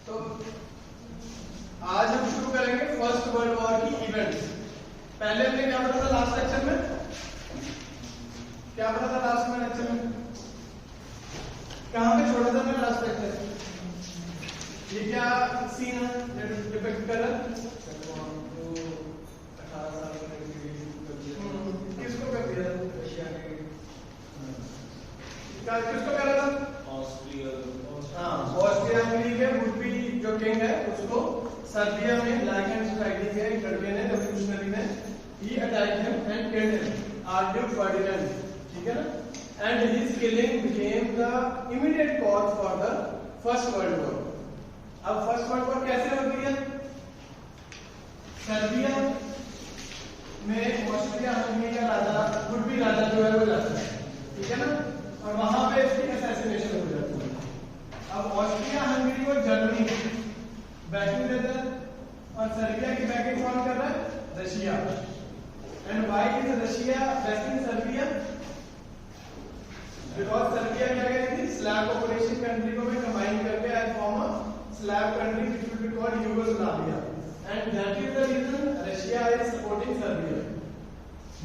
तो आज हम शुरू करेंगे फर्स्ट वर्ल्ड वॉर की इवेंट्स। पहले हमने क्या पढ़ा था लास्ट लेक्चर में? क्या पढ़ा था लास्ट में लेक्चर में? कहां पे छोड़ा था मैं लास्ट लेक्चर? ये क्या सीन है डिपिक्ट कर रहा है? किसको कर दिया? रशिया के किसको कर रहा था? ऑस्ट्रिया। हाँ, ऑस्ट्रिया हंगरी के वुड बी जो किंग है उसको सर्बिया में ब्लैक एंड सोसाइटी के एक लड़के ने, रेवोल्यूशनरी ने, he attack him and killed him, archduke Ferdinand, ठीक है ना? And his killing became the immediate cause for the first world war. अब फर्स्ट वर्ल्ड वॉर कैसे होती है? सर्बिया में ऑस्ट्रिया हंगरी का राजा, वुड बी राजा जो है वो जाता है, ठीक है ना? और वहां पे इसकी असैसिनेशन हो जाती है। अब ऑस्ट्रिया हंगरी को जर्मनी बैकिंग देता है और सर्बिया की बैकिंग कौन कर रहा है? Russia. And why is Russia banking Serbia? Because Serbia क्या करेगी थी? स्लैव पॉपुलेशन कंट्री को में कंबाइन करके as form a Slav country which will be called Yugoslavia, and that is the reason Russia is supporting Serbia.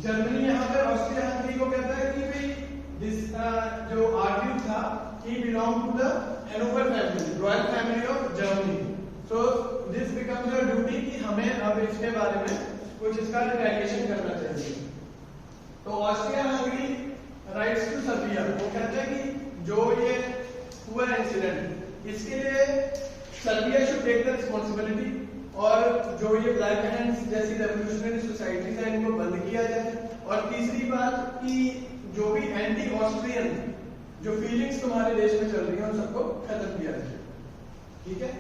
Germany यहां पर Austria Hungary को कहता है कि भाई दिस जो आर्चड्यूक था he belonged to the Hanover family, royal family of Germany. So this becomes a duty कि हमें अब इसके बारे में कुछ इसका रिटेलिएशन करना चाहिए। तो Austria Hungary writes to Serbia, वो कहता है कि जो ये हुआ इंसिडेंट इसके लिए Serbia should take the responsibility, और जो ये ब्लैक हैंड्स जैसी रेवोल्यूशनरी सोसाइटीज है इनको बंद किया जाए। और तीसरी बात कि जो भी एंटी ऑस्ट्रियन जो फीलिंग्स तुम्हारे देश में चल रही है उन सबको खत्म किया जाए, ठीक है?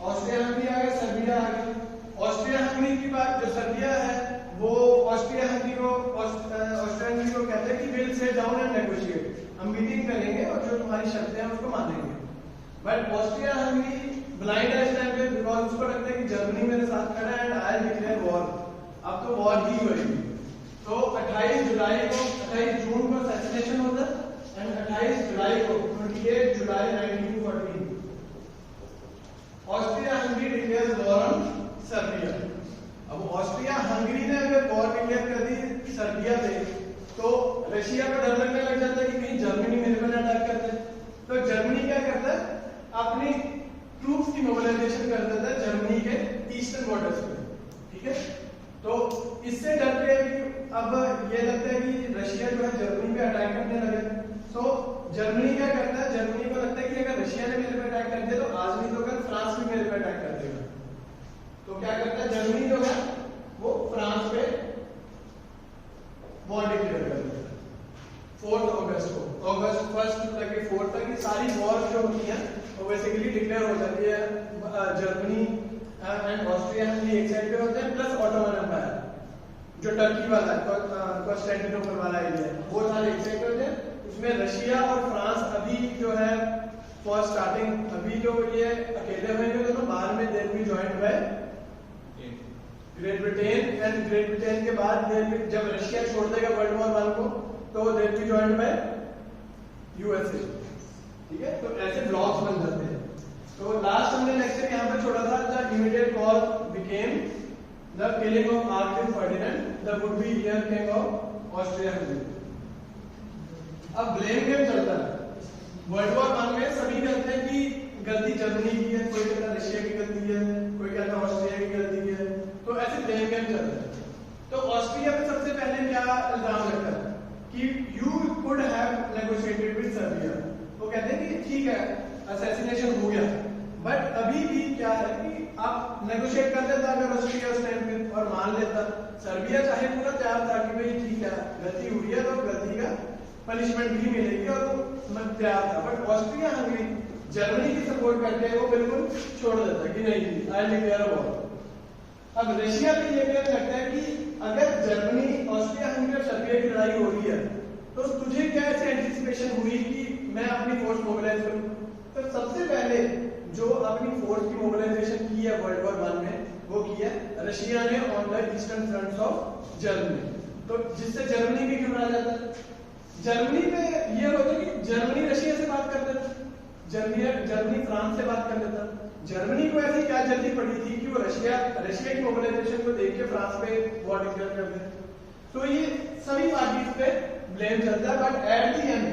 ऑस्ट्रिया हंगरी आ गया, सर्बिया आ गया। ऑस्ट्रिया हंगरी की बात, जो सर्बिया है वो ऑस्ट्रिया हंगरी को कहते हैं कि will sit down and negotiate, हम मीटिंग करेंगे और जो तुम्हारी शर्तें हैं उसको मानेंगे। बट ऑस्ट्रिया हंगरी ब्लाइंड है इस टाइम पे, बिकॉज उसको लगता है कि जर्मनी मेरे साथ खड़ा है एंड आई डिक्लेयर वॉर, अब तो वॉर ही होगी। तो 28 जून को असैसिनेशन होता है एंड 28 जुलाई को 28 जुलाई 1914 Austria Hungary declares war on Serbia. अब ऑस्ट्रिया हंगरी ने अगर वॉर डिक्लेयर कर दी सर्बिया पे तो रशिया को डर लगने लग जाता है कि कहीं जर्मनी मेरे पर अटैक करता है। तो जर्मनी क्या करता है? अपनी ट्रूप्स की मोबिलाइजेशन कर देता है जर्मनी के ईस्टर्न बॉर्डर्स पे, ठीक है? तो इससे डरते हैं कि अब ये लगता है कि रशिया जो है जर्मनी पे अटैक करने लगे। तो जर्मनी क्या करता है? जर्मनी को लगता है कि अगर रशिया ने मेरे पे अटैक कर दिया तो आज नहीं तो कल फ्रांस भी मेरे पे अटैक कर देगा। तो क्या करता है जर्मनी जो है वो फ्रांस पे वॉर डिक्लेयर कर देता है 4 अगस्त को। अगस्त 1 तक 4 तक ये सारी वॉर जो होती है वो बेसिकली डिक्लेयर हो जाती है। जर्मनी एंड ऑस्ट्रिया हंगरी एक साइड पे होते हैं, प्लस ऑटोमन एम्पायर जो टर्की वाला कॉन्स्टेंटिनोपल वाला एरिया है वो सारे एक साइड पे होते हैं। उसमें रशिया और फ्रांस अभी जो है फॉर स्टार्टिंग अभी जो ये अकेले होंगे दोनों, बाद में they will be joined by great Britain, and great Britain के बाद जब रशिया छोड़ देगा वर्ल्ड वॉर 1 को तो they will be joined by USA, ठीक है? तो ऐसे ब्लॉक्स बन जाते हैं। तो लास्ट हमने लेक्चर यहाँ पे छोड़ा था, the immediate cause became the killing of archduke Ferdinand, the would be here king of Austria Hungary. अब ब्लेम गेम चलता है वर्ल्ड वॉर 1 में। सभी कहते हैं कि गलती जर्मनी की है, कोई कहता है रशिया की गलती है, कोई कहता है ऑस्ट्रिया की गलती है, तो ऐसे ब्लेम गेम चलता है। तो ऑस्ट्रिया पे सबसे पहले क्या इल्जाम लगता है कि you could have negotiated with Serbia. वो कहते हैं कि ठीक है असैसिनेशन हो गया, बट अभी भी क्या है कि आप नेगोशिएट कर लेता अगर ऑस्ट्रिया उस टाइम पे और मान लेता। सर्बिया चाहे पूरा तैयार था कि भाई ठीक है गलती हुई है तो गलती का पनिशमेंट भी मिलेगी और वो तैयार था। बट ऑस्ट्रिया हंगरी जर्मनी की सपोर्ट करके वो बिल्कुल छोड़ देता कि नहीं आई डिक्लेयर वॉर। अब रशिया पे ये कहने लगता है कि अगर जर्मनी ऑस्ट्रिया हंगरी और सर्बिया की लड़ाई हो रही है तो तुझे क्या ऐसे एंटिसिपेशन हुई कि मैं अपनी फोर्स मोबिलाइज करूं? तो सबसे पहले जो अपनी फोर्स की मोबिलाइजेशन की है वर्ल्ड वॉर 1 में वो की है रशिया ने on the eastern fronts of Germany. तो जिससे जर्मनी भी घबरा जाता है। जर्मनी पे ये होता है कि जर्मनी रशिया से बात करता है, जर्मनी फ्रांस से बात कर लेता। जर्मनी को ऐसी क्या जल्दी पड़ी थी कि वो रशिया की मोबिलाइजेशन को देख के फ्रांस पे वॉर डिक्लेयर कर दे। तो ये सभी पार्टीज पे ब्लेम चलता है, बट एट द एंड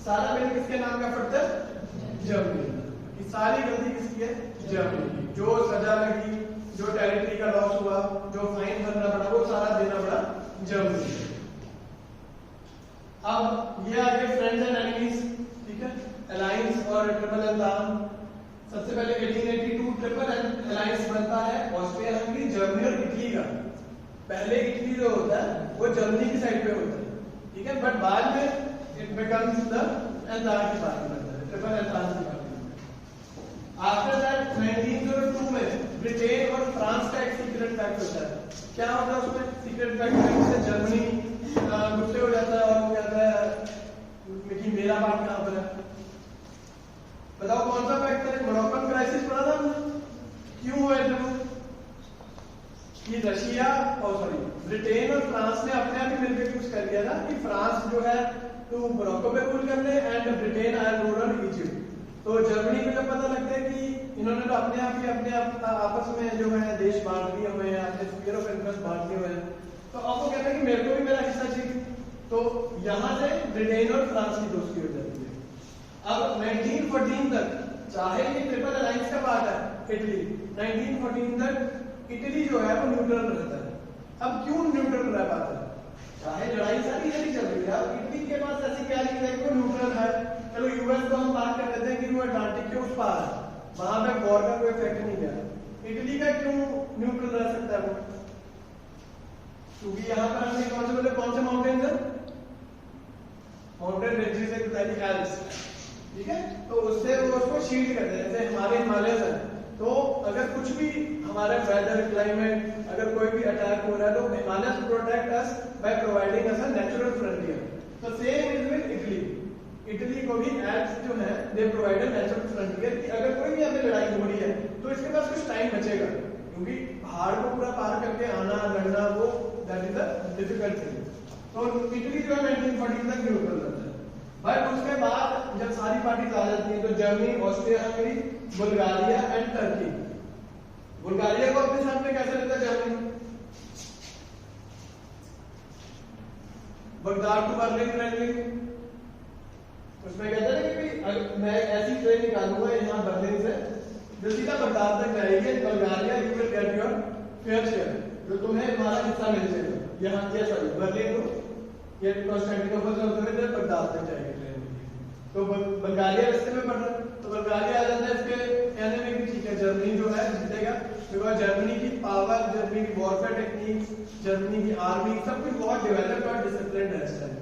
सारा ब्लेम किसके नाम का पड़ता है? जर्मनी की। सारी गलती किसकी है? जर्मनी की। जो सजा लगी, जो टेरिटरी का लॉस हुआ, जो फाइन भरना पड़ा, वो सारा देना पड़ा जर्मनी को। अब ये आगे फ्रेंड्स एंड एनिमीज, ठीक है, अलायंस और ट्रिपल एंटान। सबसे पहले 1882 ट्रिपल अलायंस बनता है ऑस्ट्रिया हंगरी, जर्मनी और इटली का। पहले इटली जो होता है वो जर्मनी की साइड पे होता है, ठीक है, बट बाद में इट बिकम्स द एंटान की पार्टी बनता है, ट्रिपल एंटान की पार्टी। आफ्टर दैट 1902 में ब्रिटेन और फ्रांस का एक सीक्रेट पैक्ट होता है। क्या होता है उसमें? सीक्रेट पैक्ट से जर्मनी गुस्से हो जाता है और वो कहता है कि मेरा पार्ट कहां पर है। बताओ कौन सा पैक्ट है? मोरक्कन क्राइसिस पढ़ा था हमने। क्यों हुआ था? कि रशिया और ब्रिटेन और फ्रांस ने अपने आप ही मिलकर कुछ कर दिया था कि फ्रांस जो है तो मोरक्को पे रूल कर ले and Britain are rule on Egypt. तो जर्मनी को जब पता लगता है कि इन्होंने तो अपने आप आपस में जो है देश बांट दिए हुए हैं, अपने स्फीयर ऑफ इन्फ्लुएंस बांट दिए हुए हैं, तो अब वो कहते हैं कि मेरे को भी मेरा हिस्सा चाहिए। तो यहां से ब्रिटेन और फ्रांस की दोस्ती हो जाती है। अब 1914 तक, चाहे ये ट्रिपल अलायंस का पार्ट है इटली, 1914 तक इटली जो है वो न्यूट्रल रहता है। अब क्यों न्यूट्रल रह पाता है? चाहे लड़ाई सारी इटली चल रही है, अब इटली के पास ऐसी क्या चीज है कि वो न्यूट्रल है। चलो यूएस को हम बात कर लेते हैं कि वो अटलांटिक के उस पार है, वहां पे वॉर का कोई इफेक्ट नहीं गया। इटली का क्यों न्यूट्रल रह सकता है वो? क्योंकि यहाँ पर हमने कौन से माउंटेन है? माउंटेन रेंजेस है, एल्प्स, ठीक है, तो उससे वो उसको शील्ड करते हैं। जैसे हमारे हिमालयस है, तो अगर कुछ भी हमारा वेदर क्लाइमेट अगर कोई भी अटैक हो रहा है तो Himalayas protect us by providing us a natural frontier. तो same is with Italy. Italy को भी एल्प्स जो है they provide a natural frontier कि अगर कोई भी हमें लड़ाई हो रही है तो इसके पास कुछ टाइम बचेगा, क्योंकि पहाड़ को पूरा पार करके आना लड़ना वो that is a difficult thing. तो इटली जो है 1914 तक न्यूट्रल रहता है। बट उसके बाद जब सारी पार्टीज आ जाती हैं तो Germany, Austria Hungary, Bulgaria and Turkey. Bulgaria को अपने साथ में कैसे लेता है Germany? Baghdad to Berlin train, उसमें कहते हैं कि मैं ऐसी ट्रेन निकालूंगा यहाँ बर्लिन से जो सीधा बगदाद तक जाएगी। Bulgaria you will get your fair share, जो तुम्हें हमारा हिस्सा मिल जाएगा। यहाँ ये सॉरी बर्लिन को ये कॉन्स्टेंटिनोपल से होते हुए बगदाद तक जाएगी ट्रेन। तो बुल्गारिया रास्ते में पड़ रहा है, तो बुल्गारिया आ जाता है। इसके कहने में कि ठीक है जर्मनी जो है जीतेगा, बिकॉज जर्मनी की पावर, जर्मनी की वॉरफेयर टेक्निक्स, जर्मनी की आर्मी सब कुछ बहुत डेवलप्ड और डिसिप्लिन्ड है इस टाइम।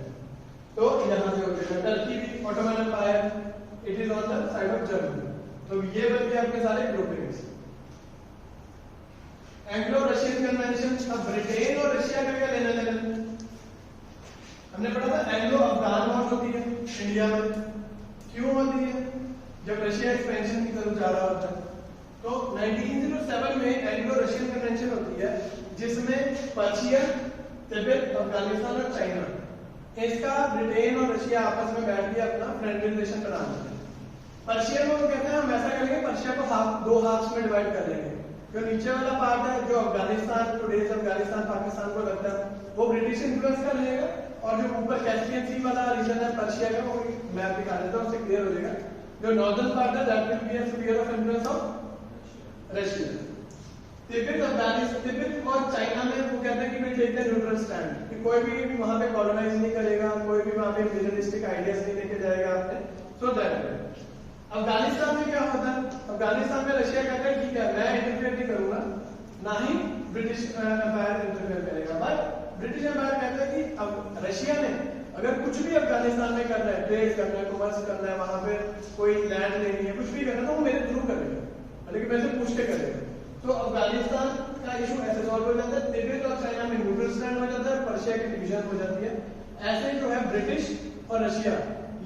तो यहाँ से होते हैं टर्की भी Ottoman Empire, it is on the side of Germany. तो ये बन गए आपके सारे ग्रुपिंग्स। Anglo Russian convention. अब ब्रिटेन और रशिया का क्या लेना देना? हमने पढ़ा था एंग्लो अफगान वॉर होती है इंडिया में। क्यों होती है? जब रशिया एक्सपेंशन की तरफ जा रहा होता है। तो 1907 में एंग्लो रशियन कन्वेंशन होती है, जिसमें पर्शिया, तिब्बत, अफगानिस्तान और चाइना, इसका ब्रिटेन और रशिया आपस में बैठ के अपना फ्रेंडली रिलेशन बनाते हैं। पर्शिया में वो कहते हैं हम ऐसा करेंगे, पर्शिया को दो हाफ्स में डिवाइड कर लेंगे। जो नीचे वाला पार्ट है, जो अफगानिस्तान, टुडेज अफगानिस्तान, पाकिस्तान को लगता है, वो ब्रिटिश इन्फ्लुएंस का रहेगा, और जो ऊपर कैस्पियन सी वाला रीजन है पर्शिया का, वो मैप दिखा देता हूं, उससे क्लियर हो जाएगा। जो नॉर्दर्न पार्ट है that will be a sphere of influence of Russia. Tibet, Afghanistan, Tibet और चाइना में वो कहते हैं कि we take the neutral stand, कि कोई भी वहां पे कॉलोनाइज नहीं करेगा, कोई भी वहां पे मिलिटरिस्टिक आइडियाज नहीं लेके जाएगा आपने। सो दैट अफगानिस्तान में क्या होता है? अफगानिस्तान में रशिया कहता है ठीक है मैं इंटरफेयर नहीं करूंगा, ना ही ब्रिटिश एम्पायर इंटरफेयर करेगा। बट ब्रिटिश एम्पायर कहता है कि अब रशिया ने अगर कुछ भी अफगानिस्तान में करना है, ट्रेड करना है, कॉमर्स करना है, वहां पे कोई लैंड लेनी है, कुछ भी करना है, तो वो मेरे थ्रू करेगा, लेकिन मेरे से पूछ के करेगा। तो अफगानिस्तान का इशू ऐसे सॉल्व हो जाता है। तिब्बत और चाइना में न्यूट्रल स्टैंड हो जाता है, पर्शिया की डिवीजन हो जाती है। ऐसे जो है ब्रिटिश और रशिया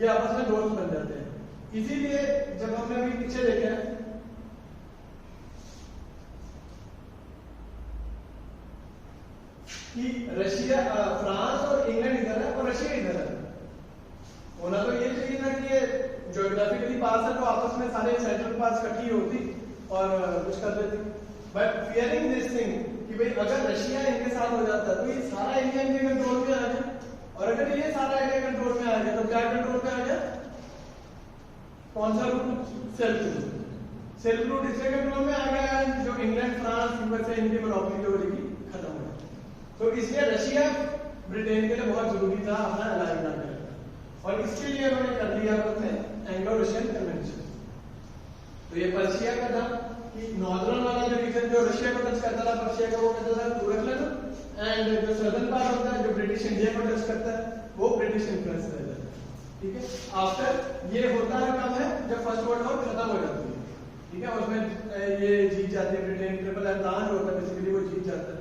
ये आपस में दोस्त बन जाते हैं। इसीलिए जब हमने अभी पीछे देखा है कि रशिया, फ्रांस और इंग्लैंड इधर है और रशिया इधर है, होना तो ये चाहिए था कि ये ज्योग्राफी ज्योग्राफिकली पास है तो आपस में सारे सेंट्रल पास इकट्ठी होती और कुछ कर देती। बट फियरिंग दिस थिंग कि भाई अगर रशिया इनके साथ हो जाता तो ये सारा एरिया इनके कंट्रोल में आ जाए, और अगर ये सारा एरिया कंट्रोल में आ गया तो क्या कंट्रोल में आ गया? कौन सा route? Silk route. Silk route इससे कंट्रोल में आ गया जो इंग्लैंड फ्रांस यूएसए इनकी मोनोपोली जो होगी खत्म हो गई। तो इसलिए रशिया ब्रिटेन के लिए बहुत जरूरी था अपना अलाइ बना के रखना, और इसके लिए उन्होंने कर दिया अपने एंग्लो रशियन कन्वेंशन। तो ये पर्शिया का था कि नॉर्दर्न वाला जो रीजन जो रशिया को टच करता था पर्शिया का, वो कहता था तुर्कमेन, एंड जो सदर्न पार्ट होता है जो ब्रिटिश इंडिया को टच करता है वो ब्रिटिश इन्फ्लुएंस रह जाता है। ठीक है, आफ्टर ये होता है कब है? जब फर्स्ट वर्ल्ड वॉर खत्म हो जाती है। ठीक है, उसमें ये जीत जाती है ब्रिटेन, ट्रिपल एंटान जो होता है बेसिकली वो जीत जाता है।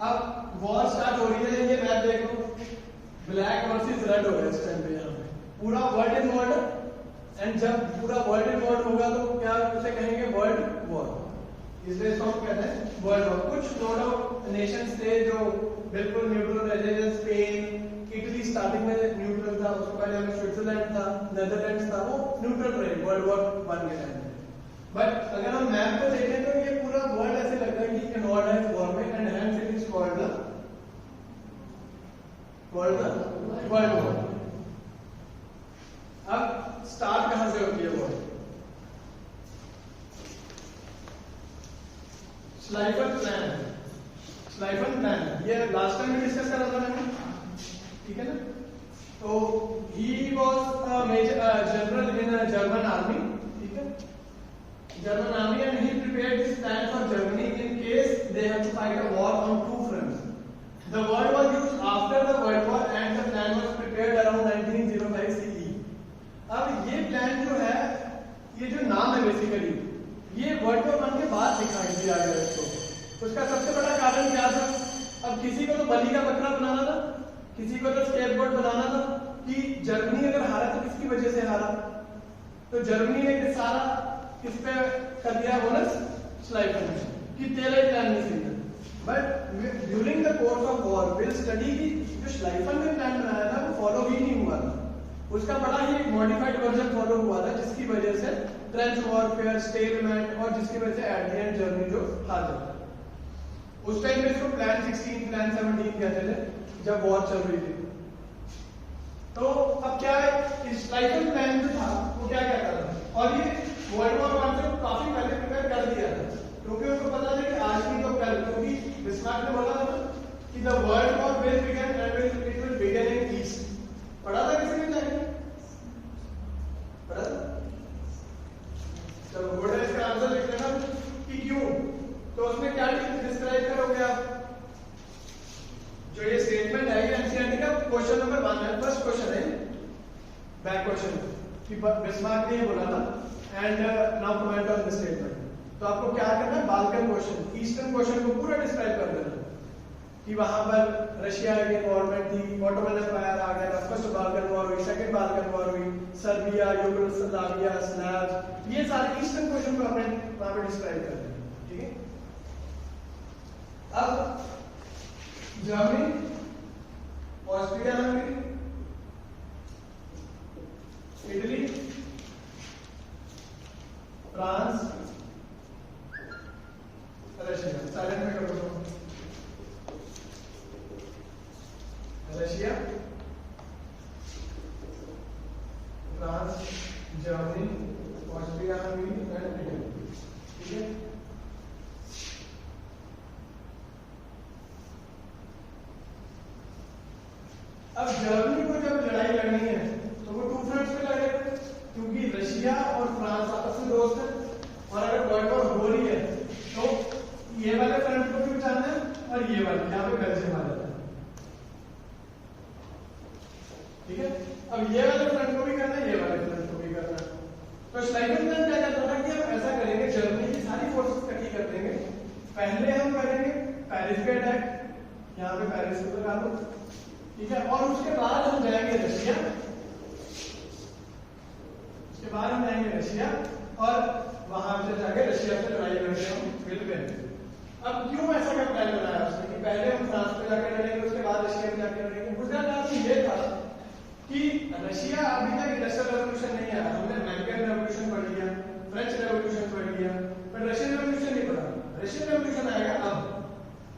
अब वॉर स्टार्ट हो रही है, ये मैप देखो, ब्लैक वर्सेस रेड हो रहा है इस टाइम पे, यहाँ पे पूरा वर्ल्ड इन्वॉल्व, एंड जब पूरा वर्ल्ड इन्वॉल्व होगा तो क्या उसे कहेंगे? World war. इसलिए इसको हम कहते हैं वर्ल्ड वॉर। कुछ नो डाउट नेशंस थे जो बिल्कुल न्यूट्रल रहे, जैसे स्पेन, इटली स्टार्टिंग में न्यूट्रल था, उसके पहले हमें स्विट्जरलैंड था, नेदरलैंड्स था, वो न्यूट्रल रहे वर्ल्ड वॉर 1 के टाइम में। बट अगर हम मैप को देखें तो ये पूरा वर्ल्ड ऐसे लगता है कि इन्वॉल्व है वॉर में, and hence it is called the world war. अब स्टार्ट कहां से होती है war? Schlieffen plan. Schlieffen plan ये लास्ट टाइम में डिस्कस करा था मैंने, ठीक है ना? तो he was a major general in German army, ठीक है, German army, and he prepared this plan for Germany in case they have to fight a war on 2 fronts. The word was used after the World War and the plan was prepared around 1905 CE. अब ये plan जो है, ये जो नाम है basically, ये world war 1 के बाद दिखाई दिया गया इसको। उसका सबसे बड़ा कारण क्या था? अब किसी को तो बलि का बकरा बनाना था, किसी को तो स्केपगोट बनाना था कि जर्मनी अगर हारा तो किसकी वजह से हारा, तो जर्मनी ने सारा किस पे कर दिया? बोनस श्लाइफन कि तेरा ही प्लान नहीं सही था। But during the course of war will study की जो श्लाइफन ने प्लान बनाया था वो फॉलो ही नहीं हुआ था, उसका बड़ा ही मॉडिफाइड वर्जन फॉलो हुआ था, जिसकी वजह से ट्रेंच वॉरफेयर, स्टेलमेंट, और जिसकी वजह से एट द एंड जर्मनी जो हार जाता है। उस टाइम में इसको प्लान 16, प्लान 17 कहते थे जब वॉर चल रही थी। तो अब क्या है, श्लाइफन प्लान जो था वो क्या कहता था, और ये वर्ल्ड वॉर 1 से काफी पहले प्रिपेयर कर दिया था, क्योंकि उनको पता था कि आज नहीं तो कल, क्योंकि बिस्मार्क ने बोला था कि the world war will begin and it will begin in east. पढ़ा था किसी ने? जाके पढ़ा था? चलो गुड है, इसका आंसर लिख लेना कि क्यों। तो उसमें क्या डिस्क्राइब करोगे आप? जो ये स्टेटमेंट है ये एनसीईआरटी का क्वेश्चन नंबर 1 है, फर्स्ट क्वेश्चन है, बैक क्वेश्चन कि बिस्मार्क ने ये बोला था, and now comment on the statement. तो आपको क्या करना है? बाल्कन क्वेश्चन, ईस्टर्न क्वेश्चन को पूरा डिस्क्राइब कर देना कि वहां पर रशिया की इन्वॉल्वमेंट थी, ऑटोमन एम्पायर आ गया था, फर्स्ट बाल्कन वॉर हुई, सेकंड बाल्कन वॉर हुई, सर्बिया, यूगोस्लाविया, स्लैव्स, ये सारे ईस्टर्न क्वेश्चन को हमने वहां पे डिस्क्राइब कर दिया, ठीक है। अब Germany, Austria Hungary, Italy, France, Russia, silent में कर दो, Russia, France, Germany, Austria Hungary and Italy, ठीक है। अब जर्मनी को जब लड़ाई लड़नी है तो वो 2 फ्रंट्स पे लड़ेगा, क्योंकि रशिया और फ्रांस आपस में दोस्त है, और अगर वर्ल्ड वॉर हो रही है तो ये वाले फ्रंट को भी बचाना है और ये वाले यहाँ पे बेल्जियम आ जाता है, ठीक है। अब ये वाले फ्रंट को भी करना है, ये वाले फ्रंट को भी करना है। तो श्लाइफन प्लान क्या कहता था कि हम ऐसा करेंगे, जर्मनी की सारी फोर्सेस इकट्ठी कर देंगे, पहले हम करेंगे पेरिस पे अटैक, यहाँ पे पेरिस को लगा दो, ठीक है, और उसके बाद हम जाएंगे रशिया, उसके बाद हम जाएंगे रशिया और वहां से जाके रशिया से लड़ाई लड़ते हम मिलकर। अब क्यों ऐसा का प्लान बनाया उसने कि पहले हम फ्रांस पे जाकर लड़ेंगे, उसके बाद रशिया में जाकर लड़ेंगे? उसका कारण ये था कि रशिया अभी तक इंडस्ट्रियल रेवोल्यूशन नहीं आया, हमने अमेरिकन रेवोल्यूशन पढ़ लिया, फ्रेंच रेवोल्यूशन पढ़ लिया, पर रशियन रेवोल्यूशन नहीं पढ़ा। रशियन रेवोल्यूशन आएगा अब,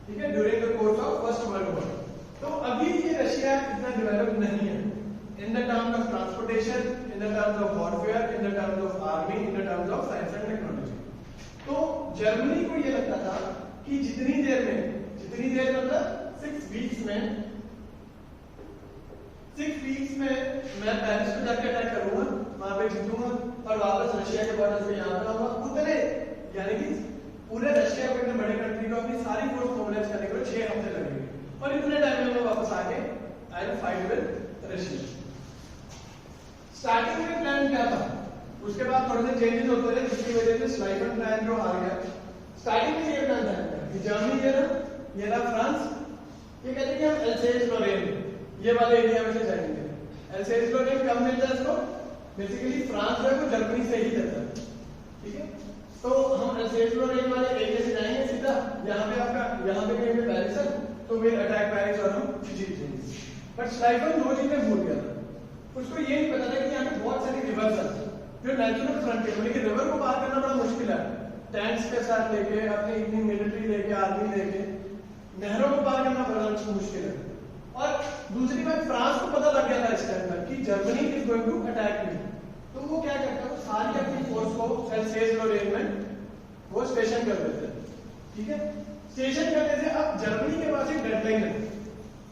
ठीक है, during the course of first world war. तो अभी ये रशिया इतना डेवलप नहीं है in the terms of transportation, in the terms of warfare, in the terms of army, in the terms of science and technology. तो Germany को ये लगता था कि जितनी देर मतलब 6 वीक्स में मैं पेरिस को जाकर अटैक करूंगा, वहां पे जीतूंगा और वापस रशिया के बॉर्डर से यहाँ पे आऊंगा, उतने यानी कि पूरे रशिया को, इतने बड़े कंट्री को अपनी सारी फोर्स मोबिलाइज करने के लिए 6 हफ्ते लगेंगे और इतने टाइम में मैं वापस आके I will fight with Russia. Starting में प्लान क्या था, उसके बाद थोड़े से चेंजेस होते रहे जिसकी वजह से स्लाइफन प्लान जो हार गया। स्टार्टिंग में ये प्लान था कि जर्मनी ये ना फ्रांस, ये कहते हैं कि हम एल्सेस लोरेन ये वाले एरिया में से जाएंगे। एल्सेस लोरेन कब मिलता है इसको, बेसिकली फ्रांस जो है वो जर्मनी से ही जाता है, ठीक है। तो हम एल्सेस लोरेन वाले एरिया से जाएंगे सीधा, यहाँ पे कहीं पे पेरिस है, तो फिर अटैक पेरिस और हम जीत जाएंगे। बट स्लाइफन 2 चीजें भूल गया था, उसको ये नहीं पता था कि यहाँ पे बहुत सारी रिवर्स है जो नेचुरल फ्रंटियर, मतलब कि रिवर को पार करना बड़ा मुश्किल है, टैंक्स के साथ लेके, अपनी इतनी मिलिट्री लेके, आर्मी लेके, नहरों को पार करना बड़ा मुश्किल है। और दूसरी बात, फ्रांस को पता लग गया था इस टाइम तक कि Germany is going to attack me, तो वो क्या करता है, सारी अपनी फोर्स को एल्सेस लोरेन में वो स्टेशन कर देते हैं, ठीक है। स्टेशन करने से अब जर्मनी के पास एक डेडलाइन है,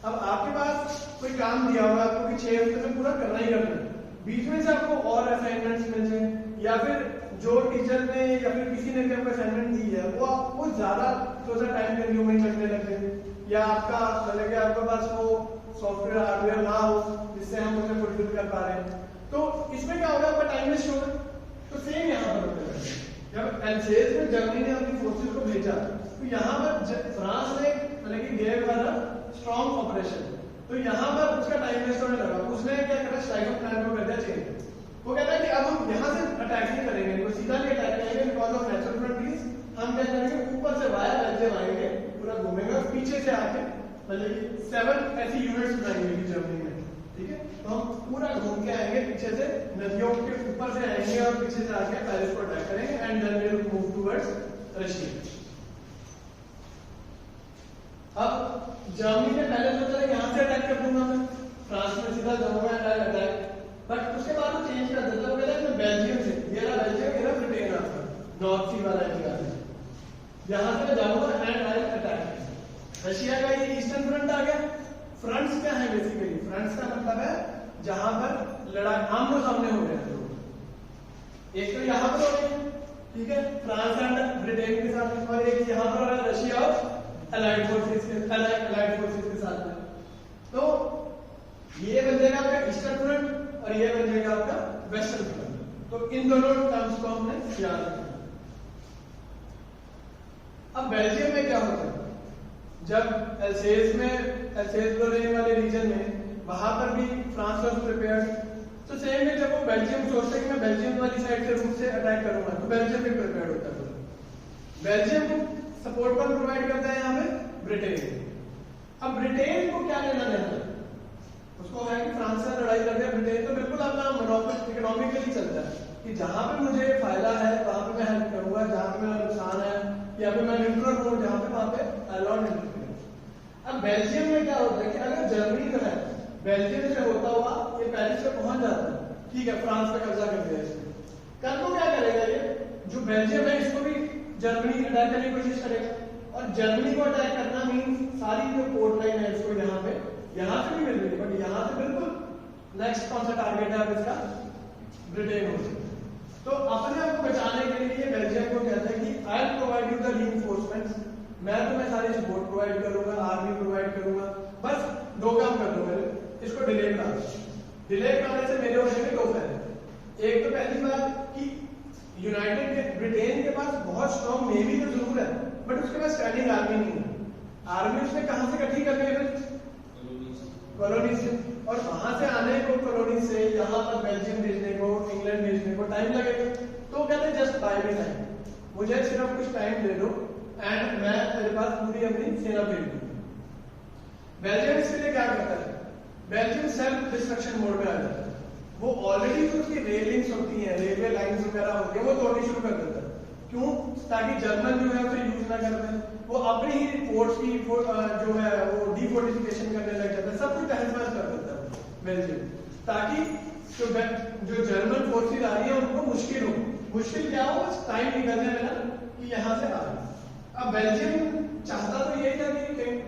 अब आपके पास कोई काम दिया होगा आपको कि 6 हफ्ते में पूरा करना ही करना है, बीच में से आपको और असाइनमेंट्स मिल जाए या फिर जो टीचर ने या फिर किसी ने भी आपको असाइनमेंट दी है वो आपको ज्यादा थोड़ा टाइम कंज्यूमिंग करने लगते हैं, या आपका मतलब कि आपके पास वो सॉफ्टवेयर हार्डवेयर ना हो जिससे हम उसे फुलफिल कर पा रहे हैं, तो इसमें क्या होगा, आपका टाइम वेस्ट होगा। तो सेम यहाँ पर होता है, जब एल्सेस में जर्मनी ने अपनी फोर्सेस को भेजा तो यहाँ पर फ्रांस ने मतलब कि गेव वाला स्ट्रॉन्ग ऑपरेशन, तो यहाँ पर उसका टाइम वेस्ट होने लगा। उसने क्या करा, स्ट्राइक प्लान को कर दिया चेंज, वो कहता है कि अब हम यहाँ से अटैक नहीं करेंगे, तो सीधा नहीं अटैक करेंगे बिकॉज ऑफ नेचुरल फ्रंटियर्स, हम क्या करेंगे, ऊपर से वाया बेल्जियम आएंगे, पूरा घूमेंगे और पीछे से आके मतलब कि 7 ऐसी यूनिट्स बनाएंगे जर्मनी में, ठीक है। तो हम पूरा घूम के आएंगे पीछे से, नदियों के ऊपर से आएंगे और पीछे से आके पेरिस को अटैक करेंगे and then we will move towards Russia. अब जर्मनी ने पहले सोचा था यहाँ से अटैक कर दूंगा मैं, फ्रांस में सीधा जाऊंगा अटैक, बट उसके बाद वो चेंज कर देता है, वो कहता है मैं बेल्जियम से, ये रहा बेल्जियम, ये रहा ब्रिटेन आपका नॉर्थ सी वाला एरिया है, यहाँ से मैं जाऊंगा एंड आई अटैक। रशिया का ये ईस्टर्न फ्रंट आ गया। फ्रंट्स क्या है बेसिकली, फ्रंट्स का मतलब है जहां पर लड़ाई आमने सामने हो रहे हैं, एक तो यहाँ पर हो रही है, ठीक है, फ्रांस एंड ब्रिटेन के साथ, और एक यहाँ पर हो रहा है रशिया और अलाइड फोर्सेस के साथ में। तो ये बन जाएगा आपका ईस्टर्न फ्रंट और ये बन जाएगा आपका वेस्टर्न फ्रंट। तो इन दोनों टर्म्स को हमने याद रखना। अब बेल्जियम में क्या होता है, जब एल्सेस लोरेन वाले रीजन में वहां पर भी फ्रांस वाज प्रिपेयर्ड, तो सेम है जब वो बेल्जियम सोचता है कि मैं बेल्जियम वाली साइड से रूट से अटैक करूंगा, तो बेल्जियम भी प्रिपेयर्ड होता है। बेल्जियम को सपोर्ट पर प्रोवाइड करता है यहाँ पे ब्रिटेन। अब ब्रिटेन को क्या लेना देना है, उसको है कि फ्रांस से लड़ाई लड़ रहा है, ब्रिटेन तो बिल्कुल अपना मोनोपोली इकोनॉमिकली चलता है कि जहां पे मुझे फायदा है वहां पे मैं हेल्प करूंगा, जहां पे मेरा नुकसान है या फिर मैं न्यूट्रल हूं जहां पे वहां पे आई नॉट इंटरफेयर। अब बेल्जियम में क्या होता है कि अगर जर्मनी जो है बेल्जियम से होता हुआ ये पेरिस से पहुंच जाता है, ठीक है, फ्रांस पे कब्जा कर दिया इसने, कल को क्या करेगा, ये जो बेल्जियम है इसको भी जर्मनी अटैक करने की कोशिश करेगा, और जर्मनी को अटैक करना मीन्स सारी जो पोर्ट लाइन है इसको यहाँ से भी मिल रही है, बट यहाँ से बिल्कुल नेक्स्ट कौन सा टारगेट है अब इसका, ब्रिटेन हो सकता है। तो अपने आप को बचाने के लिए बेल्जियम को कहता है कि I will provide you the reinforcements, मैं तुम्हें सारी सपोर्ट प्रोवाइड करूंगा, आर्मी प्रोवाइड करूंगा, बस 2 काम कर दो मेरे, इसको डिले करा दो। डिले कराने से मेरे होने के 2 फायदे। एक तो पहली बात कि यूनाइटेड ब्रिटेन के पास बहुत स्ट्रॉन्ग नेवी तो जरूर है, बट उसके पास स्टैंडिंग आर्मी नहीं है। आर्मी उसने कहां से इकट्ठी करनी है, फिर कॉलोनी से, और वहां से आने को कॉलोनी से यहाँ पर बेल्जियम भेजने को, इंग्लैंड भेजने को टाइम लगेगा। तो कहते हैं जस्ट बाय मी टाइम, मुझे सिर्फ कुछ टाइम दे दो एंड मैं तेरे पास पूरी अपनी सेना भेज दूंगा। बेल्जियम इसके लिए क्या करता है, बेल्जियम सेल्फ डिस्ट्रक्शन मोड में आ जाता है। वो ऑलरेडी जो उसकी रेलिंग्स होती हैं, रेलवे लाइंस वगैरह होती है, वो तोड़नी शुरू कर देता है। क्यों? ताकि जर्मन जो है उसे यूज ना कर पाए। वो अपनी ही फोर्ट्स की जो है वो डिफोर्टिफिकेशन करने लग जाता है, सब कुछ तहस-नहस कर देता है बेल्जियम, ताकि जो जर्मन फोर्सेस आ रही है उनको मुश्किल हो। मुश्किल क्या हो? टाइम निकलने में ना कि यहाँ से आ रहे। अब बेल्जियम चाहता तो यही था कि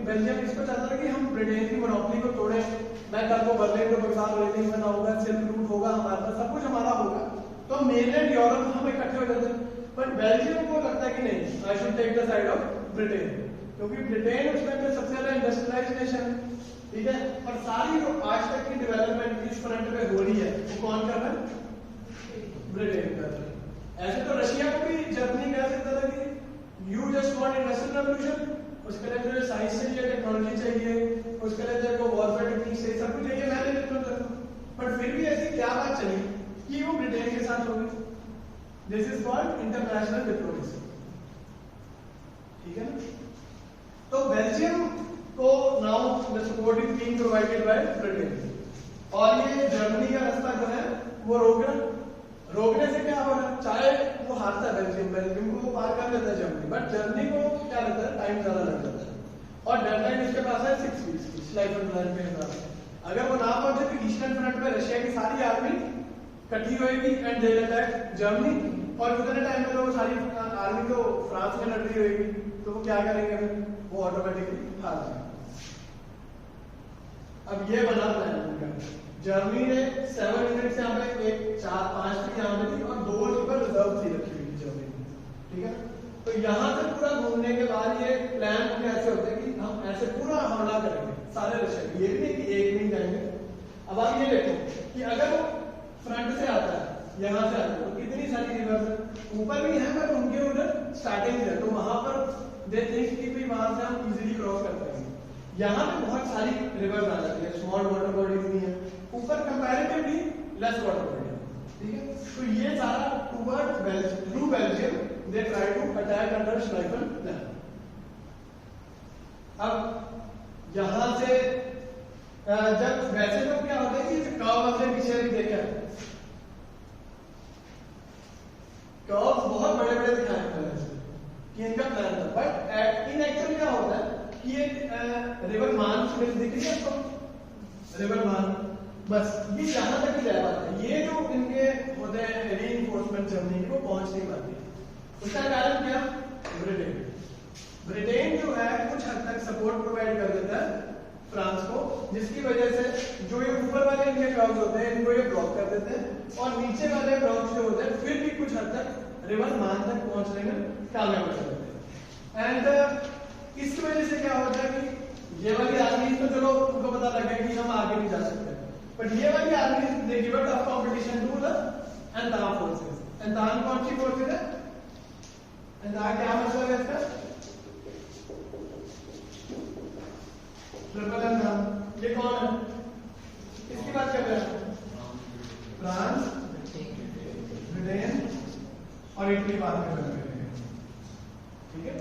बेल्जियम इसको चाहता था कि हम ब्रिटेन की मोनोपोली को तोड़े, मैं कल को बर्लिन को बगदाद रेलिंग बनाऊंगा, सिल्क रूट होगा हमारे पास, सब कुछ हमारा होगा, तो मेनलैंड यूरोप हम इकट्ठे हो जाते हैं। पर बेल्जियम को लगता है कि नहीं, I should take the side of Britain, क्योंकि ब्रिटेन उस टाइम पे सबसे ज्यादा इंडस्ट्रियलाइज्ड नेशन है, ठीक है। और सारी जो आज तक की डेवलपमेंट इस फ्रंट पे हो रही है वो कौन कर रहा है? ब्रिटेन कर रहा है। ऐसे तो रशिया को भी जर्मनी कह सकता था कि you just want industrial revolution, उसके लिए मुझे साइंस चाहिए, टेक्नोलॉजी चाहिए, उसके लिए तेरे को वॉरफेयर टेक्निक से सब कुछ चाहिए, मैंने देता हूं। बट फिर भी ऐसी क्या बात चली कि वो ब्रिटेन के साथ हो गई? This is called international diplomacy, ठीक है ना। तो बेल्जियम को now the support is being provided by Britain, और ये जर्मनी का रास्ता जो है वो रोकने से क्या हो रहा है? चाहे वो हारता है बेल्जियम को पार कर लेता है जर्मनी, बट जर्मनी को क्या लगता है? टाइम ज्यादा लग जाता है, और डेडलाइन उसके पास है 6 वीक्स की स्लाइफन प्लान के हिसाब से। अगर वो ना पहुंचे तो ईस्टर्न फ्रंट में रशिया की सारी आर्मी इकट्ठी होगी एंड दे अटैक जर्मनी, और उतने टाइम में तो सारी आर्मी तो फ्रांस में लड़ रही होगी, तो वो क्या करेंगे फिर? वो ऑटोमेटिकली हार जाएंगे। अब ये बना प्लान उनका। जर्मनी ने 7 यूनिट यहाँ पे 1 4 5 की यहाँ पे थी, और 2 रिवर रिजर्व थी रखी हुई जर्मनी ने, ठीक है। तो यहाँ से पूरा घूमने के बाद ये प्लान कैसे होता है कि हम ऐसे पूरा हमला करेंगे सारे रशिया, ये भी नहीं कि एक नहीं जाएंगे। अब आप ये देखो कि अगर वो फ्रंट से आता है, यहाँ से आता है, तो कितनी सारी रिवर्स है, ऊपर भी है पर उनके उधर स्टार्टिंग है, तो वहां पर दे थिंक कि भी वहां से हम इजीली क्रॉस कर पाएंगे। यहाँ पे बहुत सारी रिवर्स आ जाती है, स्मॉल वाटर बॉडीज भी है, ऊपर कंपैरेटिवली लेस वाटर बॉडी, ठीक है। तो ये सारा towards through Belgium they try to attack under sniper plan. अब यहां से जब वैसे तो क्या होता है कि कर्व हमने पीछे भी देखा है, कर्व्स बहुत बड़े बड़े दिखाए हैं कि इनका प्लान था, बट इन एक्चुअल क्या होता है कि ये रिवर मान दिख रही है आपको, रिवर मान, बस ये यहां तक ही जा पाता है। ये जो इनके होते हैं रीइंफोर्समेंट जर्मनी की, वो पहुंच नहीं पाती। उसका कारण क्या? ब्रिटेन जो है कुछ हद तक सपोर्ट प्रोवाइड कर देता है फ्रांस को, जिसकी वजह से जो ये ऊपर वाले इनके क्लाउड्स होते हैं इनको ये ब्लॉक कर देते हैं, और नीचे वाले ब्लॉक्स जो होते हैं फिर भी कुछ हद तक रिवर मान तक पहुंचने में कामयाब हो जाते हैं। एंड इसकी वजह से क्या होता है कि ये वाली आर्मी तो चलो उनको पता लग गया कि हम आगे नहीं जा सकते, बट ये वाली army they give a tough competition to the entente forces. Entente कौन सी फोर्सेस है? एंतान क्या मतलब है इसका? Triple entente. ये कौन है? किसकी बात कर रहे हैं? फ्रांस, ब्रिटेन और इटली बात कर रहे हैं, ठीक है।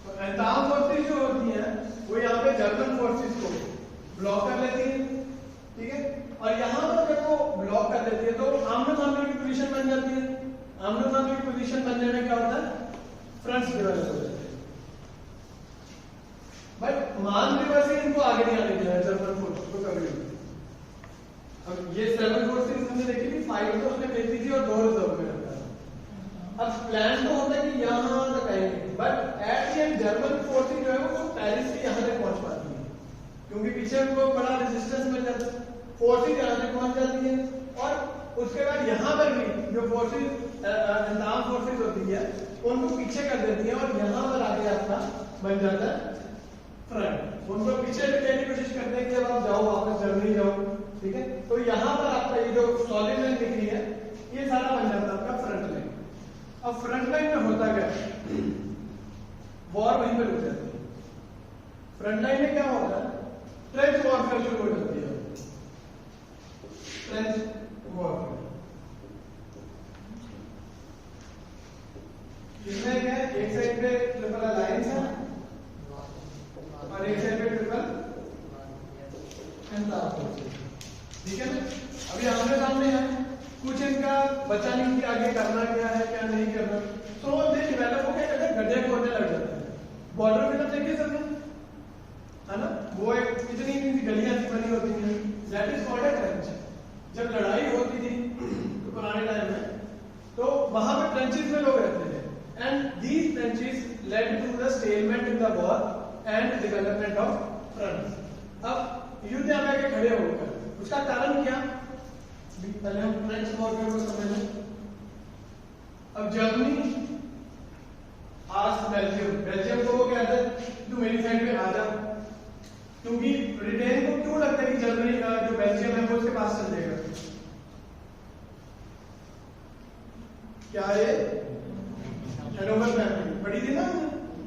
तो एंतान फोर्सेस जो होती हैं वो यहाँ पे जर्मन फोर्सेस को ब्लॉक कर लेती है, ठीक है। और यहाँ पर जब वो ब्लॉक कर देती है तो आमने सामने की पोजीशन बन जाती है। आमने सामने की पोजीशन बनने में क्या होता है? फ्रंट्स डेवलप हो जाते हैं, बट मान रिवर से इनको आगे नहीं आने दिया जर्मन फोर्स को कभी। अब ये 7 फोर्सेस हमने देखी थी, 5 तो उसने भेजी थी और 2 रिजर्व में रखा था। अब प्लान तो होता है कि यहाँ तक आएंगे, but at the end German forces जो है वो पेरिस से यहाँ तक पहुंच पाती है, क्योंकि पीछे उनको बड़ा रेजिस्टेंस मिल जाता है, फोर्सेस यहाँ तक पहुंच जाती है। और उसके बाद यहाँ पर भी जो फोर्सेस एंतान फोर्सेस होती है उनको पीछे कर देती है, और यहाँ पर आगे आपका बन जाता है फ्रंट। उनको पीछे लेने की कोशिश करते हैं कि अब आप जाओ वापस जर्मनी जाओ, ठीक है। तो यहाँ पर आपका ये जो सॉलिड लाइन दिख रही है ये सारा बन जाता है आपका फ्रंट लाइन। अब फ्रंट लाइन में होता क्या? वॉर वहीं पर रुक जाती है। फ्रंट लाइन में क्या होता है? ट्रेंच वॉरफेयर शुरू हो जाती है। ट्रेंच वॉरफेयर इसमें क्या है? एक साइड पे ट्रिपल अलायंस है और एक साइड पे ट्रिपल एंतान फोर्सेस। बचा नहीं कि आगे करना क्या है क्या नहीं करना, तो दे डेवलप हो गया, कहते गड्ढे खोदने लग जाते हैं। बॉर्डर पे तो देखिए सबने, है ना, वो एक इतनी इतनी गलियां सी बनी होती हैं, that is called a trench. जब लड़ाई होती थी तो पुराने टाइम में, तो वहां पे ट्रेंचेस में लोग रहते थे, and these trenches led to the stalemate in the war and development of fronts. अब युद्ध यहाँ पे आके खड़े हो गए, उसका कारण क्या, पहले हम फ्रेंच वॉर को समझें। अब जर्मनी आज बेल्जियम को वो कहते हैं तू मेरी साइड पे आ जा, क्योंकि ब्रिटेन को क्यों लगता है कि जर्मनी का जो बेल्जियम है वो उसके पास चल जाएगा। क्या ये हैनोवर फैमिली बड़ी थी ना,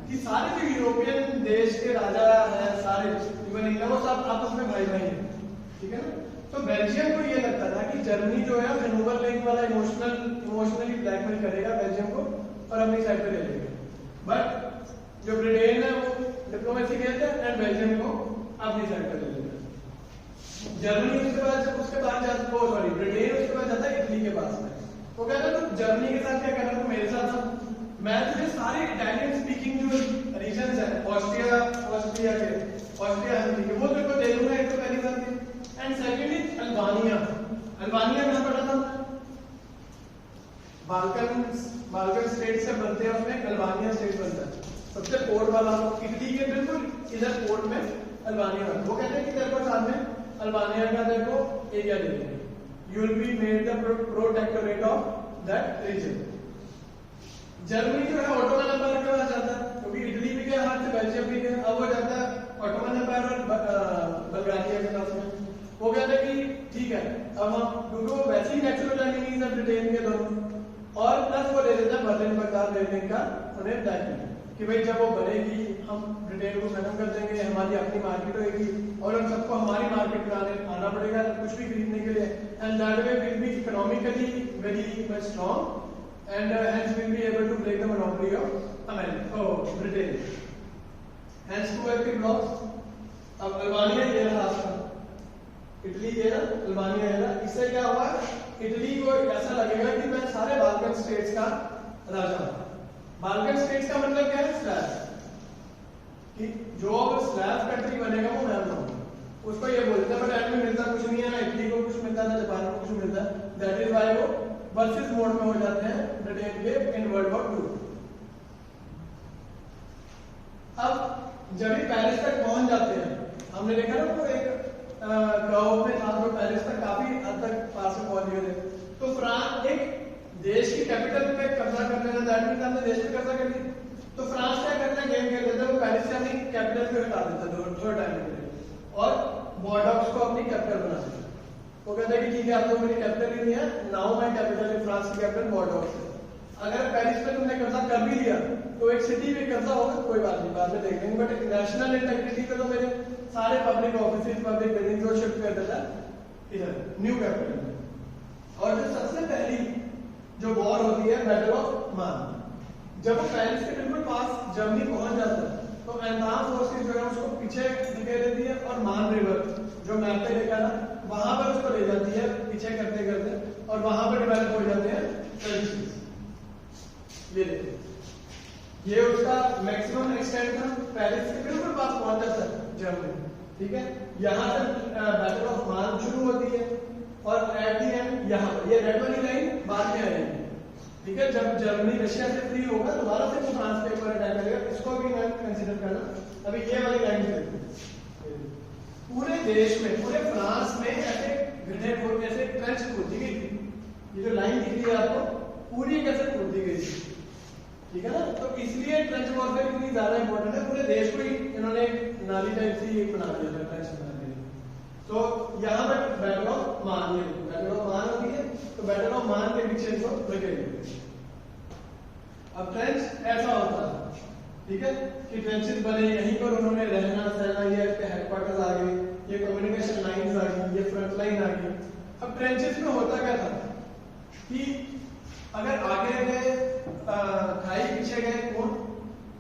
कि सारे जो यूरोपियन देश के राजा हैं सारे, इवन इंग्लैंड, वो सब आपस में भाई भाई हैं, ठीक है ना। तो बेल्जियम को ये लगता था कि जर्मनी जो है हैनोवर लेक वाला इमोशनली ब्लैकमेल करेगा बेल्जियम को और अपनी साइड पे ले लेगा। बट जो ब्रिटेन है वो डिप्लोमेसी कहते हैं एंड बेल्जियम को अपनी साइड पे ले लेगा। जर्मनी उसके बाद जाता, सॉरी ब्रिटेन उसके बाद जाता है इटली के पास में, वो कहता है तो जर्मनी के साथ क्या करना, तो मेरे साथ था, मैं तुझे सारे इटालियन स्पीकिंग जो रीजन्स है ऑस्ट्रिया हंगरी के वो तेरे को दे दूंगा, एक तो पहली बात है। एंड सेकंडली अल्बानिया कहां पड़ा था, बाल्कन स्टेट से बनते हैं, उसमें अल्बानिया स्टेट बनता है, सबसे पोर्ट वाला, इटली के बिल्कुल इधर पोर्ट में अल्बानिया। वो कहते हैं कि तेरे को साथ में अल्बानिया का तेरे को एरिया दे देंगे, you will be made the protectorate of that region. Germany जो है ऑटोमन एम्पायर के पास जाता है, क्योंकि इटली भी गया हाथ से, बेल्जियम भी गया, अब वो जाता है ऑटोमन एम्पायर और बल्गारिया के पास में। वो कहते हैं कि ठीक है, अब हम, क्योंकि वो वैसे ही नेचुरल एनिमीज है ब्रिटेन के दोनों, और प्लस वो ले लेता है बर्लिन बगदाद बिल्डिंग का उन्हें दायित्व, कि भाई जब वो बनेगी हम ब्रिटेन को खत्म कर देंगे, हमारी अपनी मार्केट होगी और हम सबको हमारी मार्केट में आना पड़ेगा कुछ भी खरीदने के लिए, and that way will be economically very much strong and hence will be able to break the monopoly of Britain. Hence two active blocks. अब अल्बानिया ये रहा आपका, इटली ये रहा, अल्बानिया ये रहा। इससे क्या हुआ, इटली को ऐसा लगेगा कि मैं सारे बाल्कन स्टेट्स का राजा हूं। बाल्कन स्टेट्स का मतलब क्या है, स्लैब, कि जो अब स्लैब कंट्री बनेगा वो मैं बनाऊंगा। उसको ये बोलते हैं, बट एंड में मिलता कुछ नहीं है, ना इटली को कुछ मिलता, ना जापान को कुछ मिलता। दैट इज व्हाई वो वर्सेस मोड में हो जाते हैं ब्रिटेन के इन वर्ल्ड वॉर 2। अब जब भी पेरिस तक पहुंच जाते हैं, हमने देखा ना वो एक कर्व में था, तो पेरिस तक काफी हद तक पास में पहुंच गए थे। तो फ्रांस एक देश की कैपिटल पे कब्जा कर लेना, दैट मींस हमने देश पे कब्जा कर लिया, तो फ्रांस क्या करता है, गेम खेल लेता है, वो पेरिस से अपनी कैपिटल पे हटा देता है थोड़ा टाइम के लिए, और बॉर्डर्स को अपनी कैपिटल बना देता है। वो कहता है कि ठीक है, अब तो मेरी कैपिटल ही नहीं है, now my capital in France की कैपिटल बॉर्डर्स है। अगर पेरिस पे तुमने कब्जा कर भी लिया तो एक सिटी में कब्जा होगा, कोई बात नहीं, बाद में देख लेंगे, बट नेशनल इंटीग्रिटी पे तो मेरे सारे पब्लिक ऑफिसेज, पब्लिक बिल्डिंग्स को शिफ्ट कर देता है इधर न्यू कैपिटल में। और जो सबसे पहली जो वॉर होती है बैटल ऑफ मान, जब वो पेरिस के बिल्कुल पास जर्मनी पहुंच जाता है, तो एंटान फोर्सेस जो है उसको पीछे धकेल देती है, और मान रिवर जो मैप पे देखा ना, वहां पर उसको ले जाती है पीछे करते करते, और वहां पर डेवलप हो जाते हैं ट्रेडिशंस। ये देखो, ये उसका मैक्सिमम एक्सटेंट था, पेरिस के बिल्कुल पास पहुंच जाता है जर्मनी, ठीक है। यहां से बैटल ऑफ मान शुरू होती है, और एट द एंड यहां पर ये रेड वाली लाइन बाद में आएगी, ठीक है। जब जर्मनी रशिया से फ्री होगा दोबारा से वो फ्रांस पे एक बार अटैक करेगा, इसको भी मैं कंसीडर करना। अभी ये वाली लाइन से पूरे देश में, पूरे फ्रांस में ऐसे गड्ढे खोद, ऐसे ट्रेंच खोदी गई थी, ये जो लाइन दिख रही है आपको, पूरी कैसे खोदी गई थी, ठीक है ना। तो इसलिए ट्रेंच वॉरफेयर इतनी ज्यादा इंपॉर्टेंट है, पूरे देश को ही इन्होंने नाली टाइप से एक बना दिया था ट्रेंच बनाने के लिए। तो यहाँ पर बैटल ऑफ मान, ये बैटल ऑफ मान होती है, तो बैटल ऑफ मान के पीछे इसको लगेगी। अब ट्रेंच ऐसा होता है, ठीक है, कि ट्रेंचेस बने, यहीं पर उन्होंने रहना सहना, ये हेडक्वार्टर्स आ गए, ये कम्युनिकेशन लाइंस आ गई, ये फ्रंट लाइन आ गई। अब ट्रेंचेस में होता क्या था कि अगर आगे गए खाई, पीछे गए कौन,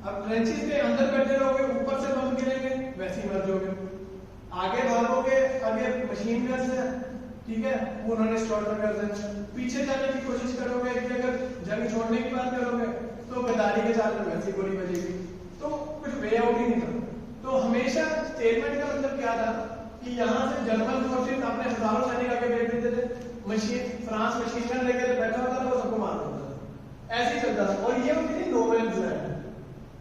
अब ट्रेंचेस के अंदर बैठे रहोगे, ऊपर से बम गिरेंगे, वैसे ही मर जाओगे। आगे भागोगे, आगे मशीन गन्स है, ठीक है, वो उन्होंने स्लॉटर कर देना। पीछे जाने की कोशिश करोगे कि अगर जंग छोड़ने की बात करोगे तो गद्दारी के चाल में वैसी गोली बजेगी, तो कुछ वे आउट ही नहीं था। तो हमेशा स्टेटमेंट का मतलब क्या था कि यहाँ से जर्मन फोर्सेस अपने हजारों सैनिक आगे भेज देते थे, मशीन फ्रांस मशीन गन लेकर बैठा होता था, वो सबको मार देता था, ऐसे ही चलता था। और ये होती थी नो मैन्स लैंड।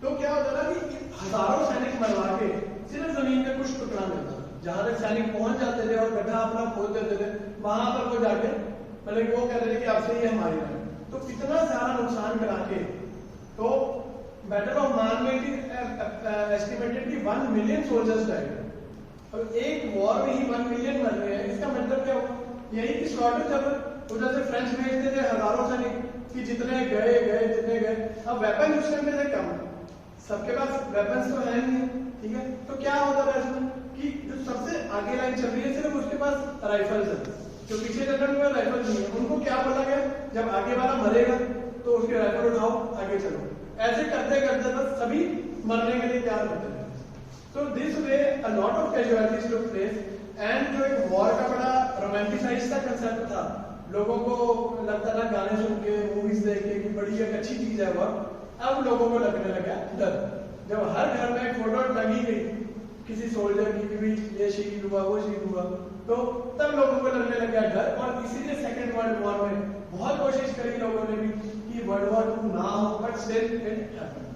तो क्या होता था कि हजारों सैनिक मरवा के सिर्फ जमीन पे कुछ टुकड़ा मिलता था, जहां तक सैनिक पहुंच जाते थे और गड्ढा अपना खोद देते थे, वहां पर वो जाके मतलब वो कहते थे कि अब से ये हमारी है। तो कितना सारा नुकसान करा के, तो बैटल ऑफ मान में एस्टिमेटेड कि 1 मिलियन सोल्जर्स डाइड। अब एक वॉर में ही 1 मिलियन मर रहे हैं, इसका मतलब क्या हुआ? यही कि स्लॉटर जब उधर से फ्रेंच भेजते थे हजारों सैनिक कि जितने गए गए जितने गए। अब वेपन उस टाइम पे थे कम, सबके पास वेपन्स तो है नहीं, ठीक है। तो क्या होता था इसमें कि जो सबसे आगे लाइन चल रही है सिर्फ उसके पास राइफल्स है, जो पीछे चल रहे हैं राइफल नहीं है। उनको क्या बोला गया, जब आगे वाला मरेगा तो उसके राइफल उठाओ आगे चलो। ऐसे करते करते बस सभी मरने के लिए तैयार होते थे। तो this way a lot of casualties took place. And जो एक वॉर का बड़ा रोमांटिसाइज का कंसेप्ट था, लोगों को लगता था गाने सुन के मूवीज देख के कि बड़ी एक अच्छी चीज है वॉर, अब लोगों को लगने लगा डर। जब हर घर में एक फोटो लगी गई किसी सोल्जर की भी, ये शहीद हुआ वो शहीद हुआ, तो तब लोगों को लगने लगा डर। और इसीलिए सेकेंड वर्ल्ड वॉर में बहुत कोशिश करी लोगों ने भी कि वर्ल्ड वॉर 2 ना हो, बट स्टिल इट हैपेंड।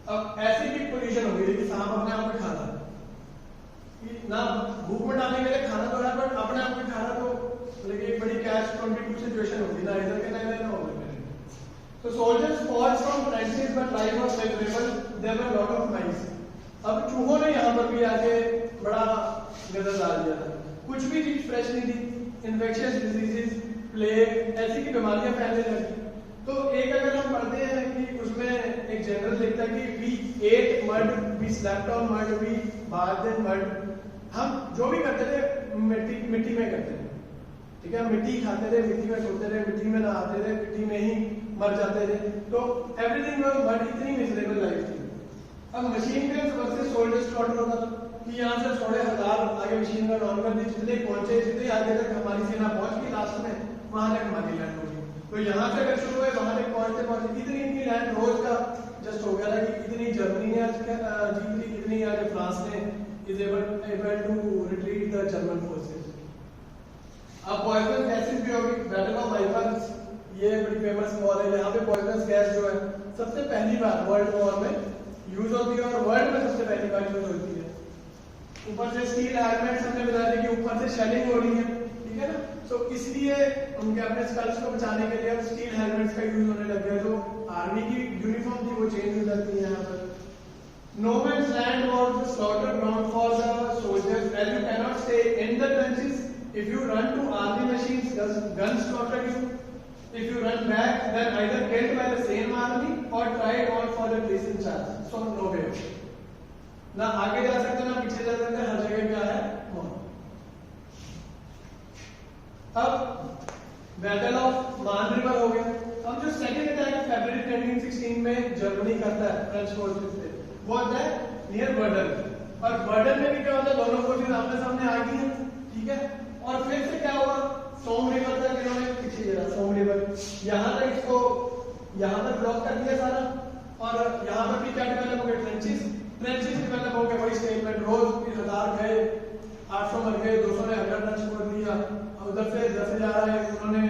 अब ऐसी भी पोजीशन हो गई कि सांप अपने आप में खा रहा कि ना भूख मिटाने के लिए खाना तो है, बट अपने आप में खा रहा, तो लेकिन एक बड़ी कैच 22 सिचुएशन होती ना, इधर के ना इधर ना होगा। So soldiers fought from trenches, but life was favorable. There were lot of mice. अब चूहों ने यहाँ पर भी आके बड़ा गदर डाल दिया था। कुछ भी चीज फ्रेश नहीं थी, इन्फेक्शियस डिजीजेस, प्लेग, ऐसी की बीमारियां फैलने लगी। तो एक अगर हम पढ़ते हैं कि उसमें एक जनरल लिखता है कि we ate mud, we slept on mud, we bathed in mud। हम जो भी करते थे मिट्टी में करते थे, ठीक है, मिट्टी खाते थे, मिट्टी में सोते थे, मिट्टी में नहाते थे, मिट्टी में ही मर जाते थे। तो एवरीथिंग वाज बट इतनी मिजरेबल लाइफ थी। अब machine gun versus soldier slaughter होता था कि यहाँ से 16,000 आगे मशीन गन ऑन कर दी, जितने पहुंचे जितने आगे तक हमारी सेना पहुंच गई, लास्ट में वहां तक हमारी लैंड होगी। तो यहाँ से अगर शुरू हुए वहां तक पहुंचते पहुंचते इतनी इतनी लैंड रोज का जस्ट हो गया था कि इतनी जर्मनी ने आज जीत ली, इतनी आज फ्रांस ने is able to retreat the German forces. अब पॉइजनस गैसेस भी होगी, बैटल ऑफ आइफल्स, ये बड़ी फेमस वॉर है। यहाँ पे पॉइजनस गैस जो है सबसे पहली बार वर्ल्ड वॉर में यूज होती है और वर्ल्ड में सबसे पहली बार यूज होती है। ऊपर से स्टील हेलमेट्स हमने बताया था कि ऊपर से शेलिंग हो रही है, ठीक है ना। तो इसलिए उनके अपने स्कल्स को बचाने के लिए स्टील हेलमेट्स का यूज होने लग गया। जो आर्मी की यूनिफॉर्म थी वो चेंज हो जाती है यहाँ पर। No man's land was the slaughter ground for the soldiers, as you cannot stay in the trenches. If you run to army machines, guns slaughter you. If you run back, then either killed by the same army or tried on for the place in charge. So no way. ना आगे जा सकते ना पीछे जा सकते, हर जगह क्या है मौत। अब बैटल ऑफ मान रिवर हो गया। अब जो सेकेंड अटैक फरवरी 1916 में जर्मनी करता है फ्रेंच फोर्सेस से, वो होता है नियर बर्डन। और बर्डन में भी क्या होता है, दोनों फोर्सेस आमने सामने आ गई हैं, ठीक है। और फिर से क्या हुआ, सोम रिवर तक इन्होंने पीछे गिरा, सोम रिवर यहाँ तक इसको यहाँ तक ब्लॉक कर दिया सारा। और यहाँ पर भी क्या डेवलप हो गए, ट्रेंचेस डेवलप हो गए। वही स्टेटमेंट, रोज 1000 गए, 800 मर गए, 200 ने अगला टच कर दिया, उधर से 10,000 आए, उन्होंने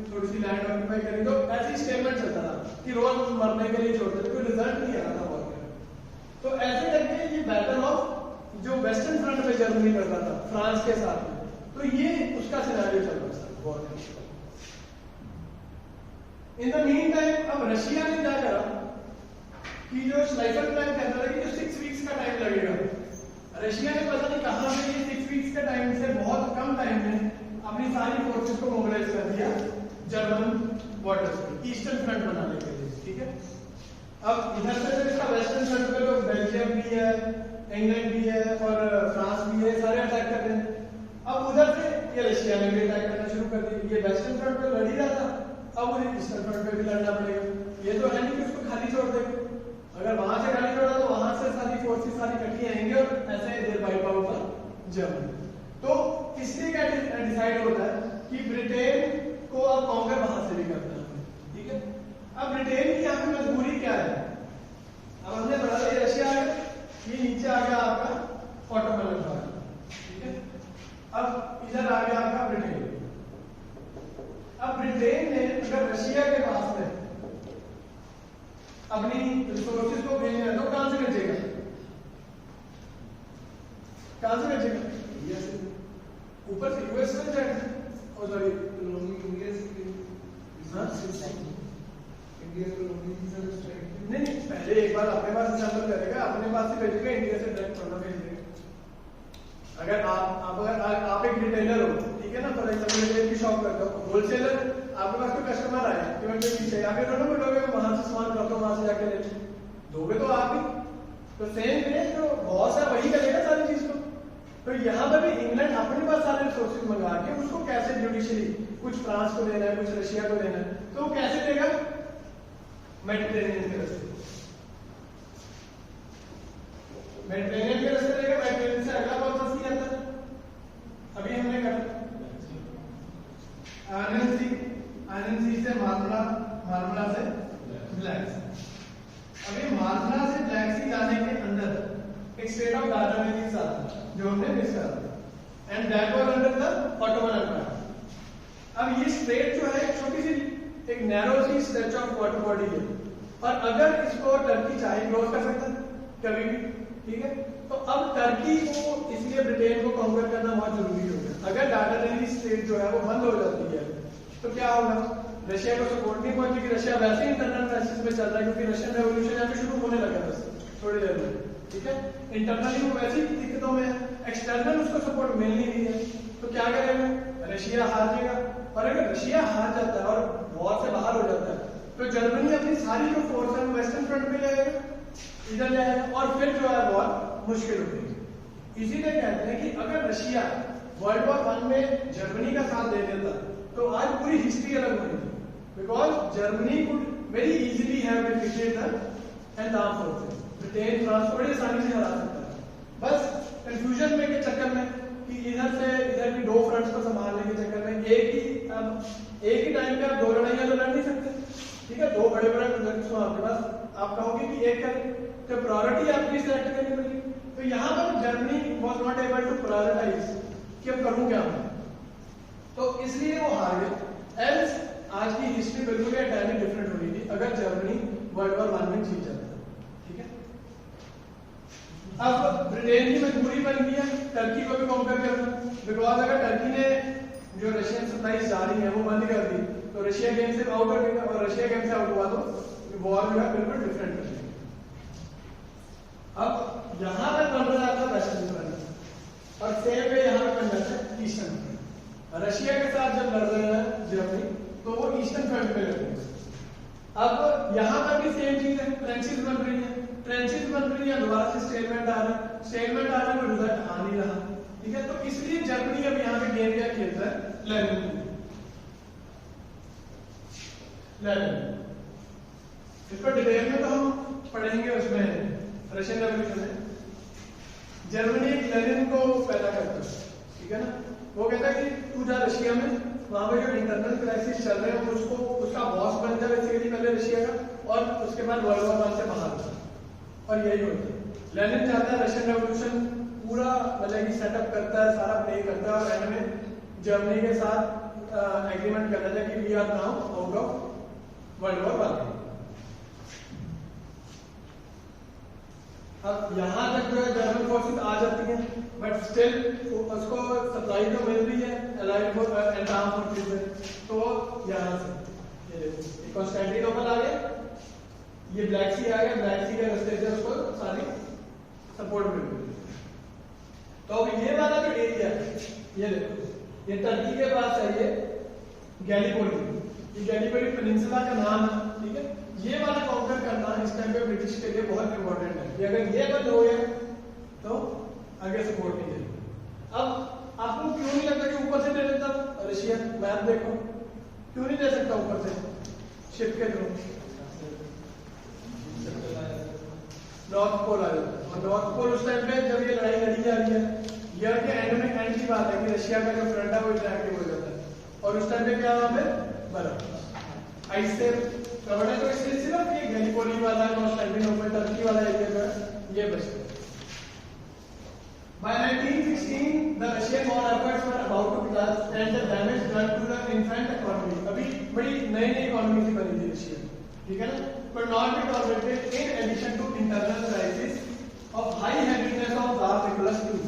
थोड़ी सी लैंड ऑक्यूपाई करी। तो ऐसी स्टेटमेंट चलता था कि रोज मरने के लिए छोड़ते थे, कोई रिजल्ट नहीं आ रहा था वॉर का। तो ऐसे करके ये बैटल ऑफ जो वेस्टर्न फ्रंट पे जर्मनी करता था फ्रांस के साथ में, तो ये उसका सिनेरियो चल रहा था वॉर का। इन द मीन टाइम अब रशिया ने क्या करा कि जो स्नाइपर प्लान कहता था कि जो 6 वीक्स का टाइम लगेगा, रशिया ने पता नहीं कहां से ये 6 वीक्स का टाइम से बहुत कम टाइम में अपनी सारी फोर्सेस को मोबिलाइज कर दिया जर्मन बॉर्डर्स पे, ईस्टर्न फ्रंट बनाने के लिए, ठीक है। अब इधर से तो इसका वेस्टर्न फ्रंट पे लोग बेल्जियम भी है, इंग्लैंड भी है और फ्रांस भी है, सारे अटैक कर रहे हैं। अब उधर से ये रशिया ने भी अटैक करना शुरू कर दिया। ये वेस्टर्न फ्रंट पे लड़ ही रहा था, अब उन्हें ईस्टर्न फ्रंट पे भी लड़ना पड़ेगा। ये तो है नहीं कि उसको खाली छोड़ देंगे, अगर वहां से खाली छोड़ा तो वहां से सारी फोर्सेस सारी इकट्ठी आएंगे और ऐसे देर वाइप आउट जर्मनी। तो इसलिए क्या डिसाइड होता है कि ब्रिटेन को अब कॉन्कर वहां से भी करना है, ठीक है। अब ब्रिटेन की यहाँ पे मजबूरी क्या है, अब हमने बढ़ा दिया रशिया, ये नीचे आ गया आपका ऑटोमन एम्पायर, ठीक है। अब इधर आ गया आपका ब्रिटेन। अब ब्रिटेन ने अगर रशिया के पास में अपनी रिसोर्सेज को भेजना है तो कहां से भेजेगा, कहां से भेजेगा, ऊपर से यूएस से जाएगा, और सॉरी नहीं, पहले एक बार अपने पास सैंपल करेगा, अपने पास से भेजेगा, इंडिया से डायरेक्ट करना भेज देगा। अगर आप एक रिटेलर हो, ठीक है ना, फॉर एग्जांपल रिटेल की शॉप करते हो, होलसेलर, आपके पास कोई कस्टमर आया कि मैं पीछे आगे थोड़ा बोलोगे वहां से सामान रखो, वहां से जाके ले दोगे तो आप ही, तो सेम वे जो बॉस है वही करेगा सारी चीज को। तो यहाँ पर भी इंग्लैंड अपने पास सारे रिसोर्सेज मंगा के उसको कैसे जुडिशरी, कुछ फ्रांस को देना है, कुछ रशिया को देना है, तो वो कैसे देगा, मेडिटेरेनियन के रास्ते, मेडिटेरेनियन के रास्ते देगा। मेडिटेरेनियन से अगला कौन सा सी आता है, अभी हमने कर आयरन से मार्मला, मार्मला से ब्लैक सी। अभी मार्मला से ब्लैक सी जाने के अंदर एक स्टेट ऑफ डार्डानेलिस आता है जो हमने मिस कर दिया, and that was under the Ottoman Empire. अब ये स्ट्रेट जो है एक छोटी सी, एक नैरो सी स्ट्रेच ऑफ वाटर बॉडी है, और अगर इसको टर्की चाहे क्रॉस कर सकता है कभी भी, ठीक है। तो अब टर्की को इसलिए ब्रिटेन को कॉन्कर करना बहुत जरूरी हो गया। अगर डार्डानेलिस स्ट्रेट जो है वो बंद हो जाती है तो क्या होगा, रशिया को सपोर्ट नहीं पहुंचेगी, रशिया वैसे ही इंटरनल क्राइसिस में चल रहा है, क्योंकि रशियन रेवोल्यूशन यहाँ पे शुरू होने लगा बस थोड़ी देर में, ठीक है। इंटरनली वो वैसे ही दिक्कतों में है, एक्सटर्नल उसको सपोर्ट मिल नहीं रही है, तो क्या करेगा, रशिया हार जाएगा। और अगर रशिया हार जाता है और वॉर से बाहर हो जाता है तो जर्मनी अपनी सारी जो फोर्स है वेस्टर्न फ्रंट पे जाएगा, इधर जाएगा, और फिर जो है वॉर मुश्किल हो गई। इसीलिए कहते हैं कि अगर रशिया वर्ल्ड वॉर 1 में जर्मनी का साथ दे देता तो आज पूरी हिस्ट्री अलग होनी थी, because Germany could very easily have defeated the end arm forces, Britain France को बड़ी आसानी से हरा सकता है, बस कंफ्यूजन में के चक्कर में कि इधर से इधर की दो फ्रंट्स को संभालने के चक्कर में एक ही टाइम पे आप दो लड़ाइयां तो लड़ नहीं सकते, ठीक है। दो बड़े बड़े प्रोजेक्ट्स हो आपके पास, आप कहोगे कि एक करें तो प्रायोरिटी आपकी सिलेक्ट करनी पड़ेगी। तो यहाँ पर Germany was not able to prioritise कि अब करूं क्या मैं, तो इसलिए वो हार गए। एल्स आज की हिस्ट्री बिल्कुल एंटायरली डिफरेंट होनी थी अगर जर्मनी वर्ल्ड वॉर 1 में जीत जाता, ठीक है। अब ब्रिटेन की मजबूरी बन गई है टर्की को भी कॉन्कर करना, बिकॉज अगर टर्की ने जो रशियन सप्लाईज जा रही है वो बंद कर दी तो रशिया गेम से आउट हो गया, और रशिया गेम से आउट हुआ तो वॉर जो है बिल्कुल डिफरेंट हो जाएगी। अब यहां पर बन रहा था वेस्टर्न फ्रंट, और सेम वे यहां पर बन जाता है ईस्टर्न फ्रंट। रशिया के साथ जब लड़ रहे हैं जर्मनी तो वो ईस्टर्न फ्रंट पे लड़ रहे हैं। अब यहां पर भी सेम चीज है, ट्रेंचेस बन रही है, ट्रेंचेस बन रही है, दोबारा से स्टेटमेंट आ रहा है, स्टेटमेंट आ रहा है, रिजल्ट आ नहीं रहा, ठीक है। तो इसलिए जर्मनी अब यहाँ पे गेम क्या खेलता है, लर्निंग। इसको डिटेल में तो हम पढ़ेंगे उसमें रशियन रेवोल्यूशन में। जर्मनी लेनिन को पैदा करता है, ठीक है ना। वो कहता है कि तू जा रशिया में, वहां पे जो इंटरनल क्राइसिस चल रहे हैं उसको उसका बॉस बन जा बेसिकली पहले रशिया का, और उसके बाद वर्ल्ड वॉर 1 से बाहर हो, और यही होता है। लेनिन चाहता है रशियन रेवोल्यूशन पूरा मतलब कि सेटअप करता है, सारा प्ले करता है, और एंड में जर्मनी के साथ एग्रीमेंट करता है कि we are now out of world war 1। अब यहां तक जो है जर्मन फोर्सेस आ जाती हैं, बट स्टिल उसको सप्लाई तो मिल रही है अलाइड एंड आर्म फोर्सेस से। तो यहां से ये देखो कॉन्स्टेंटिनोपल आ गया, ये ब्लैक सी आ गया, ब्लैक सी के रास्ते से उसको सारी सपोर्ट मिल रही है। तो अब ये वाला जो एरिया है, ये देखो ये टर्की के पास है, ये गैलीपोली, ये गैलीपोली पेनिनसुला का नाम है, ठीक है। ये वाला कॉन्कर करना इस टाइम पे ब्रिटिश के लिए बहुत इंपॉर्टेंट है, कि अगर ये बंद हो गया तो आगे सपोर्ट नहीं देगा। अब आपको क्यों नहीं लगता कि ऊपर से दे देता रशिया, मैप देखो क्यों नहीं दे सकता ऊपर से शिप के थ्रू, नॉर्थ पोल आ जाता है, और नॉर्थ पोल उस टाइम पे जब ये लड़ाई लड़ी जा रही है ईयर के एंड की बात है कि रशिया का जो फ्रंट है वो इंटरएक्टिव हो जाता है, और उस टाइम पे क्या वहां पे बर्फ आइस से कवर्ड है। तो इसलिए सिर्फ ये गैलीपोली वाला कॉन्स्टेंटिनोपल टर्की वाला एरिया जो है ये बचता है। By 1916, the Russian war efforts were about to collapse and the damage done to the infant economy. अभी बड़ी नई इकोनॉमी सी बनी थी रशिया, ठीक है ना, could not be tolerated in addition to internal crisis of high headedness of Tsar Nicholas II.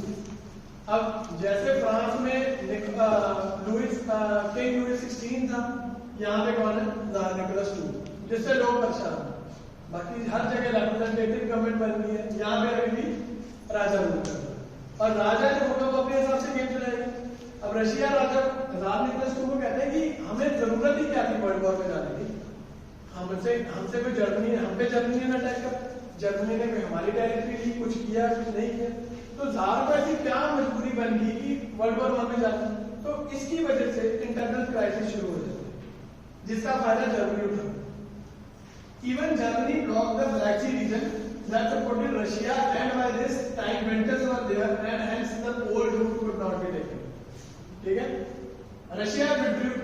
अब जैसे फ्रांस में किंग लुइस 16 था, यहाँ पे कौन है, जार निकोलस II, जिससे लोग परेशान हैं। बाकी हर जगह रिप्रेजेंटेटिव गवर्नमेंट बन गई है, यहाँ पे अभी भी राजा रूल कर रहा है, और राजा जो होगा वो अपने हिसाब से गेम चलाएगा। अब रशिया राजा जार निकोलस II को कहते हैं कि हमें जरूरत ही क्या थी वर्ल्ड वॉर में जाने की, हमसे कोई जर्मनी, हम पे जर्मनी ने अटैक कर, जर्मनी ने कोई हमारी टेरिटरी ली, कुछ किया कुछ नहीं किया, तो जार को ऐसी क्या मजबूरी बन गई कि वर्ल्ड वॉर 1 में जाना। तो इसकी वजह से इंटरनल क्राइसिस शुरू हो जाती है, जिसका फायदा जर्मनी उठा। Even Germany block the Black Sea region that supported Russia, and by this time winters were there and hence the old route could not be taken. ठीक है, Russia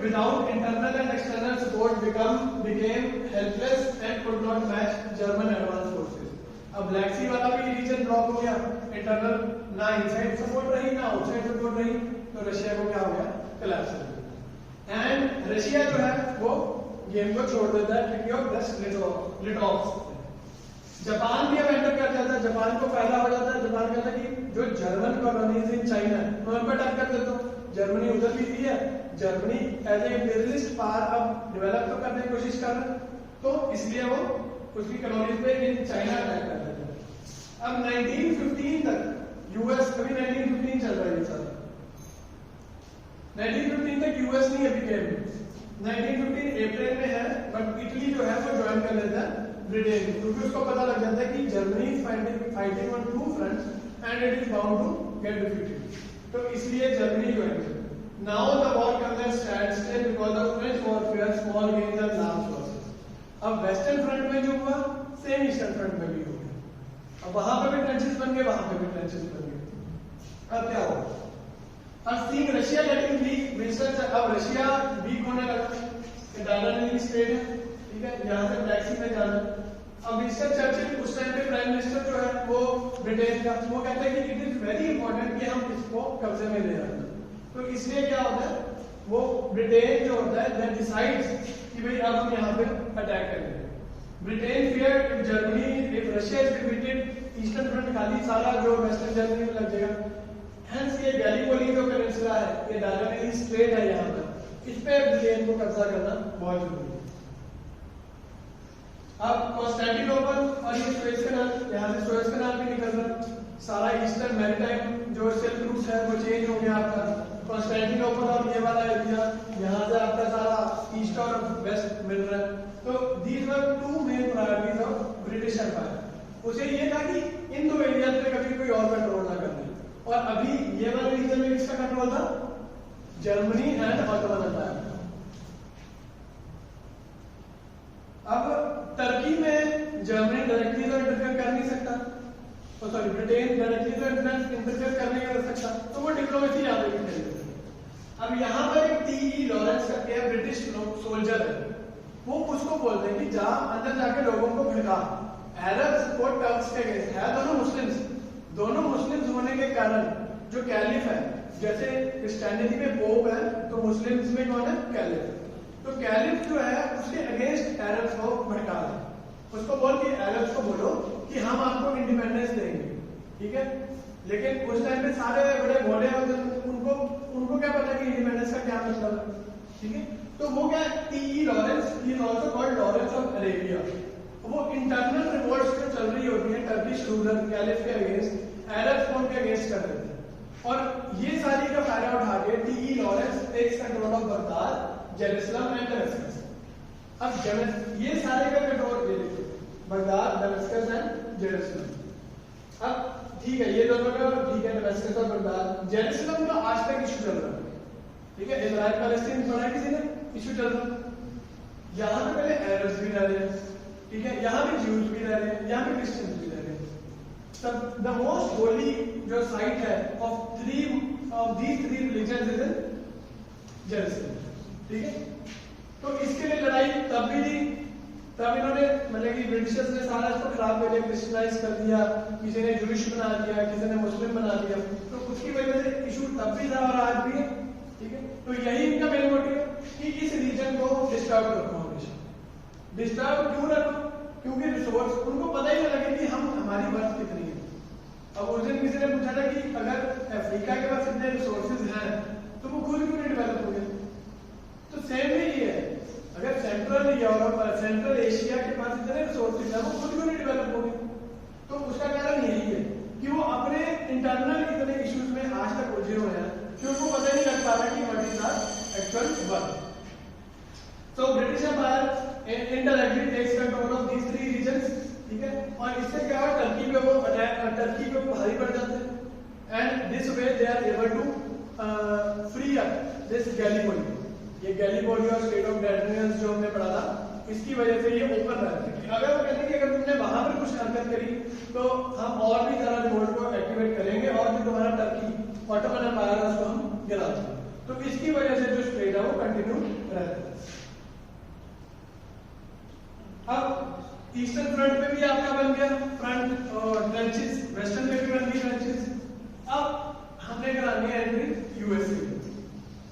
without internal and external support became helpless and could not match German advance forces. अब black सी वाला भी reason block हो गया, internal ना inside support रही ना आउटसाइड सपोर्ट रही, तो रशिया को क्या हो गया, कोलैप्स हो गया। एंड रशिया जो है वो गेम को छोड़ देता है, ट्रीटी ऑफ ब्रेस्ट लिटोव। जापान भी अब एंटर कर जाता है, जापान को फायदा हो जाता है, जापान कहता है कि जो जर्मन कॉलोनीज इन चाइना है मैं उन पर अटैक कर देता हूँ, जर्मनी उधर भी थी है, Germany as a imperialist power अब डेवलप तो करने की कोशिश कर रहा है, तो इसलिए वो उसकी कॉलोनीज पे इन चाइना अटैक कर देता है। अब 1915 तक यूएस, अभी 1915 चल रहा है ये सारा, 1915 तक यूएस नहीं अभी गेम, 1915 अप्रैल में है, बट इटली जो है वो ज्वाइन कर लेता है ब्रिटेन, क्योंकि उसको पता लग जाता है कि Germany is fighting on two fronts and it is bound to get defeated, तो इसलिए जर्मनी ज्वाइन कर। Now the war comes at standstill because of French warfare, small gains and large losses. अब वेस्टर्न फ्रंट में जो हुआ same eastern front में भी हो गया, अब वहां पे भी ट्रेंचेस बन गए, वहां पे भी ट्रेंचेस बन गए। अब क्या हुआ, अब seeing Russia getting weak, Winston, अब रशिया वीक होने लगा, डायनामिक स्टेट है, ठीक है, यहाँ से ब्लैक सी में जाना। अब विंस्टन चर्चिल उस टाइम पे प्राइम मिनिस्टर जो है वो ब्रिटेन का, वो कहते हैं कि इट इज वेरी इंपॉर्टेंट कि हम इसको कब्जे में ले आए, तो इसलिए क्या होता है, वो ब्रिटेन जो होता है दैट डिसाइड्स कि भाई अब हम यहाँ पे अटैक करेंगे। Britain fear if Germany, if Russia is defeated, eastern front खाली सारा जो वेस्टर्न जर्मनी में लग जाएगा, हेंस ये गैलीपोली जो पेनिनसुला है, ये डायनामिक स्ट्रेट है यहाँ पर, इस पे ब्रिटेन को कब्जा करना बहुत जरूरी है। अब कॉन्स्टेंटिनोपल और ये सुएज कैनाल, यहाँ से सुएज कैनाल भी निकल रहा, सारा ईस्टर्न मैरीटाइम जो सिल्क रूट है वो चेंज हो गया आपका, कॉन्स्टेंटिनोपल और ये वाला एरिया यहाँ से आपका सारा ईस्ट और वेस्ट मिल रहा है। तो these were two main priorities of British Empire. उसे ये था कि इन दो एरियाज पे कभी कोई और कंट्रोल ना करना, और अभी ये वाले रीजन में किसका कंट्रोल था, जर्मनी एंड ऑटोमन एम्पायर। अब टर्की में जर्मनी डायरेक्टली तो इंटरफेयर कर नहीं सकता, तो सॉरी ब्रिटेन डायरेक्टली तो इंटरफेयर कर नहीं कर सकता, तो वो डिप्लोमेसी यहाँ पे भी खेल। अब यहाँ पर एक टी.ई. लॉरेंस करके ब्रिटिश सोल्जर है, वो उसको बोलते हैं कि जा अंदर जाके लोगों को भड़का, अरब्स और टर्क्स के अगेंस्ट है, दोनों मुस्लिम्स होने के कारण जो कैलिफ है, जैसे क्रिश्चियनिटी में पोप है तो मुस्लिम्स में कौन है, कैलिफ, तो कैलिफ जो है उसके अगेंस्ट अरब्स को भड़का है, उसको बोल के अरब्स को बोलो कि हम आपको इंडिपेंडेंस देंगे, ठीक है। लेकिन उस टाइम पे सारे बड़े घोड़े उनको क्या पता कि इंडिपेंडेंस का क्या मतलब है, ठीक है। तो वो क्या, T E. Lawrence, he is also called Lawrence of Arabia, वो इंटरनल रिवॉल्ट्स जो चल रही होती है टर्किश रूलर कैलिफ के अगेंस्ट, अरब्स को उनके अगेंस्ट कर देते हैं, और ये सारी का फायदा उठा के T E. Lawrence takes control of Baghdad, Jerusalem and दमिश्क। अब ये सारे का कंट्रोल ले लेते हैं, बगदाद, दमिश्क एंड जेरूसलम। अब ठीक है, ये दोनों का ठीक है, दमिश्क और बगदाद। जेरूसलम का आज तक इशू चल रहा है, ठीक है, इजराइल पैलेस्टीन पढ़ा किसी ने, इशू चल रहा है। यहाँ पे पहले अरब्स भी रह रहे हैं, ठीक है, यहाँ पे ज्यूज भी रह रहे हैं, यहाँ पे क्रिश्चियंस भी रह रहे हैं। द मोस्ट होली जो साइट है of these three religions is in Jerusalem. ठीक है, तो इसके लिए लड़ाई तब भी थी, तब इन्होंने मतलब कि ब्रिटिशर्स ने सारा इसको खराब कर दिया, क्रिश्चियनाइज कर दिया, किसी ने जूइश बना दिया, किसी ने मुस्लिम बना दिया, तो उसकी वजह से इशू तब भी था और आज भी है। ठीक है, तो यही इनका मेन मोटिव है कि इस रीजन को डिस्टर्ब रखो, हमेशा डिस्टर्ब क्यों रखो, क्योंकि रिसोर्स उनको पता ही नहीं लगे कि हम हमारी वर्थ कितनी है। अब उस दिन किसी ने पूछा था कि अगर अफ्रीका के पास इतने रिसोर्सेज हैं तो वो खुद क्यों नहीं डेवलप हो गए, तो सेम ही ये है, अगर सेंट्रल यूरोप सेंट्रल एशिया के पास इतने रिसोर्सेज हैं वो खुद क्यों नहीं डेवलप हो गए, तो उसका कारण यही है कि वो अपने इंटरनल इतने इश्यूज में आज तक उलझे हुए हैं कि उनको पता ही नहीं लग पा रहा कि what is our actual worth. So British Empire indirectly takes control of these three regions, ठीक है, और इससे क्या हुआ, टर्की पे वो भारी पड़ जाते हैं and this way they are able to free up this Gallipoli. ये गैलीपोली और स्टेट ऑफ डेडनेस जो हमने पढ़ा था, इसकी वजह से ये ओपन रहते हैं। अगर वो कहते हैं कि अगर तुमने वहां पर कुछ हरकत करी तो हम और भी तरह रिवोल्ट को एक्टिवेट करेंगे और भी तुम्हारा टर्की ऑटोमन एम्पायर है उसको हम गिरा देंगे, तो इसकी वजह से जो स्टेट है वो कंटिन्यू रहता है। अब ईस्टर्न फ्रंट पे भी आपका बन गया फ्रंट और ट्रेंचेस, वेस्टर्न पे भी बन गई ट्रेंचेस। अब हमने करानी है एंट्री यूएसए।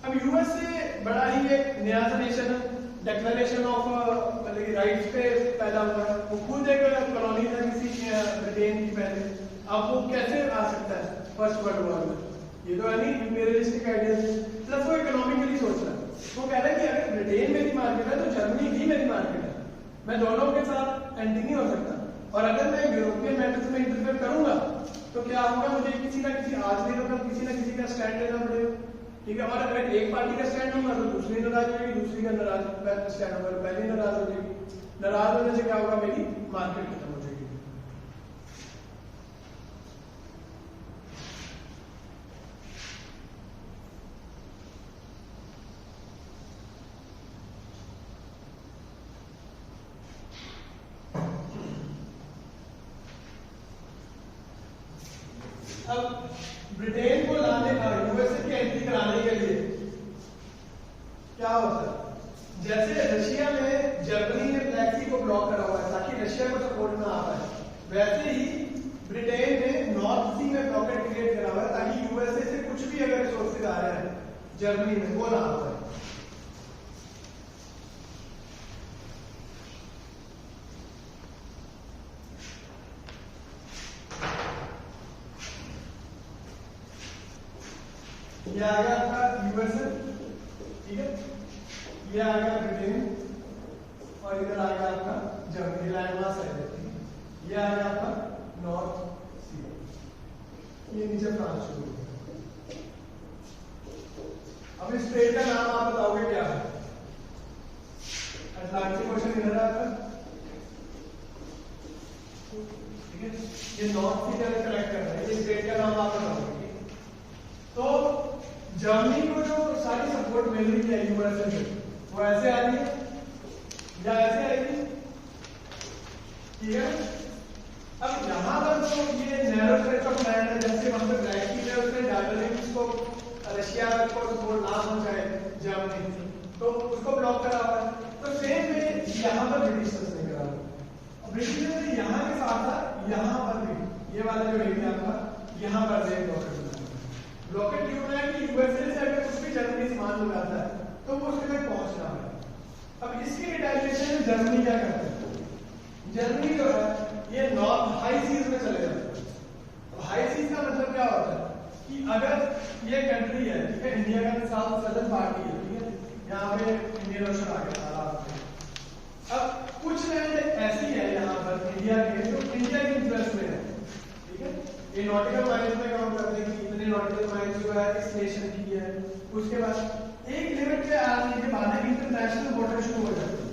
अब यूएसए बड़ा ही एक नया सा नेशन है, डिक्लेरेशन ऑफ मतलब राइट्स पे पैदा हुआ है, वो खुद एक कॉलोनी था किसी ब्रिटेन की पहले। अब वो कैसे आ सकता है फर्स्ट वर्ल्ड वॉर में, ये तो है नहीं इंपीरियलिस्टिक आइडियाज, प्लस वो इकोनॉमिकली सोच रहा है। वो कह रहा है कि अगर ब्रिटेन मेरी मार्केट है तो जर्मनी भी मेरी मार्केट है, मैं दोनों के साथ एंटी नहीं हो सकता, और अगर मैं यूरोपियन मैटर्स में इंटरफेयर करूंगा तो क्या होगा, मुझे किसी ना किसी आज नहीं होगा किसी ना किसी का स्टैंड लेना पड़ेगा। ठीक है, और अगर एक पार्टी का स्टैंड होगा तो दूसरी नाराज होगी, दूसरी का नाराज स्टैंड होगा तो पहली नाराज हो जाएगी, नाराज होने से क्या होगा, मेरी मार्केट खत्म हो जाएगी। अब ब्रिटेन को लाने का यूएसए की एंट्री कराने के लिए क्या होता है, जैसे रशिया में जर्मनी ने ब्लैक सी को ब्लॉक करा हुआ है ताकि रशिया को सपोर्ट ना आ पाए, वैसे ही ब्रिटेन ने नॉर्थ सी में ब्लॉकेट क्रिएट करा हुआ है ताकि यूएसए से कुछ भी अगर रिसोर्सेज आ रहे हैं जर्मनी में वो ना आ पाए। ये आ गया आपका यूएसए, ठीक है, ये आ गया ब्रिटेन और इधर आ गया आपका जर्मनी, लैंडमास है, ये आ गया आपका नॉर्थ सी, ये नीचे फ्रांस शुरू हो गया। अब इस स्टेट का नाम आप बताओगे क्या है, अटलांटिक ओशन इधर है आपका, ठीक है, ये नॉर्थ सी का कनेक्ट कर रहा है, ये स्टेट का नाम आप बताओगे। तो जर्मनी को जो सारी सपोर्ट मिल रही है यूएसए से, वो ऐसे आ रही है या ऐसे आएगी, ठीक है। अब यहां पर तो ये नैरो स्ट्रेच ऑफ लैंड है, जैसे वहां पे ब्लैक सी है उसने डायरेक्टली को रशिया को सपोर्ट ना हो जाए जर्मनी, तो उसको ब्लॉक करा हुआ है। तो सेम में यहां पर ब्रिटिशर्स ने करा हुआ, ब्रिटिशर्स ने यहां के साथ साथ यहां पर भी ये वाला जो एरिया आपका यहां पर भी ब्लॉकेट ब्लॉकेट क्यों है कि यूएसए से अगर कुछ भी जर्मनी सामान मंगाता है तो वो उसके तक पहुंचना है। अब इसकी रिटेलिएशन में जर्मनी क्या करता है, जर्मनी जो है ये नॉर्थ हाई सीज में चले जाता है। अब हाई सीज का मतलब क्या होता है कि अगर ये कंट्री है, ठीक है, इंडिया का साउथ सदर्न पार्टी है, ठीक है, यहाँ पे इंडियन ओशन आ गया सारा। अब कुछ लैंड ऐसी है यहाँ पर इंडिया के जो इंडिया के इंटरेस्ट में है, ठीक है, ये नॉटिकल माइल्स में काम करते हैं कि इतने नॉटिकल माइल्स जो है इस नेशन की है। उसके बाद एक लिमिट पे आने के बाद इंटरनेशनल वाटर शुरू हो जाती है।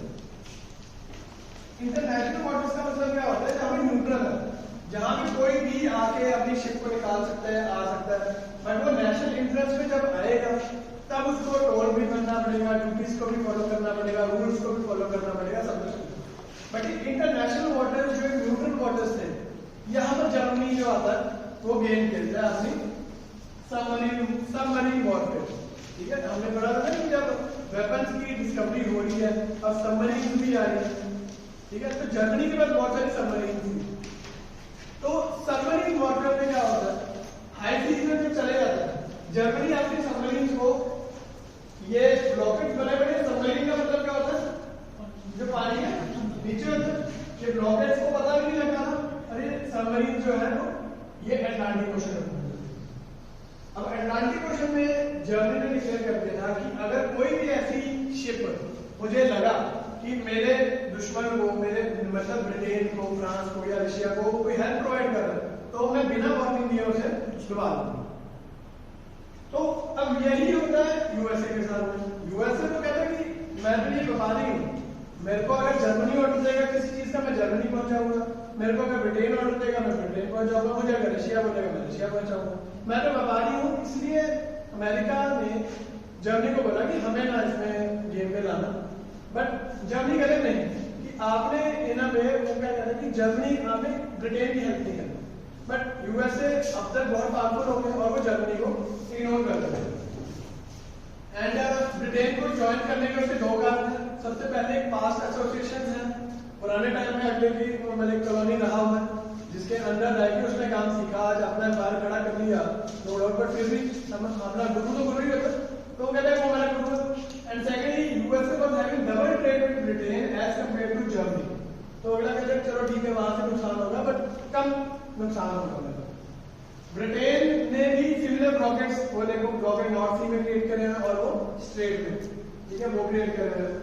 इंटरनेशनल वाटर्स का मतलब क्या होता है, जहां पे न्यूट्रल है, जहां पे कोई भी आके अपनी शिप को निकाल सकता है, आ सकता है, बट वो नेशनल इंटरेस्ट में जब आएगा तब उसको टोल भी भरना पड़ेगा, ड्यूटीज को भी फॉलो करना पड़ेगा, रूल्स को भी फॉलो करना पड़ेगा, सब कुछ। बट इंटरनेशनल वाटर जो न्यूट्रल वाटर्स थे, यहाँ पर जर्मनी जो आता है वो गेन करता है अपनी सबमरीन वॉरफेयर। ठीक है, हमने पढ़ा था कि जब वेपन्स की डिस्कवरी हो रही है, अब सबमरीन भी आ रही है। ठीक है, तो जर्मनी के पास बहुत सारी सबमरीन थी। तो सबमरीन वॉरफेयर में क्या होता है, हाई सीज में जब चले जाता है जर्मनी अपनी सबमरीन को, ये ब्लॉकेज बने बने सबमरीन का मतलब क्या होता है, जो पानी है नीचे होता है, ये ब्लॉकेज को पता भी नहीं लगा था अरे सबमरीन जो है वो ये अटलांटिक ओशन में। अब अटलांटिक ओशन में जर्मनी ने डिक्लेयर कर दिया था कि अगर कोई भी ऐसी शिप मुझे लगा कि मेरे दुश्मन को, मेरे मतलब ब्रिटेन को, फ्रांस को या रशिया को कोई हेल्प प्रोवाइड कर रहा है, तो मैं बिना वार्निंग दिए उसे डुबा दूंगा। तो अब यही होता है यूएसए के साथ में। यूएसए तो कहता है कि मैं तो ये व्यापारी हूँ, मेरे को अगर जर्मनी ऑर्डर देगा किसी चीज का मैं जर्मनी पहुंचाऊंगा, मेरे को अगर ब्रिटेन ऑर्डर देगा मैं ब्रिटेन पहुंचाऊंगा, मुझे अगर रशिया बोलेगा मैं रशिया पहुंचाऊंगा, मैं तो व्यापारी हूँ। इसलिए अमेरिका ने जर्मनी को बोला कि हमें ना इसमें गेम में लाना, बट जर्मनी कहते नहीं कि आपने इन वे वो क्या कहते हैं कि जर्मनी आपने ब्रिटेन की हेल्प नहीं करना, बट यूएसए अब तक बहुत पावरफुल हो गए और वो जर्मनी को इग्नोर कर देते हैं। एंड ब्रिटेन को ज्वाइन करने के उसके दो कारण हैं। सबसे पहले एक पास्ट एसोसिएशन है, पुराने टाइम में अगले की मतलब कॉलोनी रहा हुआ है जिसके अंदर रह के उसने काम सीखा, आज अपना व्यापार खड़ा कर लिया, नो डाउट, बट फिर भी अपना गुरु तो गुरु ही होता है, तो कहते हैं वो हमारा गुरु। And secondly USA was having double trade with Britain as compared to Germany, तो अगला कहते हैं चलो ठीक है वहां से नुकसान होगा बट कम नुकसान होगा। ब्रिटेन ने भी सिमिलर रॉकेट्स वो देखो रॉकेट नॉर्थ सी में क्रिएट करे हैं और वो स्ट्रेट में, ठीक है, वो क्रिएट कर रहे हैं।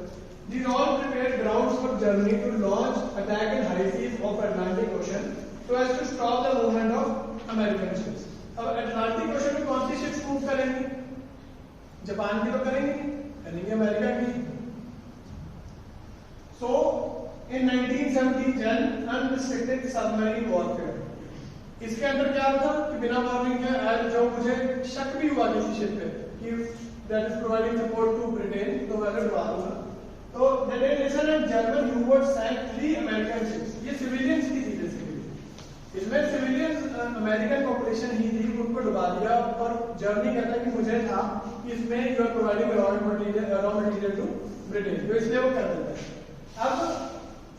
These all prepared grounds for Germany to launch attack in high seas of Atlantic Ocean so as to stop the movement of American ships. अब अटलांटिक ओशन में कौन सी शिप्स मूव करेंगी? जापान की तो करेंगे अमेरिका की। So in 1970 Jan unrestricted submarine warfare, इसके अंदर क्या था कि बिना वार्निंग के जो मुझे शक भी हुआ किसी शिप पे कि that is providing support to Britain, तो मैं अगर डुबा दूंगा। तो Britain and German U boat sank 3 American ships, ये सिविलियंस की थी बेसिकली, इसमें सिविलियंस अमेरिकन पॉपुलेशन ही थी, उनको डुबा दिया। और जर्मनी कहता है कि मुझे था कि इसमें you are providing raw material to Britain, तो इसलिए वो कर देता है। अब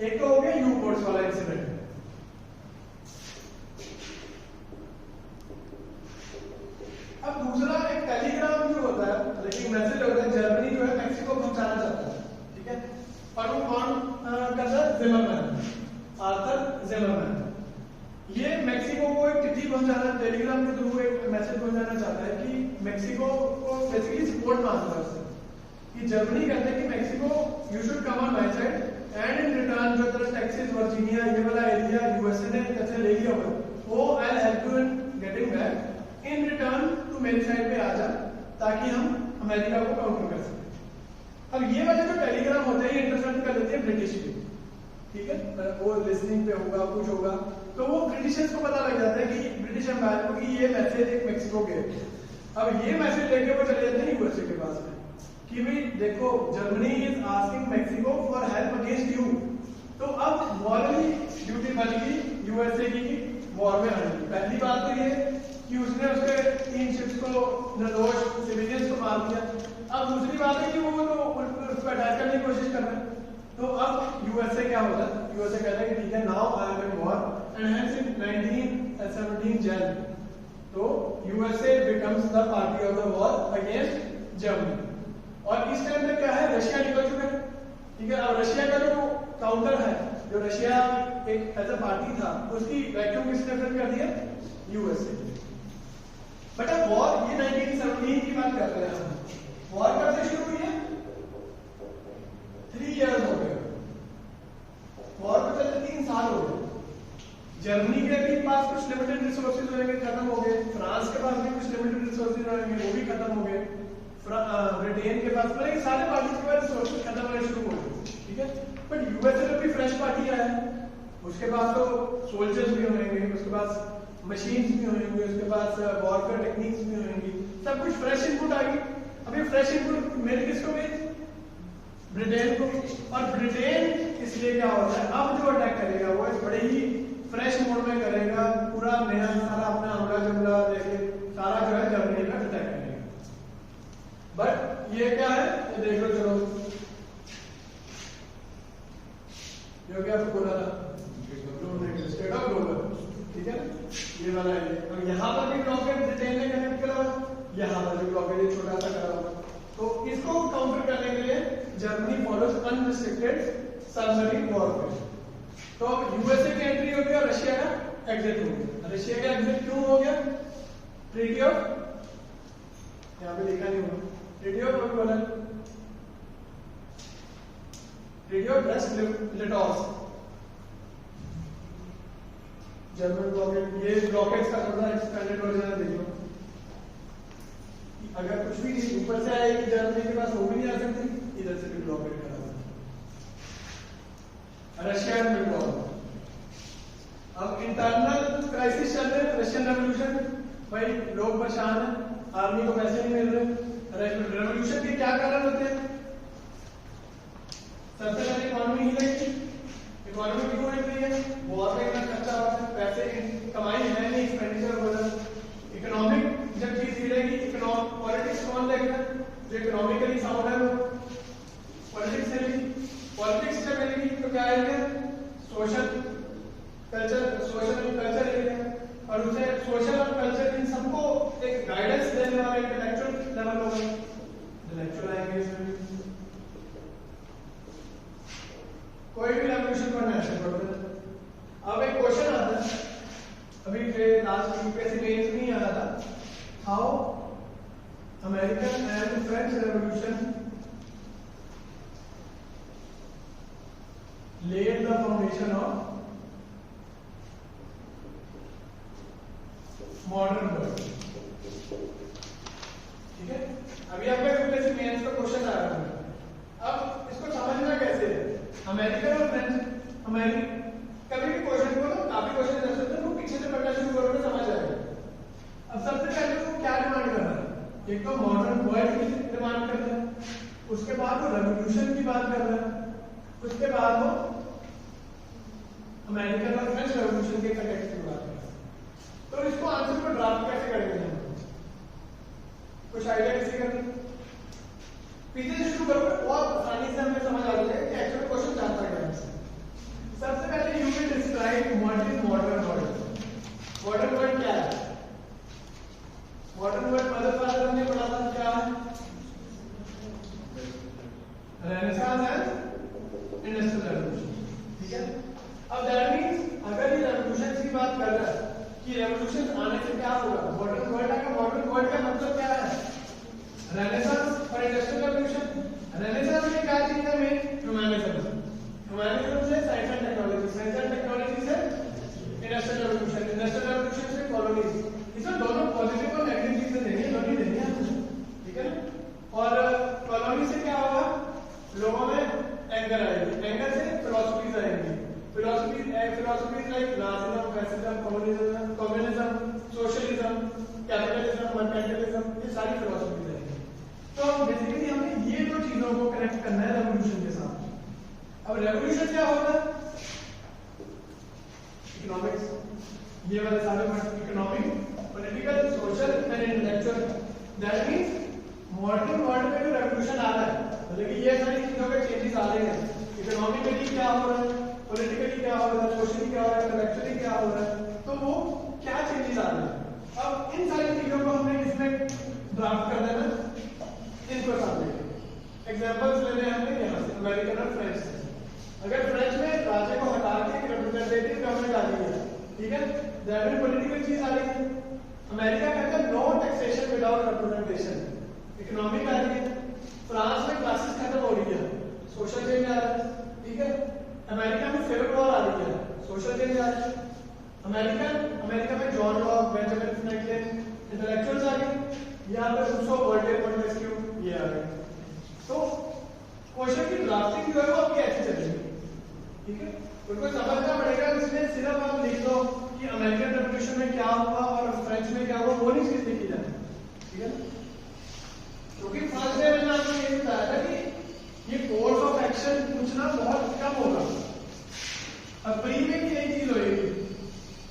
एक तो हो गया यू-बोट्स वाला इंसिडेंट, अब दूसरा एक टेलीग्राम जो होता है, लेकिन मैसेज होता है, जर्मनी जो है मैक्सिको पहुंचाना चाहता है, ठीक है, और वो कौन करता है? Zimmerman, Arthur Zimmerman. ये मैक्सिको को एक चिट्ठी पहुंचाना, टेलीग्राम के थ्रू एक मैसेज पहुंचाना चाहता है कि मैक्सिको को बेसिकली सपोर्ट मांगता है उससे कि जर्मनी कहता है कि Mexico you should come on my side and in return जो तेरा टेक्सास वर्जीनिया ये वाला एरिया यूएसए ने कैसे ले लिया हुआ वो I will help you in getting back, in return तू मेरी साइड पे आ जा ताकि हम अमेरिका को काउंटर कर सकें। अब ये वाले जो टेलीग्राम होते हैं इंटरसेप्ट कर देते हैं ब्रिटिश के, ठीक है, वो लिसनिंग पे होगा कुछ होगा, तो वो ब्रिटिशर्स को पता लग जाता है कि ब्रिटिश एम्पायर को कि ये मैसेज एक मैक्सिको के। अब ये मैसेज लेके वो चले जाते हैं यूएसए के पास में कि भाई देखो Germany is asking Mexico for help against you, तो अब मॉरली ड्यूटी बन गई यूएसए की वॉर में आने की। पहली बात तो ये कि उसने उसके 3 शिप्स को निर्दोष सिविलियंस को मार दिया। अब दूसरी बात है कि वो तो उस पर अटैक करने की कोशिश कर रहे हैं, तो अब यूएसए क्या होता है, यूएसए कहता है कि ठीक है now I am in war and hence in 1917 जन तो USA becomes the party of the war against Germany. और इस टाइम पे क्या है, रशिया निकल चुका है, ठीक है। अब रशिया का जो काउंटर है, जो रशिया एक एज अ पार्टी था, उसकी वैक्यूम किसने फिल कर दिया? यूएसए। बट अब वॉर ये 1917 की बात कर रहे हैं हम, वॉर कब से शुरू हुई है? 3 इयर्स हो गए, वॉर को चलते 3 साल हो गए। जर्मनी के भी पास कुछ लिमिटेड रिसोर्सेज होंगे, खत्म हो गए, फ्रांस के पास भी कुछ लिमिटेड रिसोर्सेज होंगे, वो भी खत्म हो गए, ब्रिटेन के पास, मतलब सारे पार्टी के पास रिसोर्सेज खत्म होने शुरू हो गए, ठीक है। बट यूएसए में भी फ्रेश पार्टी आया है, उसके पास तो सोल्जर्स भी होंगे, उसके पास मशीन्स भी होंगे, उसके पास वॉरफेयर टेक्निक्स भी होंगी, सब कुछ फ्रेश इनपुट आ गई। अभी फ्रेश इनपुट मिल किसको गई? ब्रिटेन को। और ब्रिटेन इसलिए क्या होता है, अब जो अटैक करेगा वो बड़े ही फ्रेश मोड में करेगा, पूरा नया सारा अपना अमला जमला लेके सारा जो है जर्मनी में अटैक करेगा। बट ये क्या है, ये देख लो, चलो जो कि आपको बोला था स्टेट ऑफ ग्लोबल, ठीक है, ये वाला है। और यहाँ पर भी ब्लॉकेज ब्रिटेन ने कनेक्ट करा हुआ, यहाँ पर भी ब्लॉकेज छोटा सा करा हुआ। तो इसको काउंटर करने के लिए Germany follows unrestricted submarine warfare. तो अब यूएसए की एंट्री हो गया, रशिया का एग्जिट हो गया। रशिया का एग्जिट क्यों हो गया? ट्रीटी ऑफ, यहाँ पे लिखा नहीं हुआ, ट्रीटी ऑफ कौन बोला? Treaty of breast-Litovsk. German blockage, ये ब्लॉकेज का थोड़ा एक्सपेंडेड वर्जन है, देखो। अगर कुछ भी ऊपर से आए कि जर्मनी के पास वो भी नहीं आ सकती, इधर से भी ब्लॉकेज करा हुआ। रशिया में विड्रॉल। अब इंटरनल क्राइसिस चल रहे हैं, रशियन रेवोल्यूशन, भाई लोग परेशान हैं, आर्मी को पैसे नहीं मिल रहे। रेवोल्यूशन के क्या कारण होते हैं? सबसे पहले इकोनॉमी हिलेगी। इकोनॉमी क्यों हिल रही है? वॉर में इतना खर्चा होता है, पैसे कमाई है नहीं, एक्सपेंडिचर हो रहा है। इकोनॉमिक जब चीज हिलेगी, पॉलिटिक्स कौन देखेगा? जो इकोनॉमिकली साउंड है वो पॉलिटिक्स हिलेगी। पॉलिटिक्स जब हिलेगी तो क्या आएगा? सोशल कल्चर हिलेगा, और उसे सोशल और कल्चर इन सबको एक गाइडेंस देने वाला इंटेलेक्चुअल लेवल होगा, इंटेलेक्चुअल आएंगे इसमें। कोई भी रेवोल्यूशन करना ऐसे पड़ता है। अब एक क्वेश्चन आता है, अभी लास्ट यूपीएससी मेंस में आया था, how American and French revolution laid the foundation of modern world। ठीक है, अभी आपका यूपीएससी मेंस का क्वेश्चन आ रहा है। अब इसको समझना कैसे है? अमेरिकन और फ्रेंच, कभी भी क्वेश्चन को तो काफी क्वेश्चन ऐसे होते हैं वो पीछे से पढ़ना शुरू करोगे समझ आएगा। अब सबसे पहले वो क्या डिमांड कर रहा है? एक तो मॉडर्न वर्ल्ड की डिमांड कर रहा है, उसके बाद वो रेवोल्यूशन की बात कर रहा है, उसके बाद वो अमेरिकन और फ्रेंच रेवोल्यूशन के कनेक्ट की बात कर रहा है। तो इसको आंसर को ड्राफ्ट कैसे करेंगे हम? कुछ आइडिया कैसे करेंगे? पीछे से शुरू करोगे बहुत आसानी से हमें समझ आ जाएगा कि एक्चुअली क्वेश्चन चाहता क्या है। सबसे पहले you will describe what is modern world. Modern world क्या है? मॉडर्न वर्ल्ड मदर फादर हमने पढ़ा था क्या है? Renaissance and industrial revolution. ठीक है, अब दैट मींस अगर ये रेवोल्यूशन की बात कर रहा है कि रेवोल्यूशन आने से क्या होगा, मॉडर्न वर्ल्ड का, मॉडर्न वर्ल्ड का मतलब क्या है? रेनेसांस और इंडस्ट्रियल रेवोल्यूशन। रेनेसांस में क्या चीज है? Main humanism. ह्यूमैनिज्म से science and technology, science and technology से इंडस्ट्रियल रेवोल्यूशन, इंडस्ट्रियल रेवोल्यूशन से कॉलोनीज। इसमें दोनों पॉजिटिव और नेगेटिव चीजें देंगे, दोनों ही देंगे आपको, ठीक है। और कॉलोनी से क्या होगा? लोगों में एंगर आएगी, एंगर से फिलॉसफीज आएंगी, philosophies like Nazism, fascism, communism, socialism, capitalism, mercantilism, ये सारी फिलॉसफीज आएंगी। तो बेसिकली हमें ये दो चीजों को कनेक्ट करना है रेवोल्यूशन के साथ। अब रेवोल्यूशन क्या होता है? इकोनॉमिक्स, ये वाले सारे economic, political, social and intellectual. That means modern world में जो रेवोल्यूशन आ रहा है, मतलब कि ये सारी चीजों के चेंजेस आ रहे हैं। इकोनॉमिकली क्या हो रहा है, पॉलिटिकली क्या हो रहा है, सोशली क्या हो रहा है, इंटेलेक्चुअली क्या हो रहा है, तो वो क्या चेंजेस आ रहे हैं। अब इन सारी चीजों को हमने इसमें ड्राफ्ट कर देना, इनको समझेंगे। एग्जांपल्स लेने हैं हमने यहाँ से अमेरिकन और फ्रेंच से। अगर फ्रेंच में राज्य को हटा के रिप्रेजेंटेटिव गवर्नमेंट आ रही है, ठीक है, दैट मींस पॉलिटिकल चीज आ रही है। अमेरिका कहता है no taxation without representation, economic आ रही है। फ्रांस में क्लासेस खत्म हो रही है, सोशल चेंज आ रहा है, ठीक है। अमेरिका में सिविल वॉर आ रही है, सोशल चेंज आ रहा है। अमेरिका में John Locke, Benjamin Franklin, intellectuals आ गए। यहाँ पे रूसो, वोल्टेयर, मोंटेस्क्यू, ये आ गए। तो क्वेश्चन की ड्राफ्टिंग जो है वो आपकी ऐसे चलेगी, ठीक है। उनको समझना पड़ेगा, इसमें सिर्फ आप लिख दो कि अमेरिकन रेवोल्यूशन में क्या हुआ और फ्रेंच में क्या हुआ, वो नहीं चीज लिखी जाती, ठीक है। क्योंकि फर्स्ट डे मैंने आपको ये बताया था कि ये कोर्स ऑफ एक्शन पूछना बहुत कम होगा। अब प्री में भी यही चीज होगी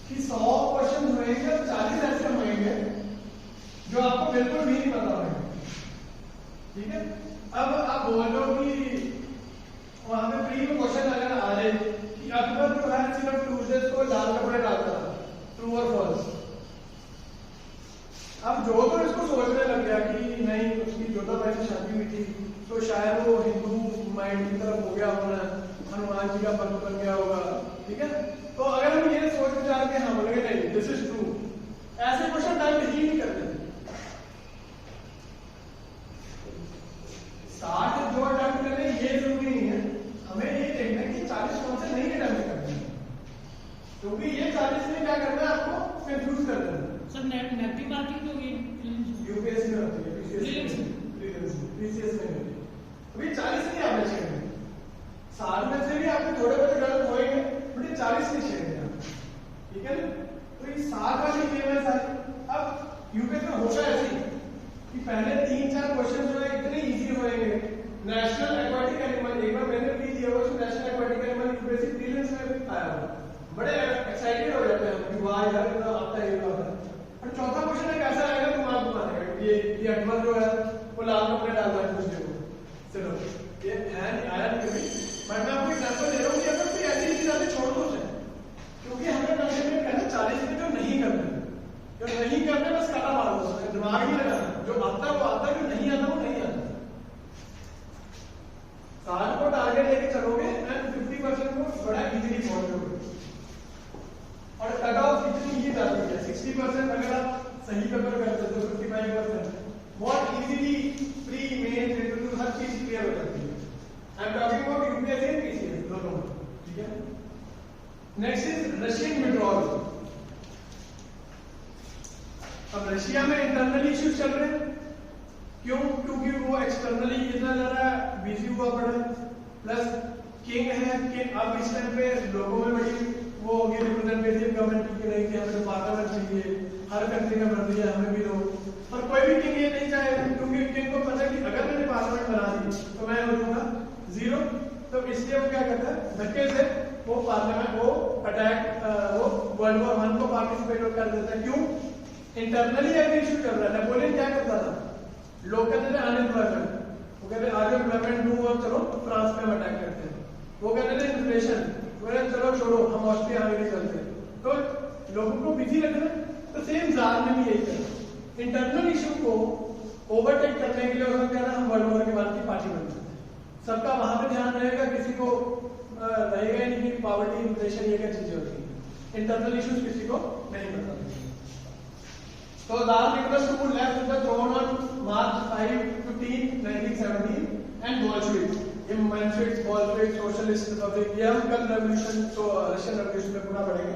कि 100 क्वेश्चन होंगे और 40 ऐसे होंगे जो आपको बिल्कुल भी नहीं पता होंगे। ठीक है, अब आप बोलो कि वहां पे प्री में क्वेश्चन अगर आ जाए कि अकबर जो है सिर्फ ट्यूजडेज को लाल कपड़े डालता था, ट्रू और फॉल्स। अब जो तो इसको सोचने लग गया कि नहीं उसकी जोधा भाई से शादी हुई थी तो शायद वो हिंदू माइंड की तरफ हो गया होना, हनुमान जी का भक्त बन गया होगा। ठीक है, तो अगर हम ये सोच विचार के हम बोलेंगे नहीं दिस इज ट्रू, ऐसे क्वेश्चन टाइम ही नहीं करते। 60 जो अटेम्प्ट करने ये जरूरी नहीं है, हमें ये देखना है कि 40 कौन से नहीं अटेम्प्ट करने हैं, क्योंकि ये 40 में क्या करना है आपको कंफ्यूज कर देना। सर नेगेटिव मार्किंग होगी यूपीएससी में होती है, पीसीएस में नहीं। अभी 40 नहीं आपने छेड़े, 60 में से भी आपके थोड़े बहुत गलत होएंगे, बट ये 40 नहीं छेड़े आप। ठीक है ना, तो ये 60 वाली गेम है सारी। अब यूपीएससी में होता ऐसे ही कि पहले 3-4 क्वेश्चन जो है इतने इजी होएंगे। नेशनल एक्वाटिक एनिमल, एक बार मैंने भी दिया हुआ national aquatic animal UPSC prelims में आया हुआ, बड़े एक्साइटेड हो जाते हैं कि वाह यार इतना आता है ये बात। और चौथा क्वेश्चन एक ऐसा आएगा तुम आपको मानेगा ये अकबर जो है वो लाल कपड़े डालता है पूछने को। चलो ये है नहीं आया नहीं कभी, बट मैं आपको एग्जांपल दे रहा हूँ कि अगर कोई ऐसी चीज आते छोड़ दो उसे, क्योंकि हमें कंसेंट्रेट करना 40 में जो नहीं करना, जो नहीं करना बस काटा मार दो, दिमाग ही लगाना, जो आता है वो आता है, जो नहीं आता वो नहीं आता। 60 को टारगेट लेके चलोगे एंड 50% को बड़ा इजीली पहुंचोगे। और कट ऑफ इतनी ही जाती है 60%। अगर आप सही पेपर करते हो तो 55% बहुत इजीली प्री मेन इंटरव्यू हर चीज क्लियर हो जाती है। I am talking about UPSC and PCS दोनों। ठीक है, नेक्स्ट इज रशियन विड्रॉल। अब रशिया में इंटरनल इश्यूज चल रहे हैं, क्यों? क्योंकि वो एक्सटर्नली इतना ज्यादा बिजी हुआ पड़ा है, प्लस किंग है कि अब इस टाइम पे लोगों में बड़ी वो होगी रिप्रेजेंटेटिव गवर्नमेंट की नहीं कि हमें पार्लियामेंट चाहिए, हर कंट्री में बढ़ दिया हमें भी दो। और कोई भी किंग ये नहीं चाहेगा, क्योंकि किंग को पता है कि अगर मैंने पार्लियामेंट बना दी तो मैं हो जाऊंगा जीरो। तो इसलिए वो क्या करता है, धक्के से वो पार्लियामेंट वो अटैक वो वर्ल्ड वॉर 1 को पार्टिसिपेट कर देता है। क्यों? इंटरनली एक इश्यू चल रहा है। नेपोलियन क्या करता था, लोग कहते थे अनएम्प्लॉयमेंट, वो कहते आज एम्प्लॉयमेंट दूं और चलो फ्रांस पे हम अटैक करते हैं। वो कहते थे इन्फ्लेशन, चलो छोड़ो हम ऑस्ट्रिया आगे नहीं चलते। तो लोगों को बिजी रखना, तो सेम जार में भी यही करना। इंटरनल इशू को ओवरटेक करने के लिए उन्होंने कहा हम वर्ल्ड वॉर के बाद की पार्टी बन सकते हैं। सबका वहां पे ध्यान रहेगा, किसी को रहेगा ही नहीं कि पॉवर्टी इन्फ्लेशन ये क्या चीजें होती है। इंटरनल इश्यूज किसी को नहीं पता। तो Tsar Nicholas II left the throne on March 5, 1917 and Bolsheviks, ये मेंशेविक्स, बोल्शेविक, सोशलिस्ट रिपब्लिक, ये हम कल रेवोल्यूशन तो रशियन रेवोल्यूशन में पूरा पढ़ेंगे।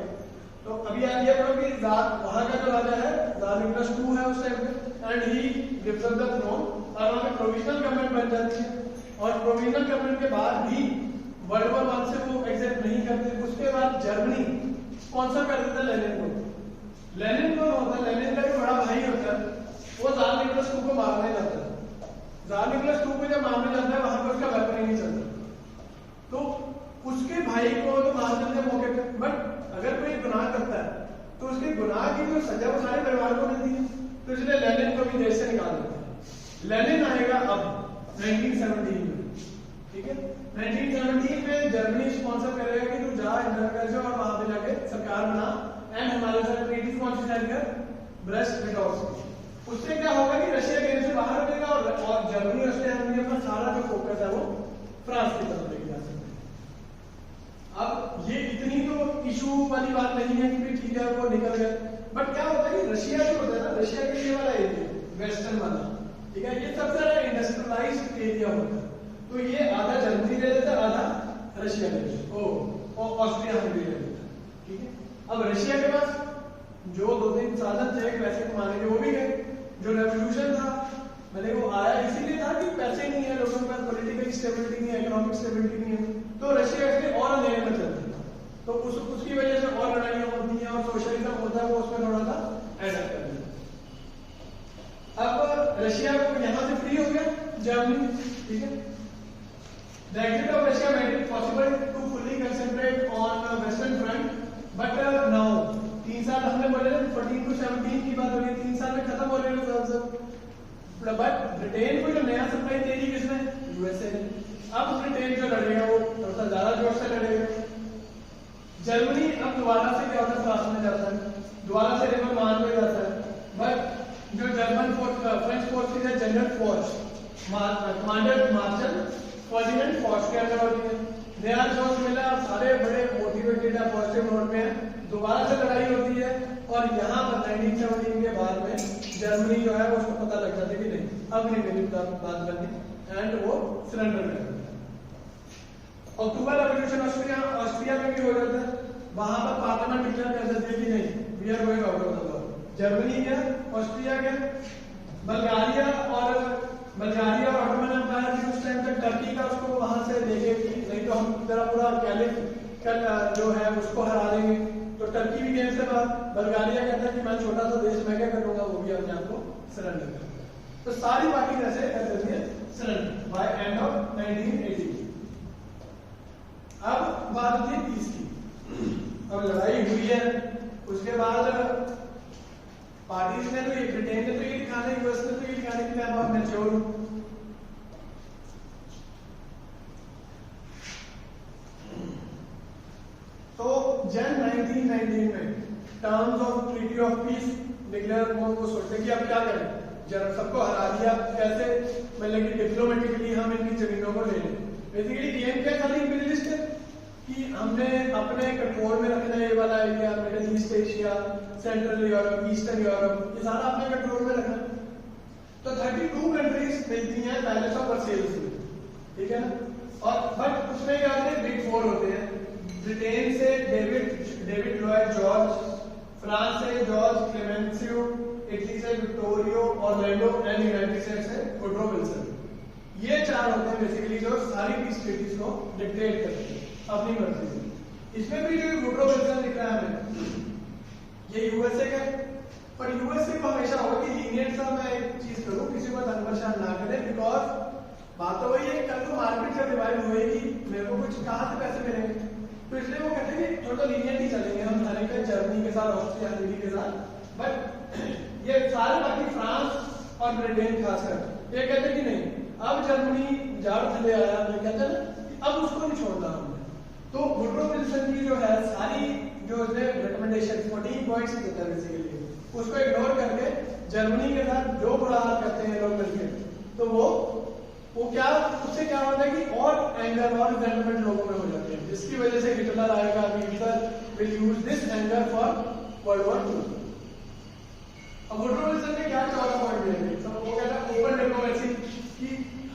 तो अभी आप ये पढ़ो कि वहां का जो राजा है Tsar Nicholas II है उस टाइम पे, and he gives up the throne, और वहां पे प्रोविजनल गवर्नमेंट बन जाती है। और प्रोविजनल गवर्नमेंट के बाद भी वर्ल्ड वॉर 1 से वो एक्सेप्ट नहीं करते। उसके बाद जर्मनी स्पॉन्सर कर देता है लेनिन को। लेनिन कौन होता है? लेनिन का भी बड़ा भाई होता है, वो Tsar Nicholas II को मारने जाता है। Tsar Nicholas II को जब मारने जाता है वहां पर उसका वेपन ही नहीं चलता, तो उसके भाई को तो मार देते हैं मौके पे। बट अगर कोई गुनाह करता है तो उसके गुनाह की जो सजा वो सारे परिवार को मिलती है, तो इसलिए लेनिन को भी देश से निकाल देते हैं। लेनिन आएगा अब 1917 में। ठीक है, 1917 में जर्मनी स्पॉन्सर करेगा कि तू जा इंटर कर जा और वहां पे जाके सरकार बना एंड हमारे साथ ट्रीटी कौन सी साइन कर, ब्रेस्ट लिटोव्स्की। उससे क्या होगा कि रशिया गेम से बाहर निकलेगा और जर्मनी ऑस्ट्रिया अपना सारा जो फोकस है वो फ्रांस की तरफ लेके जा सकते हैं। अब ये इतनी तो इशू वाली बात नहीं है कि ठीक है वो निकल गए, बट क्या होता है कि रशिया जो होता है ना, रशिया के ये वाला एरिया वेस्टर्न वाला, ठीक है, ये सबसे ज्यादा इंडस्ट्रियलाइज्ड एरिया होता है। तो ये आधा जर्मनी ले लेता है, आधा रशिया ले लेता है, ऑस्ट्रिया हंगरी ले लेता है। ठीक है, अब रशिया के पास जो 2-3 साधन थे पैसे कमाने के वो भी गए। जो रेवोल्यूशन था मैंने वो आया इसीलिए था कि पैसे नहीं है लोगों के पास, पॉलिटिकल स्टेबिलिटी नहीं है, इकोनॉमिक स्टेबिलिटी नहीं है, तो रशिया इसलिए और अंधेरे में चलती है। तो उसकी वजह से और लड़ाइयां होती हैं और सोशलिज्म होता है वो उसमें थोड़ा सा एडप्ट कर दिया। अब रशिया यहाँ से फ्री हो गया जर्मनी। ठीक है, The exit of Russia made it possible to fully concentrate on the Western Front, but now 3 साल हमने बोले ना 14 to 17 की बात हो रही है, 3 साल में खत्म हो रहे हैं सब। बट ब्रिटेन को जो नया सप्लाई दे दी किसने? यूएसए ने। अब ब्रिटेन जो लड़ेगा वो थोड़ा सा ज्यादा जोर से लड़ेगा। जर्मनी अब दोबारा से क्या होता है, फ्रांस में जाता है, दोबारा से रिवर मान में जाता है। बट जो जर्मन फ्रेंच फोर्सेस है, general force commander marshal Ferdinand force के अंदर होती है। नया जोश मिला, सारे बड़े मोटिवेटेड है, पॉजिटिव नोट में है, दोबारा से लड़ाई होती है। और यहाँ पर 1917 के बाद में जर्मनी जो है उसको पता लग जाता है कि नहीं अब नहीं मेरी बात बनती, एंड वो सरेंडर कर देता है। अक्टूबर रेवोल्यूशन ऑस्ट्रिया में भी हो जाता है, वहां पर पार्लियामेंट डिक्लेयर कर देती है कि नहीं we are going out of the war. Germany क्या, ऑस्ट्रिया क्या, बल्गारिया और ऑटोमन एम्पायर भी उस टाइम तक टर्की का उसको वहां से देखे कि नहीं तो हम तेरा पूरा कैलिफ जो है उसको हरा देंगे। तो टर्की भी गेम से बाहर, बल्गारिया कहता है कि मैं छोटा सा देश मैं क्या करूंगा, वो भी अपने आप को सरेंडर कर देता है। तो सारी पार्टी ऐसे कर देती है सरेंडर बाय एंड ऑफ 1980। अब बात होती है पीस की। अब लड़ाई हुई है, उसके बाद पार्टीज ने तो ये ब्रिटेन ने तो ये दिखाने, यूएस ने तो ये दिखाने के लिए अब मैच्योर हूं। तो जन 1919 में terms of treaty of peace declare को सोचते कि अब क्या करें, जब सबको हरा दिया कैसे, मतलब कि डिप्लोमेटिकली हम इनकी जमीनों को ले लें। बेसिकली गेम क्या था इंपीरियलिस्ट कि हमने अपने कंट्रोल में रखना है ये वाला area, middle east Asia, central Europe, eastern Europe, ये सारा अपने कंट्रोल में रखना। तो 32 कंट्रीज मिलती हैं पैलेस ऑफ वर्सेल्स में, ठीक है ना। और बट उसमें क्या होते हैं, बिग फोर होते हैं। ब्रिटेन से डेविड लॉयड जॉर्ज, फ्रांस से जॉर्ज क्लेमेंसियो, इटली से विक्टोरियो ऑरलैंडो एंड यूनाइटेड स्टेट्स से वुडरो विल्सन। ये चार होते हैं बेसिकली जो सारी पीस ट्रीटीज को डिक्टेट करते हैं अपनी मर्जी से। इसमें भी जो वुडरो विल्सन लिख रहा है हमें, ये यूएसए का, पर यूएसए को हमेशा होगा कि लीनियंट सा मैं एक चीज करूं, किसी को तंग परेशान ना करें, बिकॉज बात तो वही है कल को मार्केट जब रिवाइव होएगी मेरे को कुछ कहां से पैसे मिलेंगे। तो इसलिए वो कहते हैं कि थोड़ा लीनियंट ही चलेंगे हम सारे के, जर्मनी के साथ, ऑस्ट्रिया हंगरी के साथ। बट ये सारे बाकी फ्रांस और ब्रिटेन खासकर ये कहते हैं कि नहीं अब जर्मनी झाड़ थले आया, ये कहते हैं ना अब उसको नहीं छोड़ना हमने। तो वुडरो विल्सन की जो है सारी जो रिकमेंडेशन 14 पॉइंट्स देता है बेसिकली, उसको इग्नोर करके जर्मनी के साथ जो बुरा हाल करते हैं लोग मिलकर, तो वो क्या उससे क्या होता है कि और एंगर और रिजेंटमेंट लोगों में हो जाते हैं, जिसकी वजह से हिटलर आएगा, Hitler will use this anger for world war 2। अब वुडरो विल्सन ने क्या 14 पॉइंट दिए, तो वो कहता है ओपन डिप्लोमेसी कि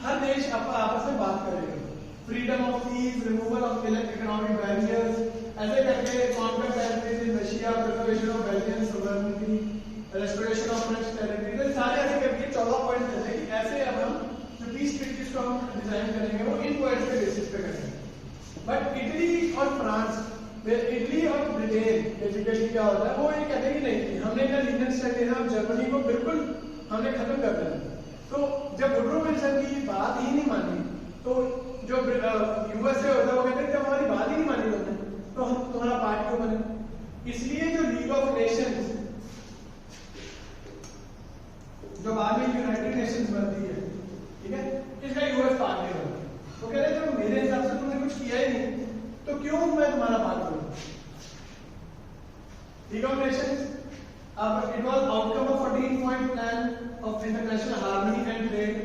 हर देश आपस में बात करेगा, freedom of seas, removal of economic barriers, ऐसे करके conquest territories in Russia, preservation of Belgian sovereignty, restoration of French territory, तो सारे ऐसे करके 14 पॉइंट देते हैं कि ऐसे अब हम जो पीस ट्रीटीज को हम डिजाइन करेंगे वो इन पॉइंट्स के बेसिस पे करेंगे। बट इटली और फ्रांस, इटली और ब्रिटेन बेसिकली क्या होता है, वो ये कहते हैं कि नहीं हमने इतना लीनियंस रख देना, जर्मनी को बिल्कुल हमने खत्म कर देना। तो जब वुडरो विल्सन की बात ही नहीं मानी, तो जो यूएसए होता है वो कहते हैं जब हमारी बात ही नहीं मानी तुमने तो हम तुम्हारा पार्ट क्यों बने। इसलिए जो लीग ऑफ नेशंस जो बाद में यूनाइटेड नेशंस बनती है, ठीक है, इसका यूएस पार्ट नहीं बनता। तो कह रहे हैं जब मेरे हिसाब से तुमने कुछ किया ही नहीं तो क्यों मैं तुम्हारा पार्ट करूं। लीग ऑफ नेशंस अब it was outcome of 14 point plan of international harmony and trade,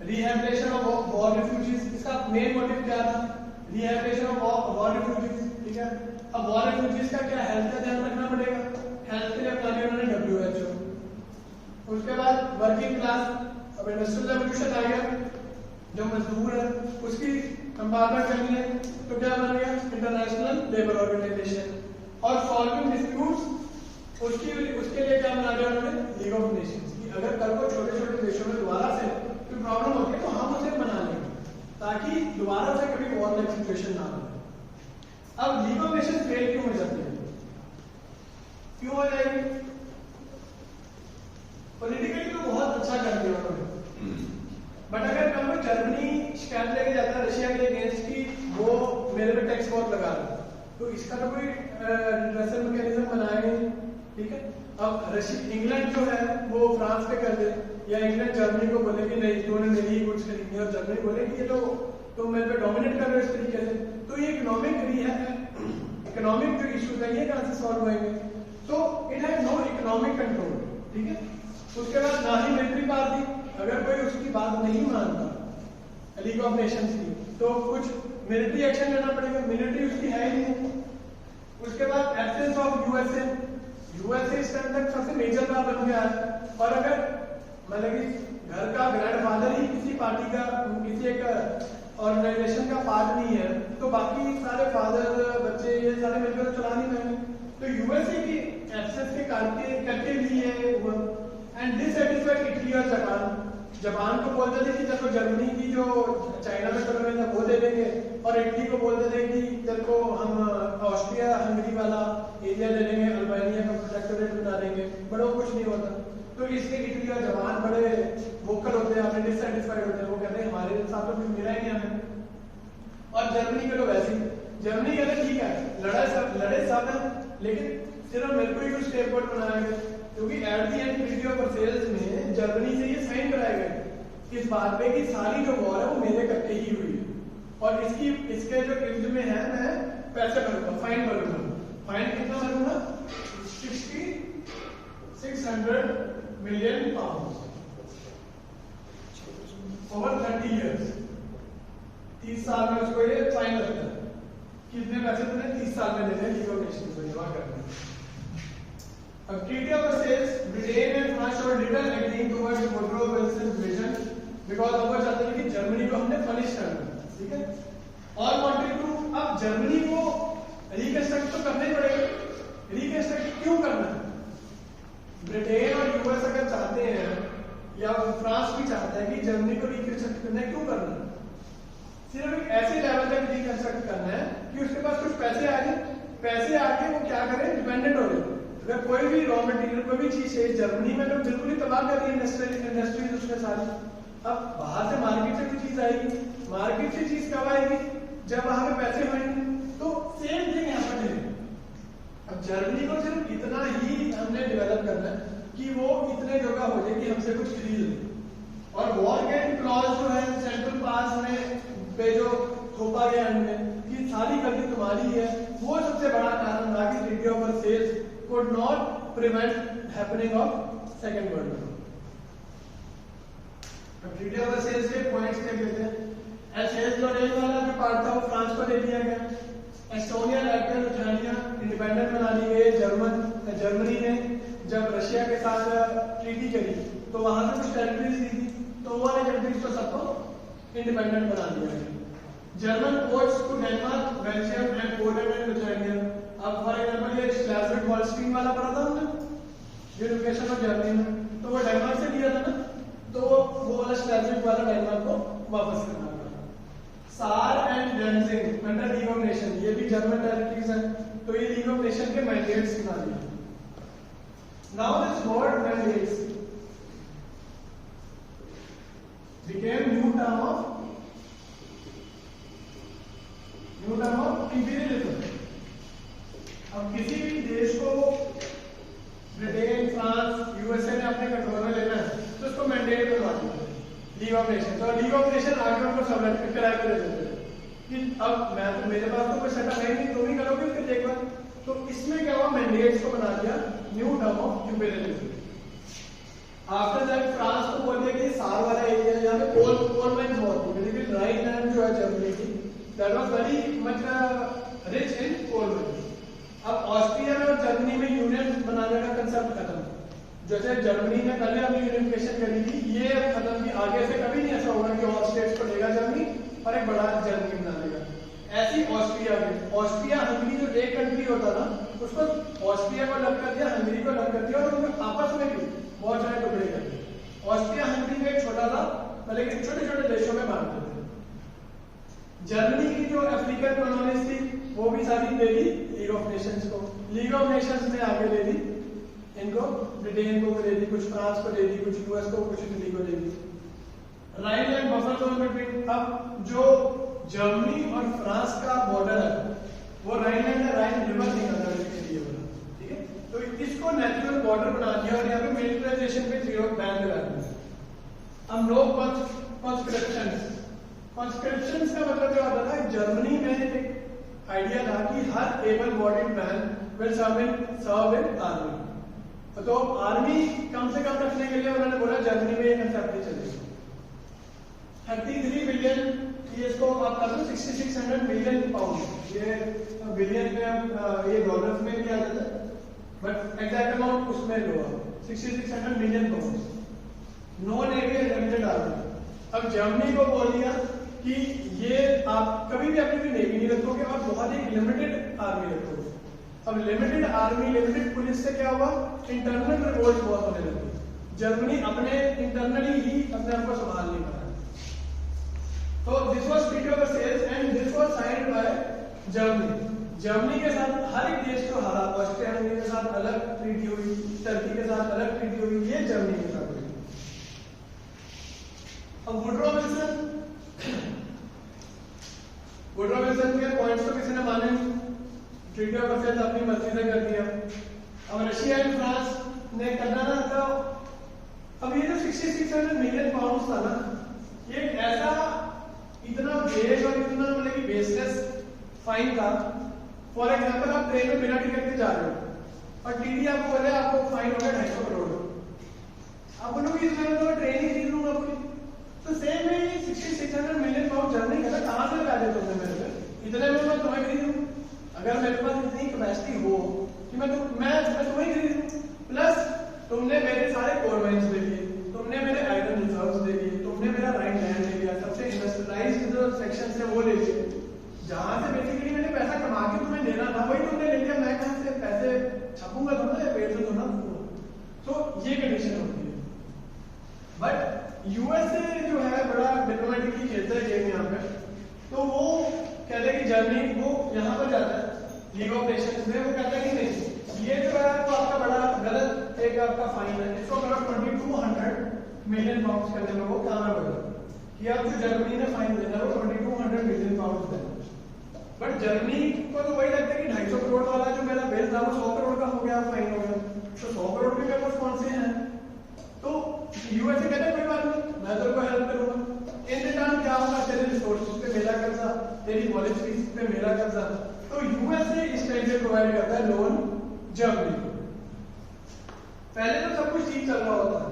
rehabilitation of war refugees. इसका मेन मोटिव क्या था, रिहैबिलिटेशन ऑफ वॉर रिफ्यूजीज, ठीक है। अब वॉर रिफ्यूजीज का क्या हेल्थ का ध्यान रखना पड़ेगा, हेल्थ के लिए अपना लिया उन्होंने WHO। उसके बाद वर्किंग क्लास, अब इंडस्ट्रियल रेवोल्यूशन आ गया, जो मजदूर है उसकी एम्पावरमेंट करनी है, तो क्या बन गया इंटरनेशनल लेबर ऑर्गेनाइजेशन। और सॉल्विंग डिस्प्यूट्स उसके लिए क्या बना दिया उन्होंने, लीग ऑफ नेशंस, कि अगर कल को छोटे छोटे देशों में दोबारा से कोई प्रॉब्लम होती है तो हम उसे बना लेंगे ताकि दोबारा से कभी वॉर लाइक सिचुएशन ना हो। अब लीग ऑफ नेशंस फेल क्यों हो जाती है, क्यों हो जाएगी, पॉलिटिकली तो बहुत अच्छा कर दिया उन्होंने, बट अगर कल को जर्मनी शिकायत लेके जाता है रशिया के अगेंस्ट की वो मेरे पे टैक्स बहुत लगा रहा है, तो इसका तो कोई रिड्रेसल मैकेनिज्म बनाया नहीं, ठीक है। अब इंग्लैंड जो है वो फ्रांस पे कर दे, या इंग्लैंड जर्मनी को बोले कि नहीं तुमने मेरी ही कुछ खरीदनी है, और जर्मनी बोले कि ये तो मेरे पे डोमिनेट कर रहे हो इस तरीके से, तो ये इकोनॉमिक जो इश्यूज है ये कहां से सॉल्व होंगे? तो it has no economic control, ठीक है। उसके बाद ना ही मिलिट्री पावर थी, अगर कोई उसकी बात नहीं मानता लीग ऑफ नेशंस की तो कुछ मिलिट्री एक्शन लेना पड़ेगा, मिलिट्री उसकी है ही नहीं। उसके बाद एब्सेंस ऑफ यूएसए इस टाइम तक सबसे मेजर पावर बन गया है, और अगर मतलब कि घर का ग्रैंडफादर ही किसी पार्टी का, किसी एक ऑर्गेनाइजेशन का पार्ट नहीं है, तो बाकी सारे फादर बच्चे ये सारे मिलकर चला नहीं पाएंगे। तो यूएसए की एब्सेंस के करके भी ये हुआ। एंड डिससैटिस्फाइड इटली और जापान को बोलते थे कि चलो जर्मनी की जो चाइना में कॉलोनी है वो दे देंगे, और इटली को बोलते थे कि चलो हम ऑस्ट्रिया हंगरी वाला एरिया ले लेंगे, अल्बानिया का प्रोटेक्टोरेट बना देंगे, बट वो कुछ नहीं होता। तो इसलिए इटली और जापान बड़े वोकल होते हैं, अपने डिससैटिस्फाइड होते हैं, वो कहते हैं हमारे साथ तो कुछ मिला ही नहीं हमें। और जर्मनी के लोग ऐसे ही, जर्मनी कहते ठीक है लड़े सब है, लेकिन सिर्फ मेरे को ही कुछ स्टेप बोर्ड बनाया गया, क्योंकि at the and treaty of Versailles में जर्मनी से ये साइन कराया गया इस बात पे कि सारी जो वॉर है वो मेरे करके ही हुई है, और इसके जो गिफ्ट में है मैं पैसे भरूंगा, फाइन भरूंगा। फाइन कितना भरूंगा? 600 मिलियन पाउंड ओवर 30 इयर्स। 30 साल में उसको ये फाइन लगता है। कितने पैसे तुमने 30 साल में देने लीग ऑफ नेशंस को जमा करने। अब treaty of Versailles, Britain and France showed little agreeing towards Woodrow Wilson's vision, because अब वो चाहते थे कि जर्मनी को हमने पनिश करना, ठीक है। और वांटेड टू, अब जर्मनी को रिकंस्ट्रक्ट तो करना ही पड़ेगा। रिकंस्ट्रक्ट क्यों करना है? ब्रिटेन और यूएस अगर चाहते हैं, या फ्रांस भी चाहता है कि जर्मनी को रिकंस्ट्रक्ट करना है, क्यों करना है? सिर्फ एक ऐसे लेवल तक रिकंस्ट्रक्ट करना है कि उसके पास कुछ पैसे आ जाए, पैसे आके वो क्या करे, डिपेंडेंट हो जाए। अगर कोई भी रॉ मटेरियल, कोई भी चीज है जर्मनी में तो बिल्कुल ही तबाह कर रही है इंडस्ट्रीज उसने सारी। अब बाहर से मार्केट से कोई चीज आएगी, मार्केट से चीज कब आएगी? जब वहां पे पैसे होंगे। तो सेम थिंग यहाँ पर है। अब जर्मनी को सिर्फ इतना ही हमने डेवलप करना है कि वो इतने जगह हो जाए कि हमसे कुछ खरीद ले, और वॉर गेट क्लॉज जो है सेंट्रल पास में पे जो थोपा गया इनमें कि सारी गलती तुम्हारी है, वो सबसे बड़ा कारण था कि treaty of Versailles could not prevent happening of second world war. अब ट्रीटी ऑफ वर्सेल्स के पॉइंट्स देख लेते हैं। एल्सेस लोरेन वाला जो पार्ट था वो फ्रांस को दे दिया गया। एस्टोनिया, लैटविया, लिथुआनिया इंडिपेंडेंट बना ली गई। जर्मनी ने जब रशिया के साथ ट्रीटी करी तो वहां से कुछ टेरिटरीज दी थी, तो वो वाले कंट्रीज को सबको इंडिपेंडेंट बना दिया गया। जर्मन पोर्ट्स को Denmark, Belgium and Poland and Lithuania. अब फॉर एग्जांपल ये स्लैज़विग हॉलस्टीन वाला पढ़ा था हमने यूनिफिकेशन ऑफ जर्मनी में, तो वो डेनमार्क से लिया था ना, तो वो वाला स्लैज़विग वाला डेनमार्क को वापस करना पड़ा। Saar and Danzig under League of Nation, ये भी जर्मन टेरिटरीज है, तो ये लीग ऑफ नेशन के मैंडेट्स बना दिए। Now this word mandates became new term of imperialism। अब किसी भी देश को ब्रिटेन, फ्रांस, यूएसए ने अपने कंट्रोल में लेना है तो उसको मैंडेट बनवा दिया लीग ऑफ नेशन। और लीग ऑफ नेशन आगे उनको सबमिट कराए दे देते हैं कि अब मैं तो, मेरे पास तो कोई सेटअप है नहीं, तुम ही करोगे उसके देखभाल। तो इसमें क्या हुआ, मैंडेट्स को बना दिया new term of imperialism. After that France को बोल दिया कि सार वाला एरिया जहाँ पे कोल माइंस बहुत थी, बेसिकली राइनलैंड जो है जर्मनी की, that was very much rich in coal mines. अब ऑस्ट्रिया में और जर्मनी में यूनियन बनाने का कंसेप्ट खत्म। जैसे जर्मनी ने पहले अपनी यूनिफिकेशन करी थी, ये खत्म की, आगे से कभी नहीं ऐसा होगा कि और स्टेट्स को लेगा जर्मनी और एक बड़ा जर्मनी बना लेगा। ऐसी ऑस्ट्रिया में, ऑस्ट्रिया हंगरी जो एक कंट्री होता ना, उसको ऑस्ट्रिया को अलग कर दिया, हंगरी को अलग कर दिया, और उनको आपस में भी बहुत सारे टुकड़े कर दिए। ऑस्ट्रिया हंगरी में एक छोटा था, लेकिन छोटे छोटे देशों में बांट देते। जर्मनी की जो अफ्रीकन कॉलोनीज थी वो भी सारी दे दी लीग ऑफ नेशंस को। लीग ऑफ नेशंस ने आगे दे दी इनको, ब्रिटेन को दे दी, कुछ फ्रांस को दे दी, कुछ यूएस को, कुछ इटली को दे दी। राइनलैंड बफर जोन बिटवीन, अब जो जर्मनी और फ्रांस का बॉर्डर है, वो राइनलैंड है, राइन रिवर निकलता है इसके लिए बोला, ठीक है। तो इसको नेचुरल बॉर्डर बना दिया और यहाँ पे मिलिटराइजेशन पे जीरो बैन लगा दिया। अब नो कॉन्स्क्रिप्शंस का मतलब क्या होता था, जर्मनी में एक आइडिया था कि हर able bodied man will serve in army. तो आर्मी कम से कम रखने के लिए उन्होंने बोला जर्मनी में एक कंसेप्ट चलेगी। 33 बिलियन, ये इसको आप कर लो 6600 मिलियन पाउंड, ये बिलियन में ये डॉलर्स में भी आ जाता है, बट एग्जैक्ट अमाउंट उसमें लो 6600 million pound. No navy limited army. अब जर्मनी को बोल दिया कि ये आप कभी भी अपनी नेवी नहीं रखोगे और बहुत ही लिमिटेड आर्मी रखोगे। अब लिमिटेड आर्मी, लिमिटेड पुलिस से क्या हुआ, इंटरनल रिवोल्ट बहुत होने लगी। जर्मनी अपने इंटरनली ही अपने आप को संभाल नहीं पा रहा। तो this was treaty of Versailles and this was signed by Germany. Germany के साथ हर एक देश को हरा, ऑस्ट्रिया हंगरी के साथ अलग ट्रीटी हुई, टर्की के साथ अलग ट्रीटी हुई, ये जर्मनी के साथ हुई। अब वुडरो विल्सन के पॉइंट्स तो किसी ने माने नहीं, ट्रीटी ऑफ वर्साइल्स अपनी मर्जी से कर दिया। अब रशिया एंड फ्रांस ने करना ना था। अब ये जो 6600 मिलियन पाउंड था ना, ये ऐसा इतना बेग और इतना मतलब कि बेसलेस फाइन था। फॉर एग्जांपल आप ट्रेन में बिना टिकट के जा रहे हो और टीटी आपको बोले आपको फाइन होगा 250 करोड़, आप बोलोगे इसमें तो ट्रेन ही खरीद लूंगा अपनी। तो सेम में 6600 मिलियन पाउंड जर्मनी का कहां से लगा दिया तुमने मेरे पे, इतने में मैं तुम्हें खरीदूं। अगर मेरे पास इतनी कैपेसिटी हो कि मैं तुम्हें खरीदूं, प्लस तुमने मेरे सारे कोर माइंस ले लिए, तुमने मेरे आयरन रिजर्व्स ले लिए, तुमने मेरा राइट लैंड ले लिया, सबसे इंडस्ट्रियलाइज्ड जो सेक्शन है वो ले लिए, जहां से बेसिकली मैंने पैसा कमा के तुम्हें देना था वही तुमने ले लिया। मैं कहां से पैसे छपूंगा थोड़ा या पेड़ से थोड़ा दूंगा। तो ये कंडीशन होती है। बट यूएसए जो है बड़ा डिप्लोमेटिकली खेलता है गेम यहाँ पे। तो वो कहते हैं कि जर्मनी वो यहाँ पर जाता है लीग ऑफ नेशंस में, वो कहता है कि नहीं, ये जो है तो आपका बड़ा गलत एक आपका फाइन है, इसको अगर 2200 मिलियन पाउंड करने में वो काम होगा कि आप जो जर्मनी ने फाइन देना वो 2200 मिलियन पाउंड देना। बट जर्मनी को तो वही लगता है कि 250 करोड़ वाला जो मेरा बिल था वो 100 करोड़ का हो गया, फाइन हो गया, तो 100 करोड़ भी मेरे पास कौन से हैं। तो यूएसए कहता है कोई बात नहीं, मैं तेरे को हेल्प करूंगा। इन रिटर्न क्या होगा, तेरे रिसोर्सेज पे मेरा कर्जा, तेरी कॉलेज फीस पे मेरा कर्जा। तो यूएसए इस टाइप से प्रोवाइड करता है लोन जर्मनी को। पहले तो सब कुछ ठीक चल रहा होता है,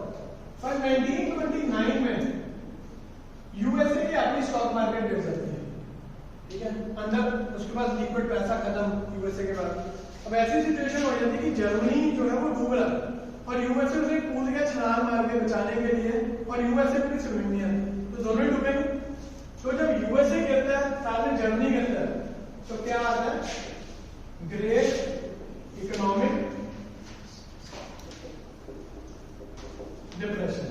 पर 1929 में यूएसए की अपनी स्टॉक मार्केट गिर जाती है, ठीक है, अंदर उसके पास लिक्विड पैसा खत्म यूएसए के बाद। अब ऐसी सिचुएशन हो जाती है कि जर्मनी जो है वो डूब रहा है और यूएसए उसे कूद के छलांग मार के बचाने के लिए, और यूएसए को स्विमिंग नहीं आती, तो दोनों ही डूबेंगे। तो जब यूएसए गिरता है साथ में जर्मनी गिरता है तो क्या आता है, ग्रेट इकोनॉमिक डिप्रेशन।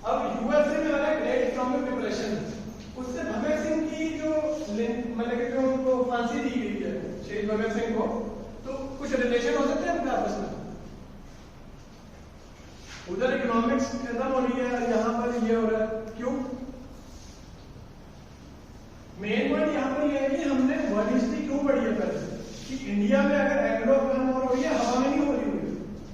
अब यूएसए में वाला ग्रेट इकोनॉमिक डिप्रेशन, उससे भगत सिंह की जो मतलब कि जो उनको फांसी दी गई है शहीद भगत सिंह को, तो कुछ रिलेशन हो सकते हैं अपने आपस में। उधर इकोनॉमिक्स खत्म हो रही है, यहाँ पर ये हो रहा है, क्यों? मेन पॉइंट यहाँ पर यह है कि हमने वर्ल्ड हिस्ट्री क्यों पढ़ी है पहले कि इंडिया में अगर एंग्लो अफगान वॉर हो रही है हवा में नहीं हो रही हुई,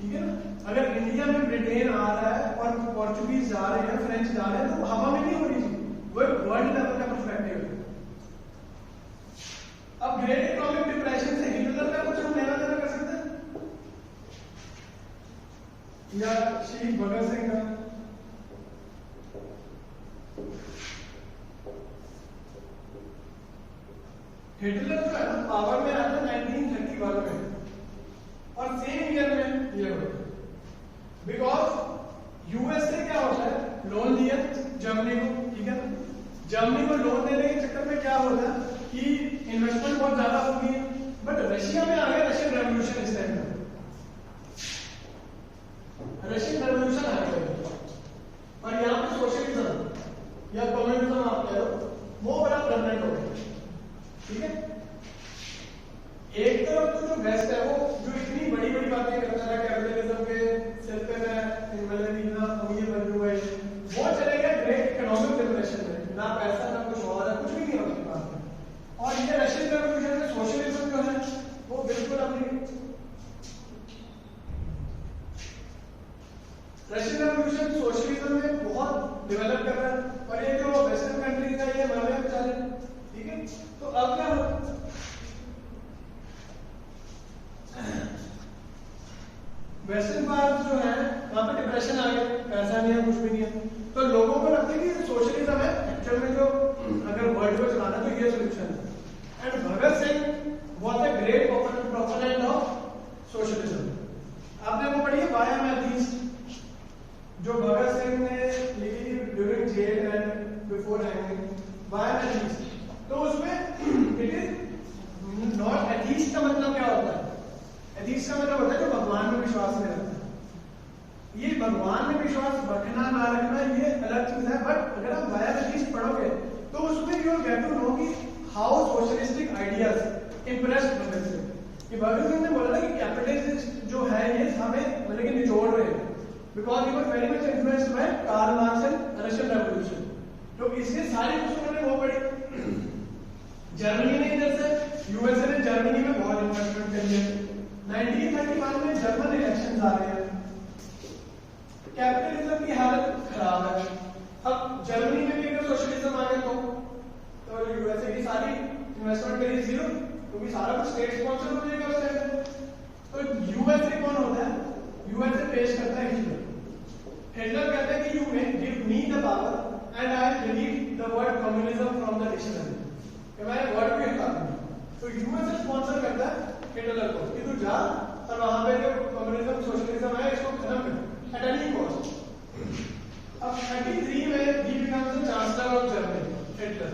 ठीक है ना। अगर इंडिया में ब्रिटेन आ रहा है और पोर्चुगीज जा रहे हैं, फ्रेंच जा रहे हैं, तो हवा में नहीं हो रही थी, वो एक वर्ल्ड लेवल का पर्सपेक्टिव है। अब ग्रेट इकोनॉमिक डिप्रेशन से हिटलर का कुछ हम लेना देना कर सकते हैं या शहीद भगत सिंह का? हिटलर जो है ना पावर में आया था 1931 में और सेम ईयर में ये हुआ, बिकॉज यूएसए क्या होता है, लोन दिया जर्मनी को, ठीक है। जर्मनी को लोन देने के चक्कर में क्या होता है कि इन्वेस्टमेंट बहुत ज्यादा होगी, बट रशिया में आ गया रशियन रेवोल्यूशन। इस टाइम में रशियन रेवोल्यूशन आ गया और यहाँ पे सोशलिज्म या कम्युनिज्म आप कह लो वो बड़ा प्रेजेंट हो गया, ठीक है। एक तरफ तो जो वेस्ट है वो जो इतनी बड़ी बड़ी बातें करता है कैपिटलिज्म के सिर पे मैं मतलब इतना अमीर बन गए, वो चले गया ग्रेट इकोनॉमिक डिप्रेशन में, ना पैसा ना कुछ और है, कुछ भी नहीं होता। एक्चुअल में जो अगर वर्ड को चलाना तो ये सोल्यूशन है। And Bhagat Singh was a great proponent of socialism. आपने वो पढ़ी है वाई एम एथीस्ट, जो भगत सिंह ने लिखी during jail and before hanging, why am atheist. तो उसमें इट इज नॉट एथीस्ट का मतलब क्या होता है? एथीस्ट का मतलब होता है जो भगवान में विश्वास नहीं रखता। ये भगवान में विश्वास रखना ना रखना ये अलग चीज है, बट अगर आप वाई एम एथीस्ट पढ़ोगे तो उसमें you will get to know कि how socialistic ideas impressed Bhagat Singh. कि भगत सिंह ने बोला ना कि कैपिटलिस्ट जो है ये हमें मतलब कि निचोड़ रहे हैं, because he was very much influenced by Karl Marx and Russian revolution. तो इसके सारी कुछ उन्होंने वो पढ़ी। जर्मनी ने इधर से यूएसए ने जर्मनी में बहुत इन्वेस्टमेंट कर लिया। 1931 में जर्मन इलेक्शंस आ रहे हैं, कैपिटलिज्म की हालत खराब है। अब जर्मनी में भी अगर सोशलिज्म आ गया तो यूएसए की सारी इन्वेस्टमेंट करी जीरो, क्योंकि सारा कुछ स्टेट स्पॉन्सर हो जाएगा उस टाइम पे। तो यूएसए कौन होता है? यूएसए पेश करता है हिटलर। हिटलर कहता है कि you may give me the power and I delete the word communism from the dictionary, कि मैं वर्ड को हटा दूंगा। तो यूएसए स्पॉन्सर करता है हिटलर को कि तू जा और वहां पे जो कम्युनिज्म सोशलिज्म है इसको खत्म कर एट एनी कॉस्ट। अब 33 में ही becomes the chancellor of Germany, Hitler.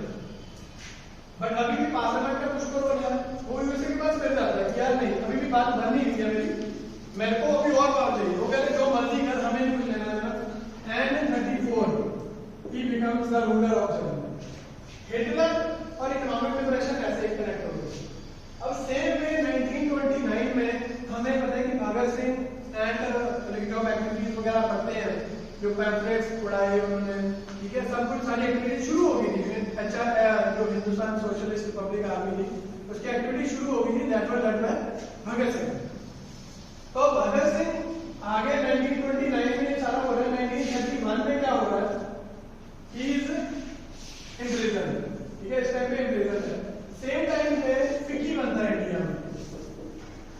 But अभी भी पार्लियामेंट का कुछ रोल है, वो यूएसए के पास फिर जाता है कि यार नहीं, अभी भी बात बन नहीं रही है मेरे को अभी और पावर चाहिए। वो कहते जो मर्जी कर, हमें नहीं कुछ लेना देना। And in 34 he becomes the ruler of Germany। Hitler और इकोनॉमिक लिबरेशन ऐसे कनेक्ट हो गए। अब सेम वे 1929 में हमें पता है कि Bhagat Singh and job activities वगैरह पढ़ते हैं, जो पैम्फलेट्स उड़ाए उन्होंने, ठीक है, सब कुछ सारी एक्टिविटीज शुरू हो गई थी। अच्छा जो हिंदुस्तान सोशलिस्ट रिपब्लिक आर्मी थी उसकी एक्टिविटी शुरू हो गई थी, that was led by Bhagat Singh. तो भगत सिंह आगे 1929 में सारा हो रहा है। 1931 में क्या हो रहा है? ही इज इन प्रिजन, ठीक है, इस टाइम पे इन प्रिजन है। सेम टाइम पे फिकी बनता है इंडिया में।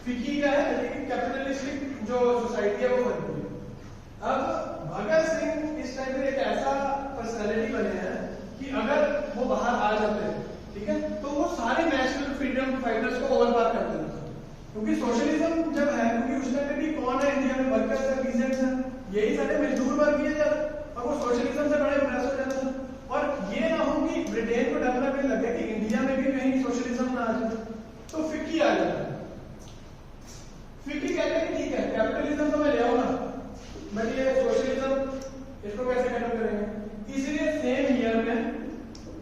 फिकी क्या है? कैपिटलिस्टिक जो सोसाइटी है वो बनती है। अब भगत सिंह इस टाइम पे एक ऐसा पर्सनालिटी बने हैं कि अगर वो बाहर आ जाते हैं, ठीक है, तो वो सारे नेशनल फ्रीडम फाइटर्स को ओवरपावर कर देते हैं। क्योंकि सोशलिज्म जब है, क्योंकि उस टाइम पे भी कौन है इंडिया में? वर्कर्स है, पीजेंट्स हैं, यही सारे मजदूर वर्ग ही है यार। और वो सोशलिज्म से बड़े इम्प्रेस हो जाते हैं। और ये ना हो कि ब्रिटेन को डर लगने लगे कि इंडिया में भी कहीं सोशलिज्म ना आ जाए, तो फिक्की आ जाता है। फिक्की कहते हैं कि ठीक है कैपिटलिज्म तो मैं ले आऊंगा, बट ये सोशलिज्म इसको कैसे खत्म करेंगे? इसलिए सेम ईयर में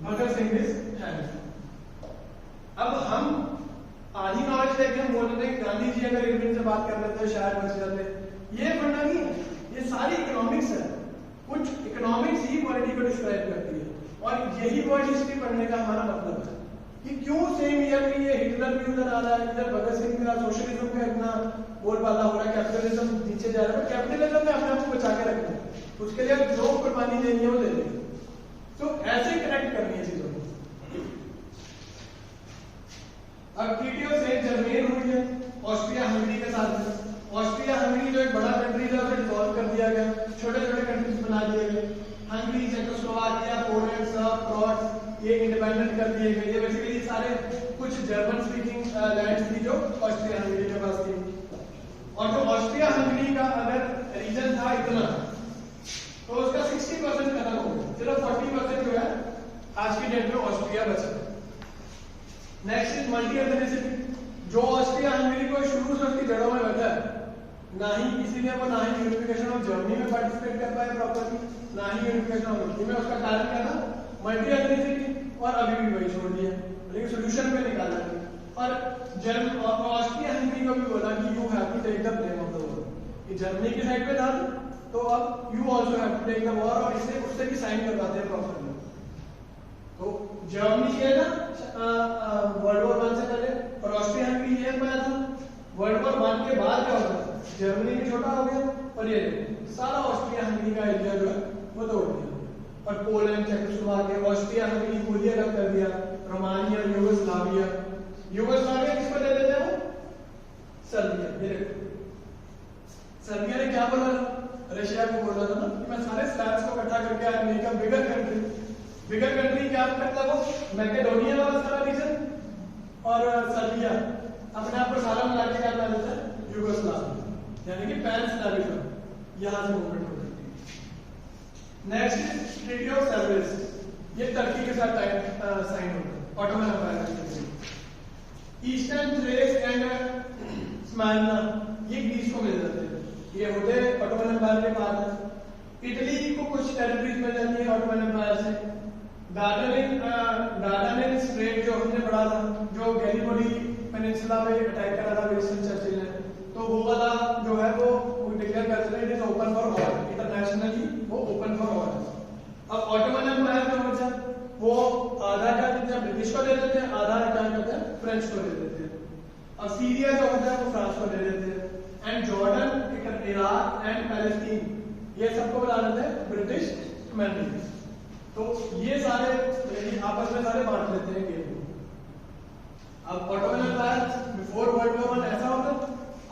भगत सिंह इज हैंग्ड। अब हम आधी नॉलेज लेके हम बोल रहे हैं गांधी जी अगर इरविन से बात कर लेते तो शायद बच जाते। ये पढ़ना नहीं है, ये सारी इकोनॉमिक्स है। कुछ इकोनॉमिक्स ही पॉलिटी को डिस्क्राइब करती है, और यही वर्ल्ड हिस्ट्री पढ़ने का हमारा मतलब है कि क्यों सेम ईयर में ये हिटलर भी उधर आ रहा है, इधर भगत सिंह का सोशलिज्म का इतना बोलबाला हो रहा है, कैपिटलिज्म नीचे जा रहा है। कैपिटलिज्म में अपने आप को बचा के रखना है, उसके लिए जो कुर्बानी देनी है वो दे देंगे। तो ऐसे कनेक्ट करनी है चीजों को। अब ट्रीटी ऑफ सेंट जर्मेन हुई है ऑस्ट्रिया हंगरी के साथ। ऑस्ट्रिया हंगरी जो एक बड़ा कंट्री था उसे डिसॉल्व कर दिया गया, छोटे छोटे कंट्रीज बना दिए गए। Hungary, Czechoslovakia, Poland, SERB, cross ये इंडिपेंडेंट कर दिए गए। ये बेसिकली सारे कुछ जर्मन स्पीकिंग लैंड्स थी जो ऑस्ट्रिया हंगरी के पास थी। और जो ऑस्ट्रिया हंगरी का अगर रीजन था इतना, तो उसका 60% खत्म हो गया, सिर्फ 40% जो है आज की डेट में ऑस्ट्रिया बचा। Next is multi ethnicity. जो ऑस्ट्रिया हंगरी को शुरू से उसकी जड़ों में बैठा है, ना ही इसीलिए वो ना ही यूनिफिकेशन ऑफ जर्मनी में पार्टिसिपेट कर पाए प्रॉपर्ली, ना ही यूनिफिकेशन ऑफ इटली में। उसका कारण क्या था? Multi ethnicity. और अभी भी वही छोड़ दिया, लेकिन सोल्यूशन पे निकाला। और ऑस्ट्रिया हंगरी को भी बोला कि you have to take the blame of the war. ये जर्मनी की साइड पे था, तो अब you also have to take the war, और इससे उससे भी साइन करवाते हैं प्रॉपर्ली। तो जर्मनी ये ना वर्ल्ड वॉर 1 से पहले, और ऑस्ट्रिया हंगरी ये पाया था। वर्ल्ड वॉर 1 के बाद क्या होता है? जर्मनी भी छोटा हो गया, और ये सारा ऑस्ट्रिया हंगरी का एरिया जो है वो तोड़ दिया। और पोलैंड, चेकोस्लोवाकिया, ऑस्ट्रिया हंगरी पूरी अलग कर दिया। Romania, Yugoslavia. यूगोस्लाविया किसको दे देते हैं? सर्बिया। ये देखो, सर्बिया ने क्या बोला? रशिया को बोला था ना कि मैं सारे स्लैब्स को इकट्ठा करके I make a bigger country. Bigger country क्या करता है वो मैकेडोनिया वाला सारा रीजन और सर्बिया अपने आप को सारा मिला के क्या बना देता है यूगोस्लाविया, यानी कि पैन स्लाविज्म यहां से मूवमेंट हो जाती है। नेक्स्ट ट्रीटी ऑफ सेवर्स, ये टर्की के साथ साइन होता है ऑटोमन एम्पायर के। ईस्टर्न थ्रेस एंड स्मार्ना ये ग्रीस को मिल जाते हैं, ये होते ऑटोमन एम्पायर के बाद। इटली को कुछ टेरिटरीज मिल जाती है ऑटोमन एम्पायर से। डार्डानेल स्ट्रेट जो हमने पढ़ा था, जो गैलीपोली पेनिनसुला पे अटैक करा था विंस्टन चर्चिल ने, तो वो वाला जो है वो डिक्लेयर कर देते हैं it is open for all, internationally वो ओपन फॉर ऑल। अब ऑटोमन एम्पायर जो होता है वो आधा क्या देते हैं ब्रिटिश को दे देते हैं, आधा क्या कहते हैं फ्रेंच को दे देते हैं। अब सीरिया जो होता है वो फ्रांस को दे देते हैं, and Jordan, Iraq and Palestine ये सबको बता देते हैं ब्रिटिश कम्युनिटीज। तो ये सारे आपस में सारे बांट लेते हैं गेम को। अब Ottoman empire before world war 1 ऐसा होता,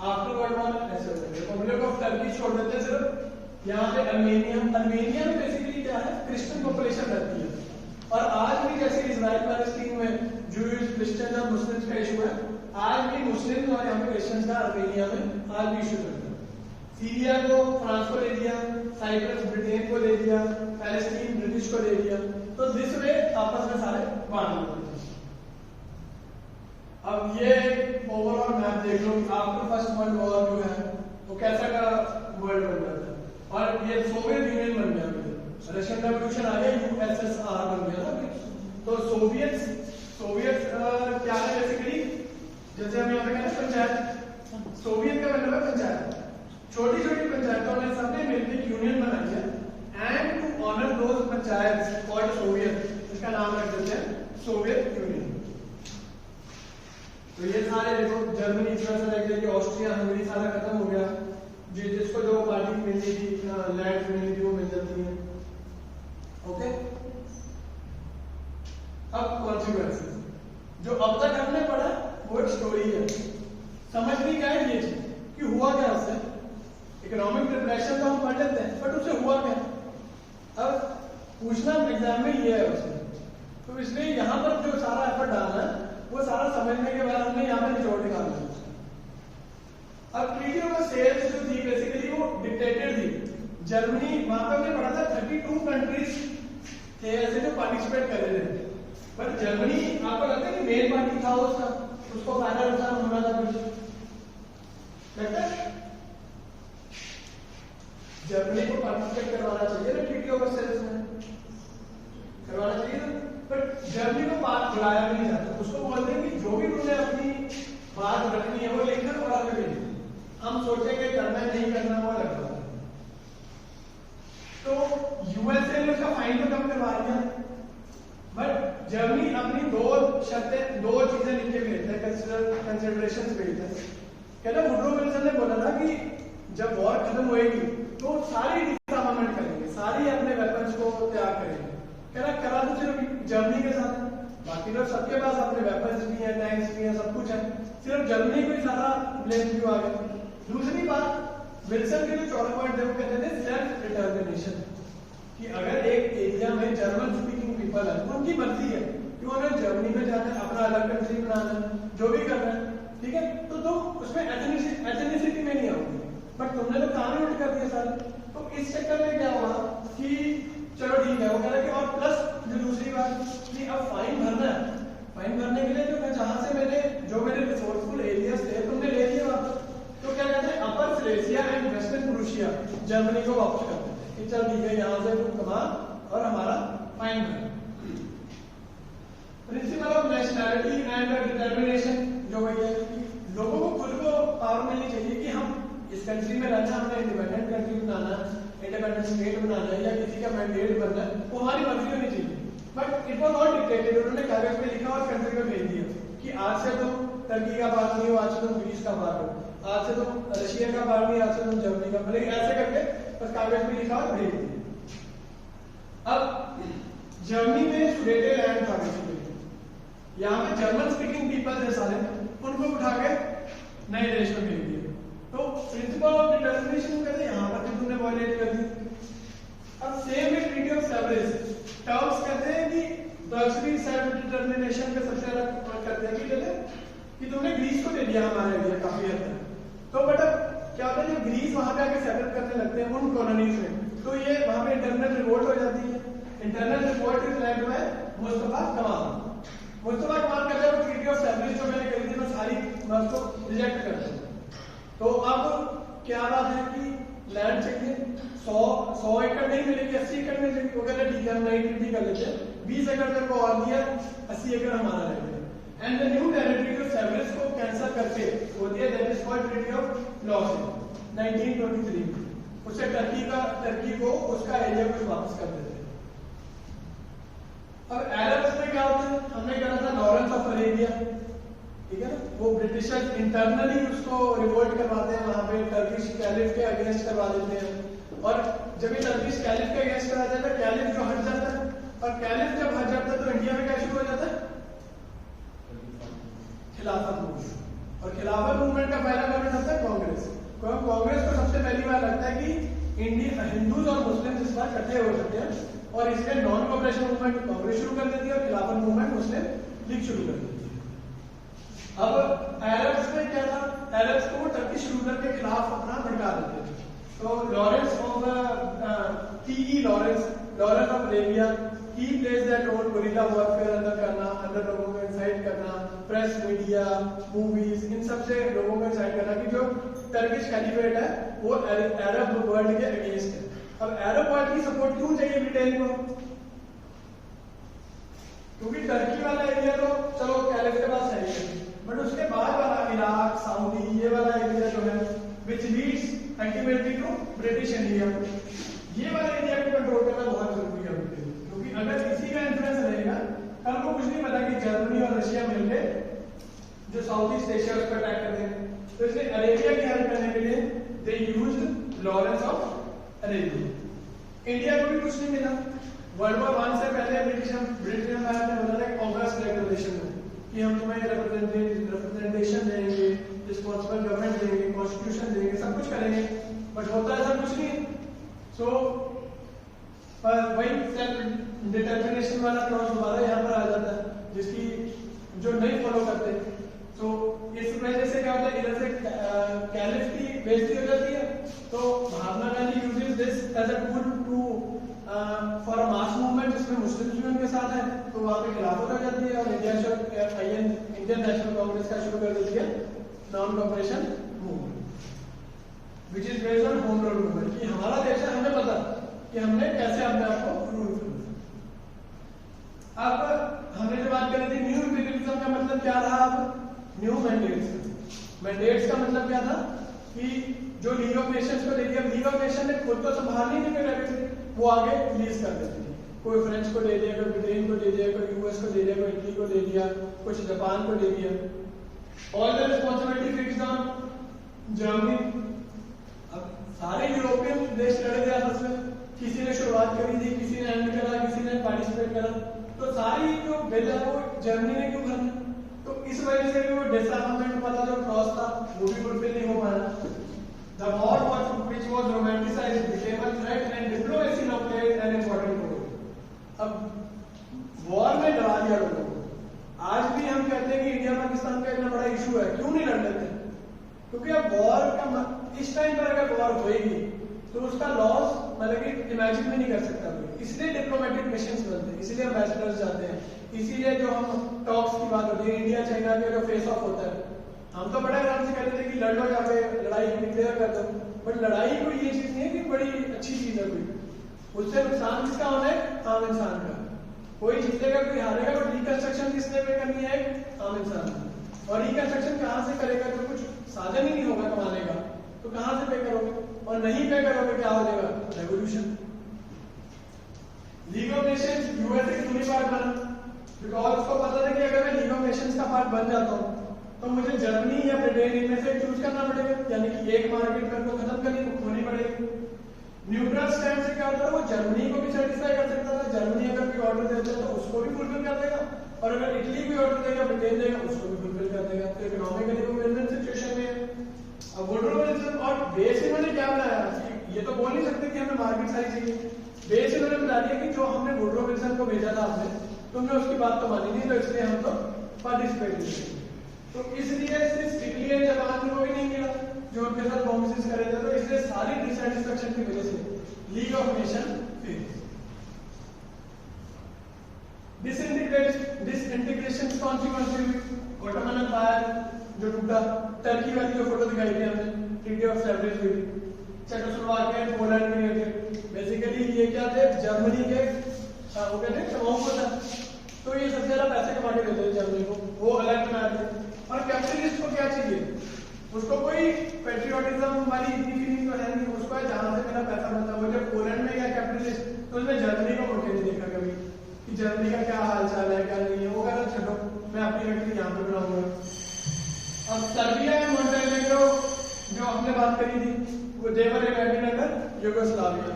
आफ्टर वर्ल्ड वॉर ऐसे होता है। रिपब्लिक ऑफ टर्की छोड़ देते हैं सिर्फ यहाँ पे अर्मेनिया में बेसिकली क्या है क्रिश्चियन पॉपुलेशन रहती है, और आज भी जैसे इजराइल पैलेस्टीन में जूइश क्रिश्चियन और मुस्लिम्स का इशू है, आज भी मुस्लिम और यहाँ पे क्रिश्चियंस का अर्मेनिया में आज भी इशू रहता है। सीरिया को फ्रांस को दे दिया, साइप्रस ब्रिटेन को दे दिया, पैलेस्टीन ब्रिटिश को दे दिया, तो दिस वे आपस में सारे बांट लेते हैं। अब ये ओवरऑल मैप देख लो, आफ्टर फर्स्ट वर्ल्ड वॉर जो है वो कैसा का वर्ल्ड बन जाता है, और ये सोवियत यूनियन बन गया, रशियन रेवोल्यूशन आ गया, यूएसएसआर बन गया ना। तो सोवियत क्या है बेसिकली, जैसे हम यहाँ पे कहते हैं पंचायत, सोवियत का मतलब है पंचायत, छोटी छोटी पंचायतों ने सबने मिलकर यूनियन बनाई है, and to honour those panchayat called Soviet, इसका नाम रख देते हैं सोवियत यूनियन। तो ये सारे देखो जर्मनी इस तरह से रख दिया, ऑस्ट्रिया हंगरी सारा खत्म हो गया, जिसको जो पार्टी मिलनी थी लैंड मिलनी थी वो मिल जाती है। ओके, अब कॉन्सिक्वेंसेस जो अब तक हमने पढ़ा वो एक स्टोरी है, समझनी क्या है ये चीज कि हुआ क्या उससे। इकोनॉमिक डिप्रेशन तो हम पढ़ लेते हैं, बट उससे हुआ क्या, अब पूछना एग्जाम में ये है उससे। तो इसलिए यहाँ पर जो सारा एफर्ट डालना है वो सारा समझने के बाद हमने यहाँ पर निचोड़ निकालना है। अब ट्रीटी ऑफ सेल्स जो थी बेसिकली वो डिक्टेटेड थी, जर्मनी वहां पर हमने पढ़ा था 32 कंट्रीज थे ऐसे जो पार्टिसिपेट कर रहे थे, पर जर्मनी आपको लगता है कि मेन पार्टी था उसका, उसको फायदा नुकसान होना था कुछ लगता है, जर्मनी को पार्टिसिपेट करवाना चाहिए ना ट्रीटी ऑफ सेल्स में, करवाना चाहिए ना, बट जर्मनी को बात बुलाया भी नहीं जाता, उसको बोलते हैं कि जो भी तुमने अपनी बात रखनी है वो लिखकर और आगे भेज, हम सोचेंगे करना है नहीं करना वो अलग बात है। तो यूएसए ने उसका फाइन तो कम करवा दिया, बट जर्मनी अपनी दो शर्तें, दो चीजें लिख के भेजते हैं, कंसिडरेशंस भेजते हैं। कहना वुड्रो विल्सन ने बोला था कि जब वॉर खत्म होएगी तो सारी डिसआर्मामेंट करेंगे, सारी अपने वेपन्स को त्याग करेंगे। कहना करा तो सिर्फ जर्मनी के साथ है, बाकी लोग सबके पास अपने वेपन्स भी हैं, टैंक्स भी हैं, सब कुछ है, सिर्फ जर्मनी को ही सारा ब्लेम क्यों आ गया। दूसरी बात, विल्सन के जो 14 पॉइंट थे वो कहते थे सेल्फ डिटर्मिनेशन, कि अगर एक एरिया में जर्मन स्पीकिंग पीपल है तो उनकी मर्जी है कि उन्हें जर्मनी में जाना है, अपना अलग कंट्री बनाना है, जो भी करना है, ठीक है, तो तुम उसमें एथनिसिटी में नहीं आओगे, बट तुमने तो काम उल्ट कर दिया सारे। तो इस चक्कर में क्या हुआ कि चलो ठीक है, वो कह रहा कि और प्लस जो दूसरी बात कि अब फाइन भरना है, फाइन भरने के लिए जो जहां से मैंने जो मेरे रिसोर्सफुल एरियाज थे तुमने ले लिया वापस, तो क्या कहते हैं upper Silesia and western Prussia Germany को वापस करते हैं कि चल ठीक है यहाँ से तुम कमा और हमारा फाइन भर। Principle of nationality and determination जो है लोगों को खुद को पावर मिलनी चाहिए कि हम इस कंट्री में रहना, हमें इंडिपेंडेंट कंट्री बनाना, इंडिपेंडेंट स्टेट बनाना है या किसी का मैंडेट बनना है, वो हमारी मर्जी होनी चाहिए। But it was not dictated, उन्होंने कागज पे लिखा और कंट्री में भेज दिया कि आज से तुम टर्की का पार्ट नहीं हो, आज से तुम ग्रीस का पार्ट हो, आज से तुम रशिया का पार्ट नहीं, आज से तुम जर्मनी का, मतलब ऐसे करके बस कागज पे लिखा और भेज दिया। अब जर्मनी में सुडेटेलैंड था बेसिकली, यहाँ पे जर्मन स्पीकिंग पीपल थे सारे, उनको उठा के नए देश में भेज दिया। तो प्रिंसिपल ऑफ डिटर्मिनेशन कहते हैं यहाँ पर भी तुमने वायलेट कर दी। अब सेम में ट्रीटी ऑफ सेवरेज टर्म्स कहते हैं रिप्रेजेंटेशन पे सबसे ज्यादा करते हैं कि तुमने ग्रीस को दे दिया हमारा एरिया काफी हद तक। तो बट क्या होता है जब ग्रीस वहां पे आके सेटल करने लगते हैं उन कॉलोनीज में, तो ये वहां पे इंटरनल रिवोल्ट हो जाती है। Internal revolt is led by Mustafa कमाल। मुस्तफा कमाल कहता है वो ट्रीटी ऑफ सेवरिज जो मैंने करी थी मैं सारी मैं उसको रिजेक्ट करता हूं। तो अब क्या बात है कि लैंड चाहिए 100 एकड़ नहीं मिलेगी, 80 एकड़ मिलेगी। वो कहते हैं ठीक है हम नई ट्रीटी कर लेते हैं, 20 एकड़ तेरे को और दिया, 80 एकड़ हमारा रह गया। And the new territory of Sevres को कैंसिल करके होती है that is called treaty of Lausanne 1923 में। उससे टर्की को उसका एरिया कुछ वापस कर देते हैं। अब अरब्स में क्या होता है, हमने कहा था लॉरेंस ऑफ अरेबिया, ठीक है ना, वो ब्रिटिशर्स इंटरनली उसको रिवोल्ट करवाते हैं, वहां पे टर्किश कैलिफ के अगेंस्ट करवा देते हैं। और जब ये टर्किश कैलिफ के अगेंस्ट करा जाता है, कैलिफ जो हट जाता है, और कैलिफ जब हट जाता है तो इंडिया में क्या शुरू हो जाता है, खिलाफत मूवमेंट। और खिलाफत मूवमेंट का पहला गवर्नमेंट होता है कांग्रेस। कांग्रेस को सबसे पहली बार लगता है कि इंडिया हिंदूज और मुस्लिम इस बार इकट्ठे हो सकते हैं, और इसलिए नॉन कॉपरेशन मूवमेंट कांग्रेस शुरू कर देती है और खिलाफत मूवमेंट मुस्लिम लीग शुरू कर देती है। अब अरब्स में क्या था, अरब्स को वो टर्किश रूलर के खिलाफ अपना भड़का देते थे। तो Lawrence of TE Lawrence of Arabia, he plays that role guerrilla warfare अंदर करना, अंदर लोगों को इंसाइट करना, प्रेस मीडिया मूवीज इन सब से लोगों को इंसाइट करना कि जो टर्किश कैलिफेट है वो अरब वर्ल्ड के अगेंस्ट है। अब अरब वर्ल्ड की सपोर्ट क्यों चाहिए ब्रिटेन को, क्योंकि टर्की वाला एरिया तो चलो कैलिफ के पास है, बट उसके बाद वाला इराक सऊदी ये वाला एरिया जो है which leads ultimately to British India, ये वाला एरिया को कंट्रोल करना बहुत जरूरी है उनके लिए। क्योंकि अगर इसी का इन्फ्लुएंस रहेगा, कल को कुछ नहीं पता कि जर्मनी और रशिया मिलकर जो साउथ ईस्ट एशिया उस पर अटैक कर देंगे। तो इसलिए अरेबिया की हेल्प करने के लिए they used Lawrence of Arabia. India को भी कुछ नहीं मिला। वर्ल्ड वॉर 1 से पहले ब्रिटिश एम्पायर ने बोला था ऑगस्ट डिक्लेरेशन में कि हम तुम्हें रिप्रेजेंटेशन देंगे, रिस्पॉन्सिबल गवर्नमेंट देंगे, कॉन्स्टिट्यूशन देंगे, सब कुछ करेंगे, बट होता ऐसा कुछ नहीं। सो वही सेल्फ डिटर्मिनेशन वाला क्लॉज दोबारा यहाँ पर आ जाता है, जिसकी जो नहीं फॉलो करते। तो इस वजह से क्या होता है, इधर से कैलिफ की बेइज्जती हो जाती है, तो Mahatma Gandhi uses this as a tool to for a mass movement जिसमें मुस्लिम्स भी उनके साथ हैं, तो वहां पे खिलाफत हो जाती है और इंडियन नेशनल कांग्रेस का शुरू कर देती है non cooperation movement which is based on home rule movement, कि हमारा देश है, हमें पता कि हमने कैसे अपने आप को रूल करना। अब हमने जो बात करी थी न्यू इंपीरियलिज्म का मतलब क्या रहा, अब न्यू मैंडेट्स। मैंडेट्स का मतलब क्या था कि जो लीग ऑफ नेशंस को दे दिया, लीग ऑफ नेशन ने खुद तो संभाल नहीं थे, वो आगे रिलीज कर देती थी। कोई फ्रेंच को दे दिया, कोई ब्रिटेन को दे दिया, कोई यूएस को दे दिया, कोई इटली को दे दिया, कुछ जापान को दे दिया। All the responsibility fixed on Germany. अब सारे यूरोपियन देश लड़े थे आपस में, किसी ने शुरुआत करी थी, किसी ने एंड करा, किसी ने पार्टिसिपेट करा, तो सारी जो बिल है वो जर्मनी ने क्यों करना। तो इस वजह से भी वो डिसआर्मामेंट वाला जो क्लॉज था वो भी फुलफिल नहीं हो पाया। The war which was romanticized became a threat and diplomacy now played an important role. अब वॉर में डरा दिया लोगों को। आज भी हम कहते हैं कि इंडिया पाकिस्तान का इतना बड़ा इशू है, क्यों नहीं लड़ लेते? क्योंकि अब वॉर का इस टाइम पर अगर वॉर होएगी तो उसका लॉस मतलब कि इमेजिन भी नहीं कर सकता कोई। इसलिए डिप्लोमेटिक मिशंस बनते हैं, इसलिए एम्बेसडर्स जाते हैं, इसीलिए जो हम टॉक्स की बात होती है इंडिया चाइना का जो फेस ऑफ होता है, हम तो बड़े आराम से कहते थे कि लड़ लो जाके, लड़ाई डिक्लेयर कर दो, बट लड़ाई कोई ये चीज नहीं है कि बड़ी अच्छी चीज है कोई। उससे नुकसान किसका होना है? आम इंसान का। कोई जीतेगा कोई हारेगा, बट रिकंस्ट्रक्शन किसने पे करनी है? आम इंसान को। और रिकंस्ट्रक्शन कहाँ से करेगा? तो कुछ साधन ही नहीं होगा कमाने का, तो कहाँ से पे करोगे? और नहीं पे करोगे क्या हो जाएगा? Revolution. League of Nations USA की पूरी पार्ट बना, बिकॉज उसको पता था कि अगर मैं लीग ऑफ नेशंस का पार्ट बन जाता हूँ तो मुझे जर्मनी या ब्रिटेन इनमें से चूज करना पड़ेगा, यानी कि एक मार्केट मेरे को खत्म करनी खोनी पड़ेगी। न्यूट्रल स्टैंड से क्या होता है, वो जर्मनी को भी सेटिस्फाई कर सकता था, जर्मनी अगर कोई ऑर्डर देता है तो उसको भी फुलफिल कर देगा, और अगर इटली कोई ऑर्डर देगा, ब्रिटेन देगा, उसको भी फुलफिल कर देगा। तो इकोनॉमिकली वो विन-विन सिचुएशन में है। अब वुडरो विल्सन और बेस इन्होंने क्या बनाया, ये तो बोल नहीं सकते कि हमें मार्केट सारी चाहिए। बेस इन्होंने बता दिया कि जो हमने वुडरो विल्सन को भेजा था हमने, तुमने उसकी बात तो मानी नहीं, तो इसलिए हम तो पार्टिसिपेट नहीं करेंगे। तो इसलिए सिर्फ इटली एंड जापान को भी नहीं मिला जो उनके साथ कॉम्बिनेशन करे थे, तो इसलिए सारी डिससैटिस्फैक्शन की वजह से league of nation fail. Disintegration कौन सी हुई? ऑटोमन एम्पायर जो टूटा, टर्की वाली जो फोटो दिखाई थी हमने, ट्रीटी ऑफ सेवरेज हुई, Czechoslovakia and Poland created. Basically ये क्या थे? जर्मनी के वो कहते हैं समाओं को था, तो ये सबसे ज्यादा पैसे कमा के देते थे जर्मनी को, वो अलग बना थे। और कैपिटलिस्ट को क्या चाहिए? उसको कोई पेट्रियोटिज्म वाली इतनी फीलिंग तो है नहीं, उसको है जहां से मेरा पैसा बनता है। वो जब पोलैंड में गया कैपिटलिस्ट, तो उसने जर्मनी को मुड़ के नहीं देखा कभी कि जर्मनी का क्या हाल चाल है क्या नहीं है। वो कहता छोड़ो, मैं अपनी फैक्ट्री यहाँ पे बनाऊंगा। अब सर्बिया एंड मोंटेनेग्रो जो हमने बात करी थी, वो they were imagine under Yugoslavia.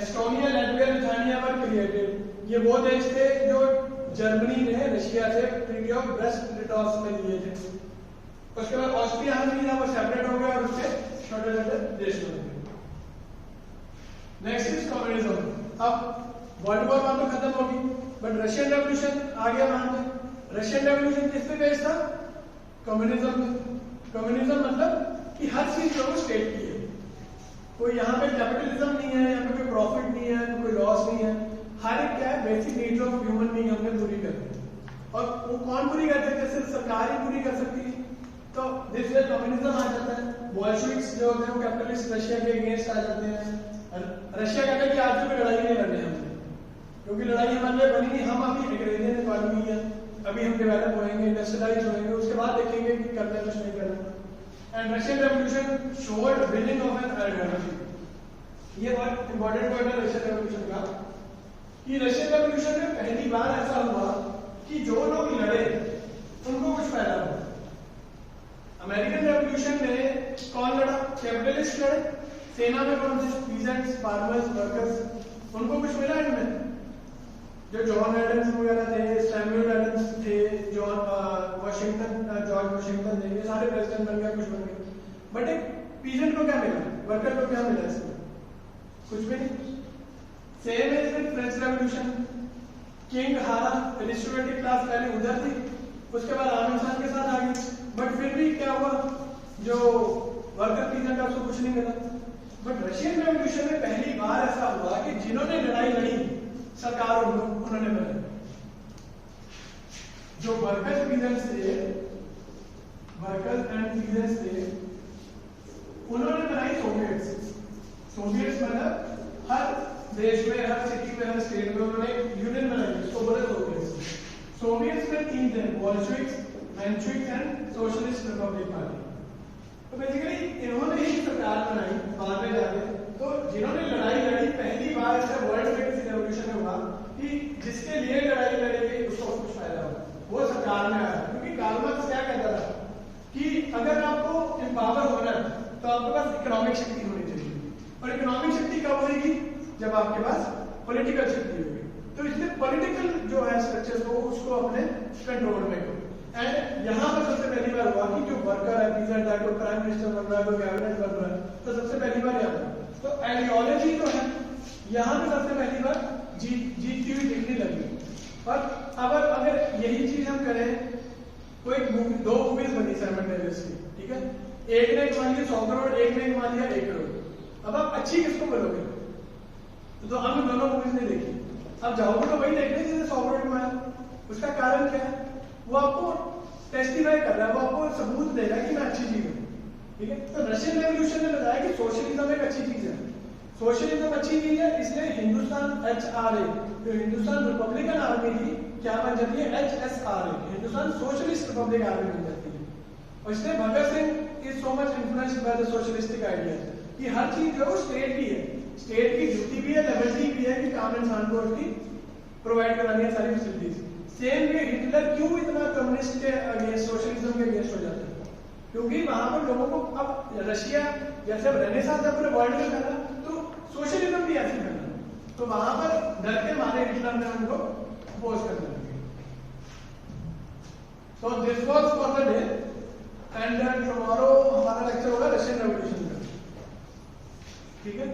Estonia, Latvia, Lithuania were created. ये वो देश थे जो जर्मनी ने रशिया से ट्रीटी ऑफ ब्रेस्ट-लिटोव्स्क में लिए थे। उसके बाद ऑस्ट्रिया हंगरी था, वो सेपरेट हो गया और उसके छोटे छोटे देश बन गए। Next is communism. अब वर्ल्ड वॉर 1 तो खत्म होगी, बट रशियन रेवोल्यूशन आ गया वहां पे। रशियन रेवोल्यूशन किस पे बेस्ड था? कम्युनिज्म पे। कम्युनिज्म मतलब कि हर चीज जो स्टेट की है, कोई यहाँ पे कैपिटलिज्म नहीं है, यहाँ पे कोई प्रॉफिट नहीं है, कोई लॉस नहीं है, हर एक क्या है basic needs of human being हमने पूरी करनी है। और वो कौन पूरी कर सकते हैं? सिर्फ सरकार ही पूरी कर सकती है। तो दिस वे कम्युनिज्म आ जाता है। बोल्शेविक्स जो होते हैं वो कैपिटलिस्ट रशिया के अगेंस्ट आ जाते हैं। रशिया कहता है कि आज भी लड़ाई नहीं लड़नी हमने, क्योंकि लड़ाई हमारे लिए बनी नहीं, हम अभी एग्रेरियन इकोनॉमी है, अभी हम डेवलप होएंगे, इंडस्ट्रियलाइज होएंगे, उसके बाद देखेंगे कि करना है कुछ नहीं करना। And Russian revolution showed winning of an ideology. ये बहुत इंपॉर्टेंट पॉइंट है रशियन रेवोल्यूशन का, कि रशियन रेवोल्यूशन में पहली बार ऐसा हुआ कि जो लोग लड़े उनको कुछ फायदा हुआ। अमेरिकन रेवोल्यूशन में कौन लड़ा? कैपिटलिस्ट लड़े। सेना में कौन थे? Peasants, farmers, workers. उनको कुछ मिला इनमें? जो जॉन एडम्स वगैरह थे, सैमुअल एडम्स थे, जॉर्ज वाशिंगटन थे, ये सारे प्रेसिडेंट बन गए, कुछ बन गए। बट एक पीजेंट को क्या मिला? वर्कर को क्या मिला इसमें? कुछ भी नहीं। Same is with French revolution. King हारा, एरिस्टोक्रेटिक क्लास पहले उधर थी, उसके बाद आम इंसान के साथ आ गई, बट फिर भी क्या हुआ? जो वर्कर पीजेंट है उसको कुछ नहीं मिला। बट रशियन रेवोल्यूशन में पहली बार ऐसा हुआ कि जिन्होंने लड़ाई लड़ी सरकार उन्होंने बनाई। जो वर्कर्स पीजेंट्स थे, वर्कर्स एंड पीजेंट्स थे, उन्होंने बनाई सोवियट्स। सोवियट्स मतलब हर देश में, हर सिटी में, हर स्टेट में उन्होंने एक यूनियन बनाई, उसको बोले सोवियट्स। सोवियट्स में 3 थे, Bolsheviks, Mensheviks and Socialist Republic party. तो बेसिकली इन्होंने ही सरकार बनाई बाद में जाके। तो जिन्होंने लड़ाई लड़ी, पहली बार ऐसा वर्ल्ड में किसी रेवोल्यूशन में हुआ कि जिसके लिए लड़ाई लड़ी गई उसको कुछ फायदा हुआ, वो सरकार में आया। क्योंकि कार्ल मार्क्स क्या कहता था कि अगर आपको एम्पावर होना है तो आपके पास इकोनॉमिक शक्ति होनी चाहिए, और इकोनॉमिक शक्ति कब होगी? जब आपके पास पॉलिटिकल शक्ति होगी। तो इसलिए पॉलिटिकल जो है स्ट्रक्चर को उसको अपने कंट्रोल में करो। एंड यहाँ पर सबसे पहली बार हुआ कि जो वर्कर है, पीजेंट है, कोई प्राइम मिनिस्टर बन रहा है, कोई कैबिनेट बन रहा है, तो सबसे पहली बार यहाँ तो आइडियोलॉजी जो है यहाँ पे सबसे पहली बार जीतती हुई दिखने लगी। और अगर यही चीज हम करें, कोई मूवी, 2 मूवीज बनी साइमल्टेनियसली, ठीक है, एक ने कमा लिया 100 करोड़, एक ने कमा लिया 1 करोड़। अब आप अच्छी किसको बोलोगे? तो हमने दोनों मूवीज नहीं देखी, अब जाओगे तो वही देखने जिसने 100 करोड़ कमाया। उसका कारण क्या है? वो आपको टेस्टिफाई कर रहा है, वो आपको सबूत दे रहा है कि मैं अच्छी चीज हूँ, ठीक है। तो रशियन रेवोल्यूशन ने बताया कि सोशलिज्म एक अच्छी चीज है। सोशलिज्म अच्छी चीज है, इसलिए हिंदुस्तान HRA, जो हिंदुस्तान रिपब्लिकन आर्मी थी, क्या बन जाती है? HSRA, Hindustan socialist republic army बन जाती है। और इसलिए Bhagat Singh is so much influenced by the socialistic ideas कि हर चीज जो है वो स्टेट की है, स्टेट की ड्यूटी भी है, लिबर्टी भी है कि आम इंसान को उसकी प्रोवाइड करानी है सारी फैसिलिटीज। सेम वे हिटलर क्यों इतना कम्युनिस्ट के अगेंस्ट, सोशलिज्म के अगेंस्ट हो जाता है? क्योंकि वहां पर लोगों को, अब रशिया जैसे अब रेनेसांस है पूरे वर्ल्ड में करना, तो सोशलिज्म भी ऐसे करना, तो वहां पर डर के मारे हिटलर ने उनको अपोज करने लगे। So this was for the day, and tomorrow हमारा लेक्चर होगा रशियन रेवोल्यूशन का, ठीक है।